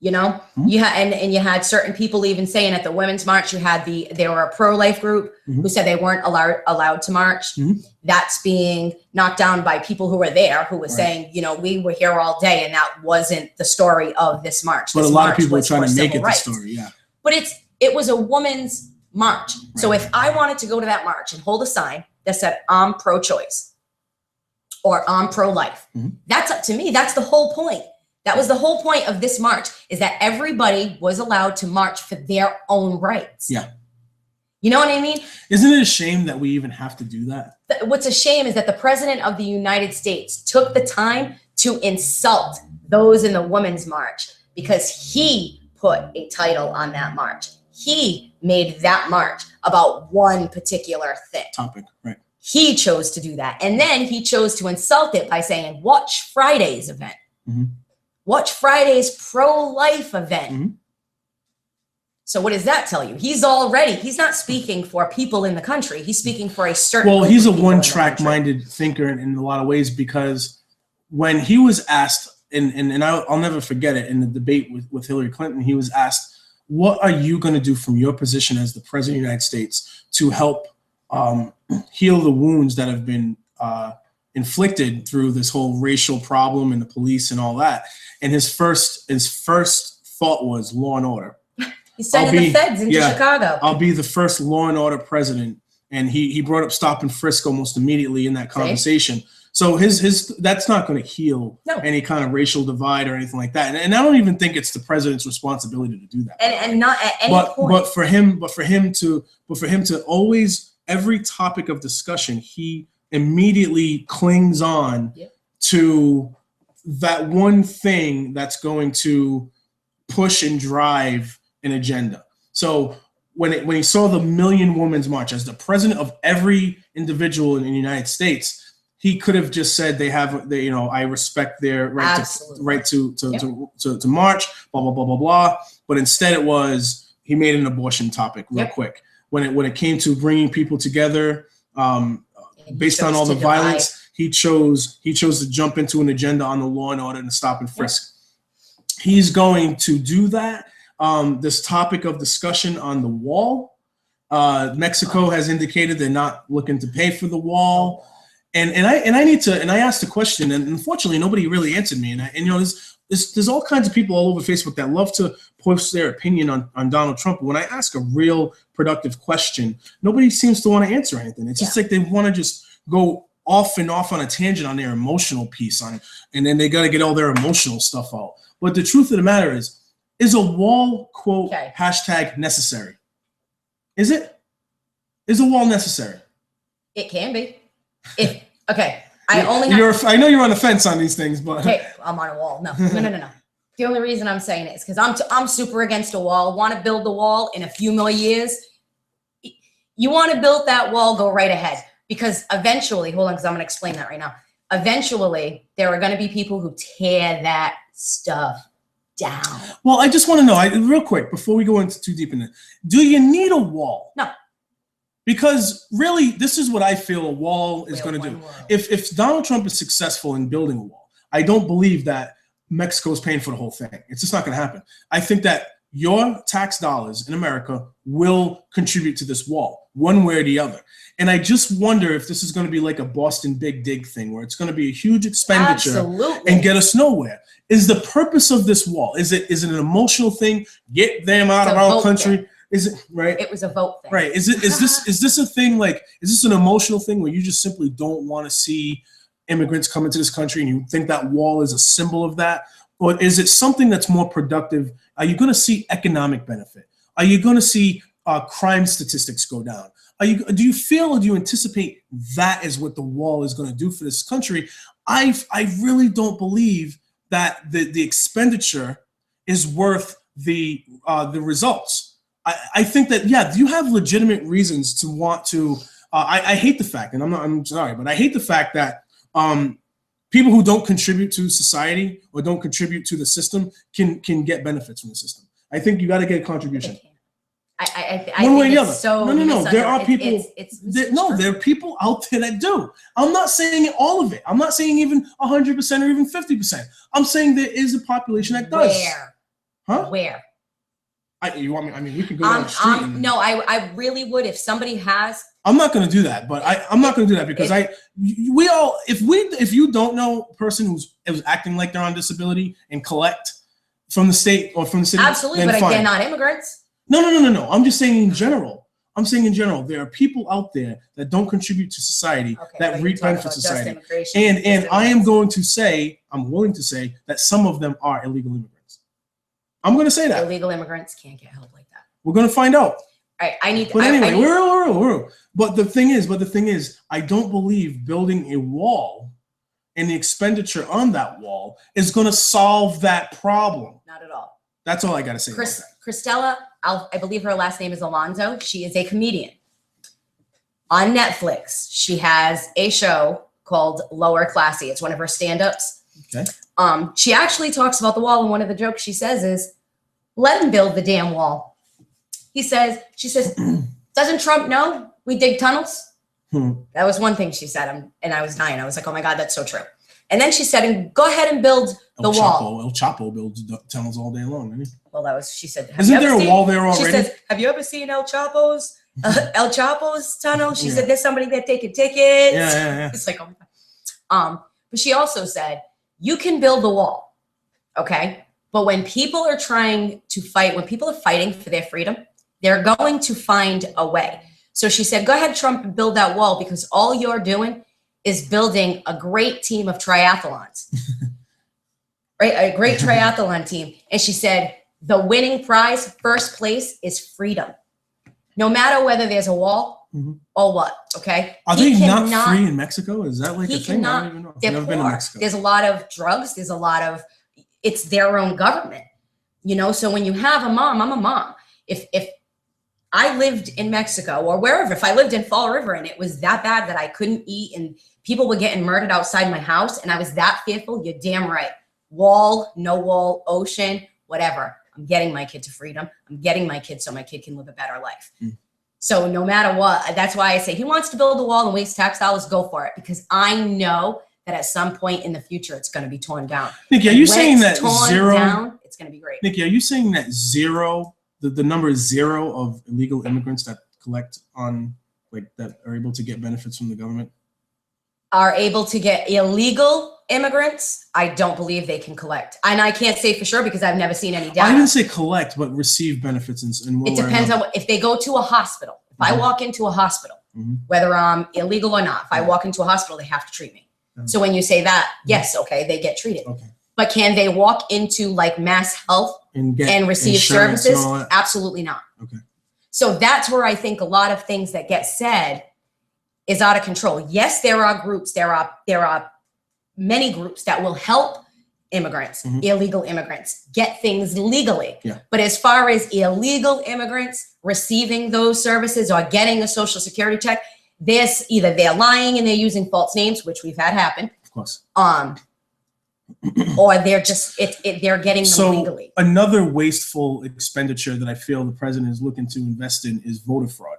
you had certain people even saying at the women's march, there were a pro-life group who said they weren't allowed to march. That's being knocked down by people who were there, who were saying, we were here all day and that wasn't the story of this march. But a lot of people are trying to make it the story, But it was a woman's march. Right. So if I wanted to go to that march and hold a sign that said, I'm pro-choice or I'm pro-life, that's up to me. That's the whole point. That was the whole point of this march, is that everybody was allowed to march for their own rights. Yeah. You know what I mean? Isn't it a shame that we even have to do that? What's a shame is that the president of the United States took the time to insult those in the Women's March because he put a title on that march. He made that march about one particular thing. Topic, right. He chose to do that. And then he chose to insult it by saying, watch Friday's event. Watch Friday's pro-life event. So what does that tell you? He's not speaking for people in the country. He's speaking for a certain. Well, he's a one-track minded thinker in a lot of ways, because when he was asked, and I'll never forget it, in the debate with Hillary Clinton, he was asked, what are you going to do from your position as the president of the United States to help heal the wounds that have been inflicted through this whole racial problem and the police and all that? And his first thought was law and order. He's sending the feds into Chicago. I'll be the first law and order president. And he brought up stop and frisk almost immediately in that conversation. So his that's not going to heal No. any kind of racial divide or anything like that. And I don't even think it's the president's responsibility to do that. And not at any point. But for him to always, every topic of discussion, he immediately clings on to that one thing that's going to push and drive an agenda. So when he saw the Million Women's March, as the president of every individual in the United States, he could have just said I respect their right to march, blah blah blah blah blah. But instead, he made an abortion topic real quick. When it came to bringing people together, based on all the violence, he chose to jump into an agenda on the law and order and stop and frisk. He's going to do that. This topic of discussion on the wall, Mexico has indicated they're not looking to pay for the wall. And I asked the question, and unfortunately nobody really answered me. There's all kinds of people all over Facebook that love to post their opinion on Donald Trump. When I ask a real productive question, nobody seems to want to answer anything. It's just like they want to just go off on a tangent on their emotional piece and then they got to get all their emotional stuff out. But the truth of the matter is a wall quote hashtag necessary? Is it? Is a wall necessary? It can be. I know you're on the fence on these things, but I'm on a wall. No. The only reason I'm saying it is because I'm super against a wall. Want to build the wall in a few more years? You want to build that wall? Go right ahead. Because eventually, hold on, because I'm going to explain that right now. Eventually, there are going to be people who tear that stuff down. Well, I just want to know, real quick, before we go into too deep in it, do you need a wall? No. Because really, this is what I feel a wall is going to do. If Donald Trump is successful in building a wall, I don't believe that Mexico is paying for the whole thing. It's just not going to happen. I think that your tax dollars in America will contribute to this wall, one way or the other. And I just wonder if this is going to be like a Boston Big Dig thing, where it's going to be a huge expenditure and get us nowhere. Is the purpose of this wall? Is it an emotional thing? Get them out of our country. Is it right? It was a vote thing. Right. Is this a thing is this an emotional thing where you just simply don't want to see immigrants come into this country and you think that wall is a symbol of that? Or is it something that's more productive? Are you going to see economic benefit? Are you going to see crime statistics go down? Do you feel or do you anticipate that is what the wall is going to do for this country? I really don't believe that the expenditure is worth the results. I think that, you have legitimate reasons to want to, I hate the fact, and I'm sorry, but I hate the fact that people who don't contribute to society or don't contribute to the system can get benefits from the system. I think you got to get a contribution. I one way or the other. So no. There are people. There are people out there that do. I'm not saying all of it. I'm not saying even 100% or even 50%. I'm saying there is a population that does. Where? Huh? Where? You want me? I mean, we could go down the street. No, I really would if somebody has. I'm not going to do that, but I'm not going to do that because if you don't know a person who's acting like they're on disability and collect from the state or from the city, absolutely, but again, not immigrants. No. I'm just saying in general. There are people out there that don't contribute to society that reap benefit society, and I'm willing to say that some of them are illegal immigrants. I'm going to say that illegal immigrants can't get help like that. We're going to find out. All right, But anyway, we're. But the thing is, I don't believe building a wall and the expenditure on that wall is going to solve that problem. Not at all. That's all I got to say. Cristela, I believe her last name is Alonso. She is a comedian. On Netflix, she has a show called Lower Classy. It's one of her stand-ups. Okay. She actually talks about the wall, and one of the jokes she says is, let him build the damn wall. She says, doesn't Trump know we dig tunnels? That was one thing she said, and I was dying. I was like, oh my God, that's so true. And then she said, and go ahead and build the wall. El Chapo builds tunnels all day long, doesn't he? Well, she said. Isn't there a wall there already? She says, have you ever seen El Chapo's tunnel? She said, there's somebody there taking tickets. Yeah. It's like, oh my God. But she also said, you can build the wall, okay? But when people are trying to fight, when people are fighting for their freedom, they're going to find a way. So she said, go ahead, Trump, and build that wall because all you're doing is building a great team of triathlons, right? A great triathlon team. And she said, the winning prize, first place, is freedom. No matter whether there's a wall or what, okay? Are they not free in Mexico? Is that like a thing? I don't even know. They're I've never been to poor. Mexico. There's a lot of drugs. There's a lot of, it's their own government, you know? So when you have a mom, I'm a mom. If I lived in Mexico or wherever, if I lived in Fall River and it was that bad that I couldn't eat and people were getting murdered outside my house and I was that fearful, you're damn right. Wall, no wall, ocean, whatever. I'm getting my kid to freedom. I'm getting my kid so my kid can live a better life. So no matter what, that's why I say he wants to build a wall and waste tax dollars, go for it. Because I know that at some point in the future, it's going to be torn down. Nikki, are you saying that zero? Down, it's going to be great. Nikki, are you saying that zero, the number is zero of illegal immigrants that collect on, like, that are able to get benefits from the government? Are able to get illegal immigrants? I don't believe they can collect. And I can't say for sure because I've never seen any data. I didn't say collect, but receive benefits in one It depends on if they go to a hospital. If I walk into a hospital, whether I'm illegal or not, if I walk into a hospital, they have to treat me. So when you say that, yes, okay, they get treated. Okay. But can they walk into like mass health and receive services? Absolutely not. Okay. So that's where I think a lot of things that get said is out of control. Yes, there are groups, there are many groups that will help immigrants, illegal immigrants, get things legally. Yeah. But as far as illegal immigrants receiving those services or getting a social security check, there's either they're lying and they're using false names, which we've had happen. Of course. Or they're just they're getting them legally. Another wasteful expenditure that I feel the president is looking to invest in is voter fraud.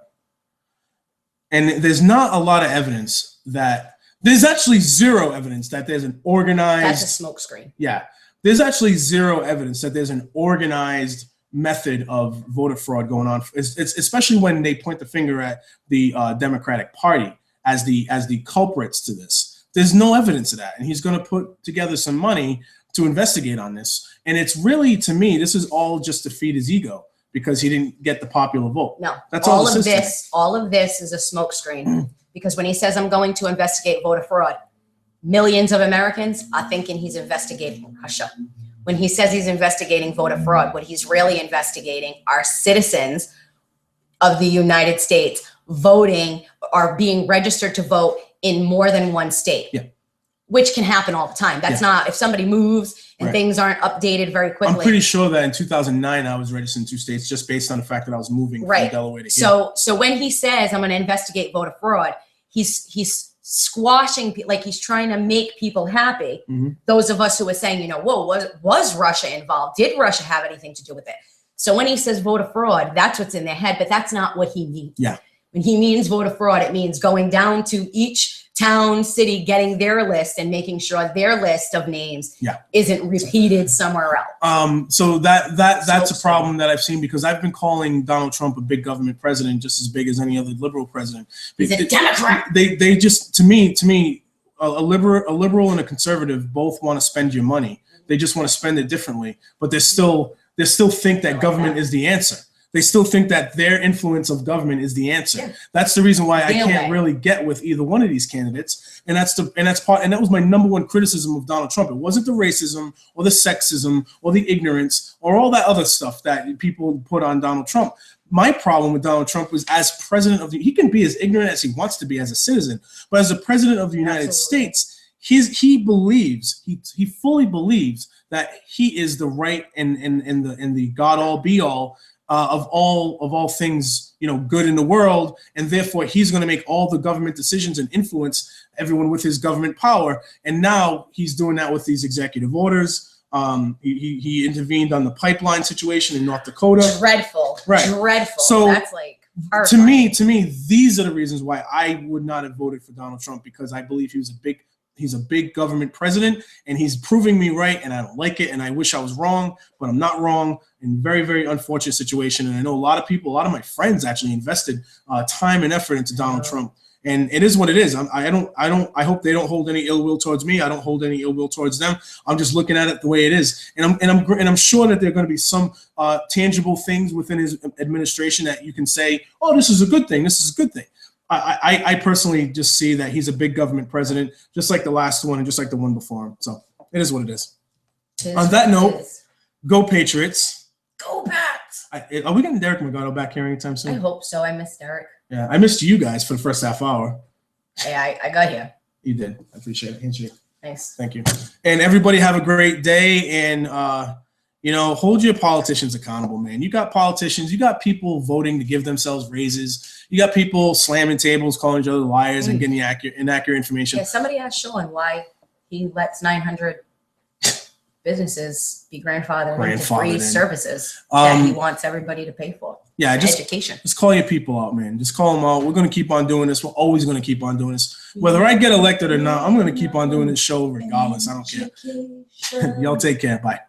And there's not a lot of evidence that there's actually zero evidence that there's an organized. That's a smokescreen. Yeah. There's actually zero evidence that there's an organized method of voter fraud going on. It's especially when they point the finger at the Democratic Party as the culprits to this. There's no evidence of that. And he's going to put together some money to investigate on this. And it's really, to me, this is all just to feed his ego because he didn't get the popular vote. No, that's all of this is a smokescreen. Because when he says I'm going to investigate voter fraud, millions of Americans are thinking he's investigating Russia. When he says he's investigating voter fraud, what he's really investigating are citizens of the United States voting or being registered to vote in more than one state, which can happen all the time. That's not, if somebody moves and things aren't updated very quickly. I'm pretty sure that in 2009, I was registered in 2 states just based on the fact that I was moving from Delaware to here. So when he says I'm going to investigate voter fraud, he's squashing, like he's trying to make people happy. Those of us who are saying, you know, whoa, was Russia involved? Did Russia have anything to do with it? So when he says voter fraud, that's what's in their head, but that's not what he means. Yeah. When he means voter fraud, it means going down to each town, city, getting their list and making sure their list of names isn't repeated somewhere else. So that's a problem that I've seen because I've been calling Donald Trump a big government president, just as big as any other liberal president. He's a Democrat. They just, to me, a liberal and a conservative both want to spend your money. They just want to spend it differently, but they still think that government is the answer. They still think that their influence of government is the answer. Yeah. That's the reason why I can't really get with either one of these candidates. And that was my number one criticism of Donald Trump. It wasn't the racism or the sexism or the ignorance or all that other stuff that people put on Donald Trump. My problem with Donald Trump was as president of he can be as ignorant as he wants to be as a citizen, but as a president of the United States, he fully believes that he is the right and the God all be all of all things, you know, good in the world, and therefore he's going to make all the government decisions and influence everyone with his government power. And now he's doing that with these executive orders. He intervened on the pipeline situation in North Dakota. Dreadful, dreadful. So that's like horrifying. to me, these are the reasons why I would not have voted for Donald Trump, because I believe he's a big government president, and he's proving me right, and I don't like it, and I wish I was wrong, but I'm not wrong. In very, very unfortunate situation, and I know a lot of my friends actually invested time and effort into Donald Trump, and it is what it is. I hope they don't hold any ill will towards me. I don't hold any ill will towards them. I'm just looking at it the way it is, and I'm sure that there are going to be some tangible things within his administration that you can say, oh, this is a good thing. This is a good thing. I personally just see that he's a big government president, just like the last one and just like the one before him. So it is what it is. On that note, go Patriots. Go Pats. Are we getting Derek McGonagall back here anytime I soon? hope so. I miss Derek. Yeah, I missed you guys for the first half hour. Hey, I got here. You did. I appreciate it. Handshake. Thanks. Thank you. And everybody have a great day. And, hold your politicians accountable, man. You got politicians. You got people voting to give themselves raises. You got people slamming tables, calling each other liars and getting inaccurate information. Yeah, somebody asked Sean why he lets 900 businesses be grandfathered into free services that he wants everybody to pay for. Yeah, Education. Just call your people out, man. Just call them out. We're going to keep on doing this. We're always going to keep on doing this. Whether I get elected or not, I'm going to keep on doing this show regardless. I don't care. Y'all take care. Bye.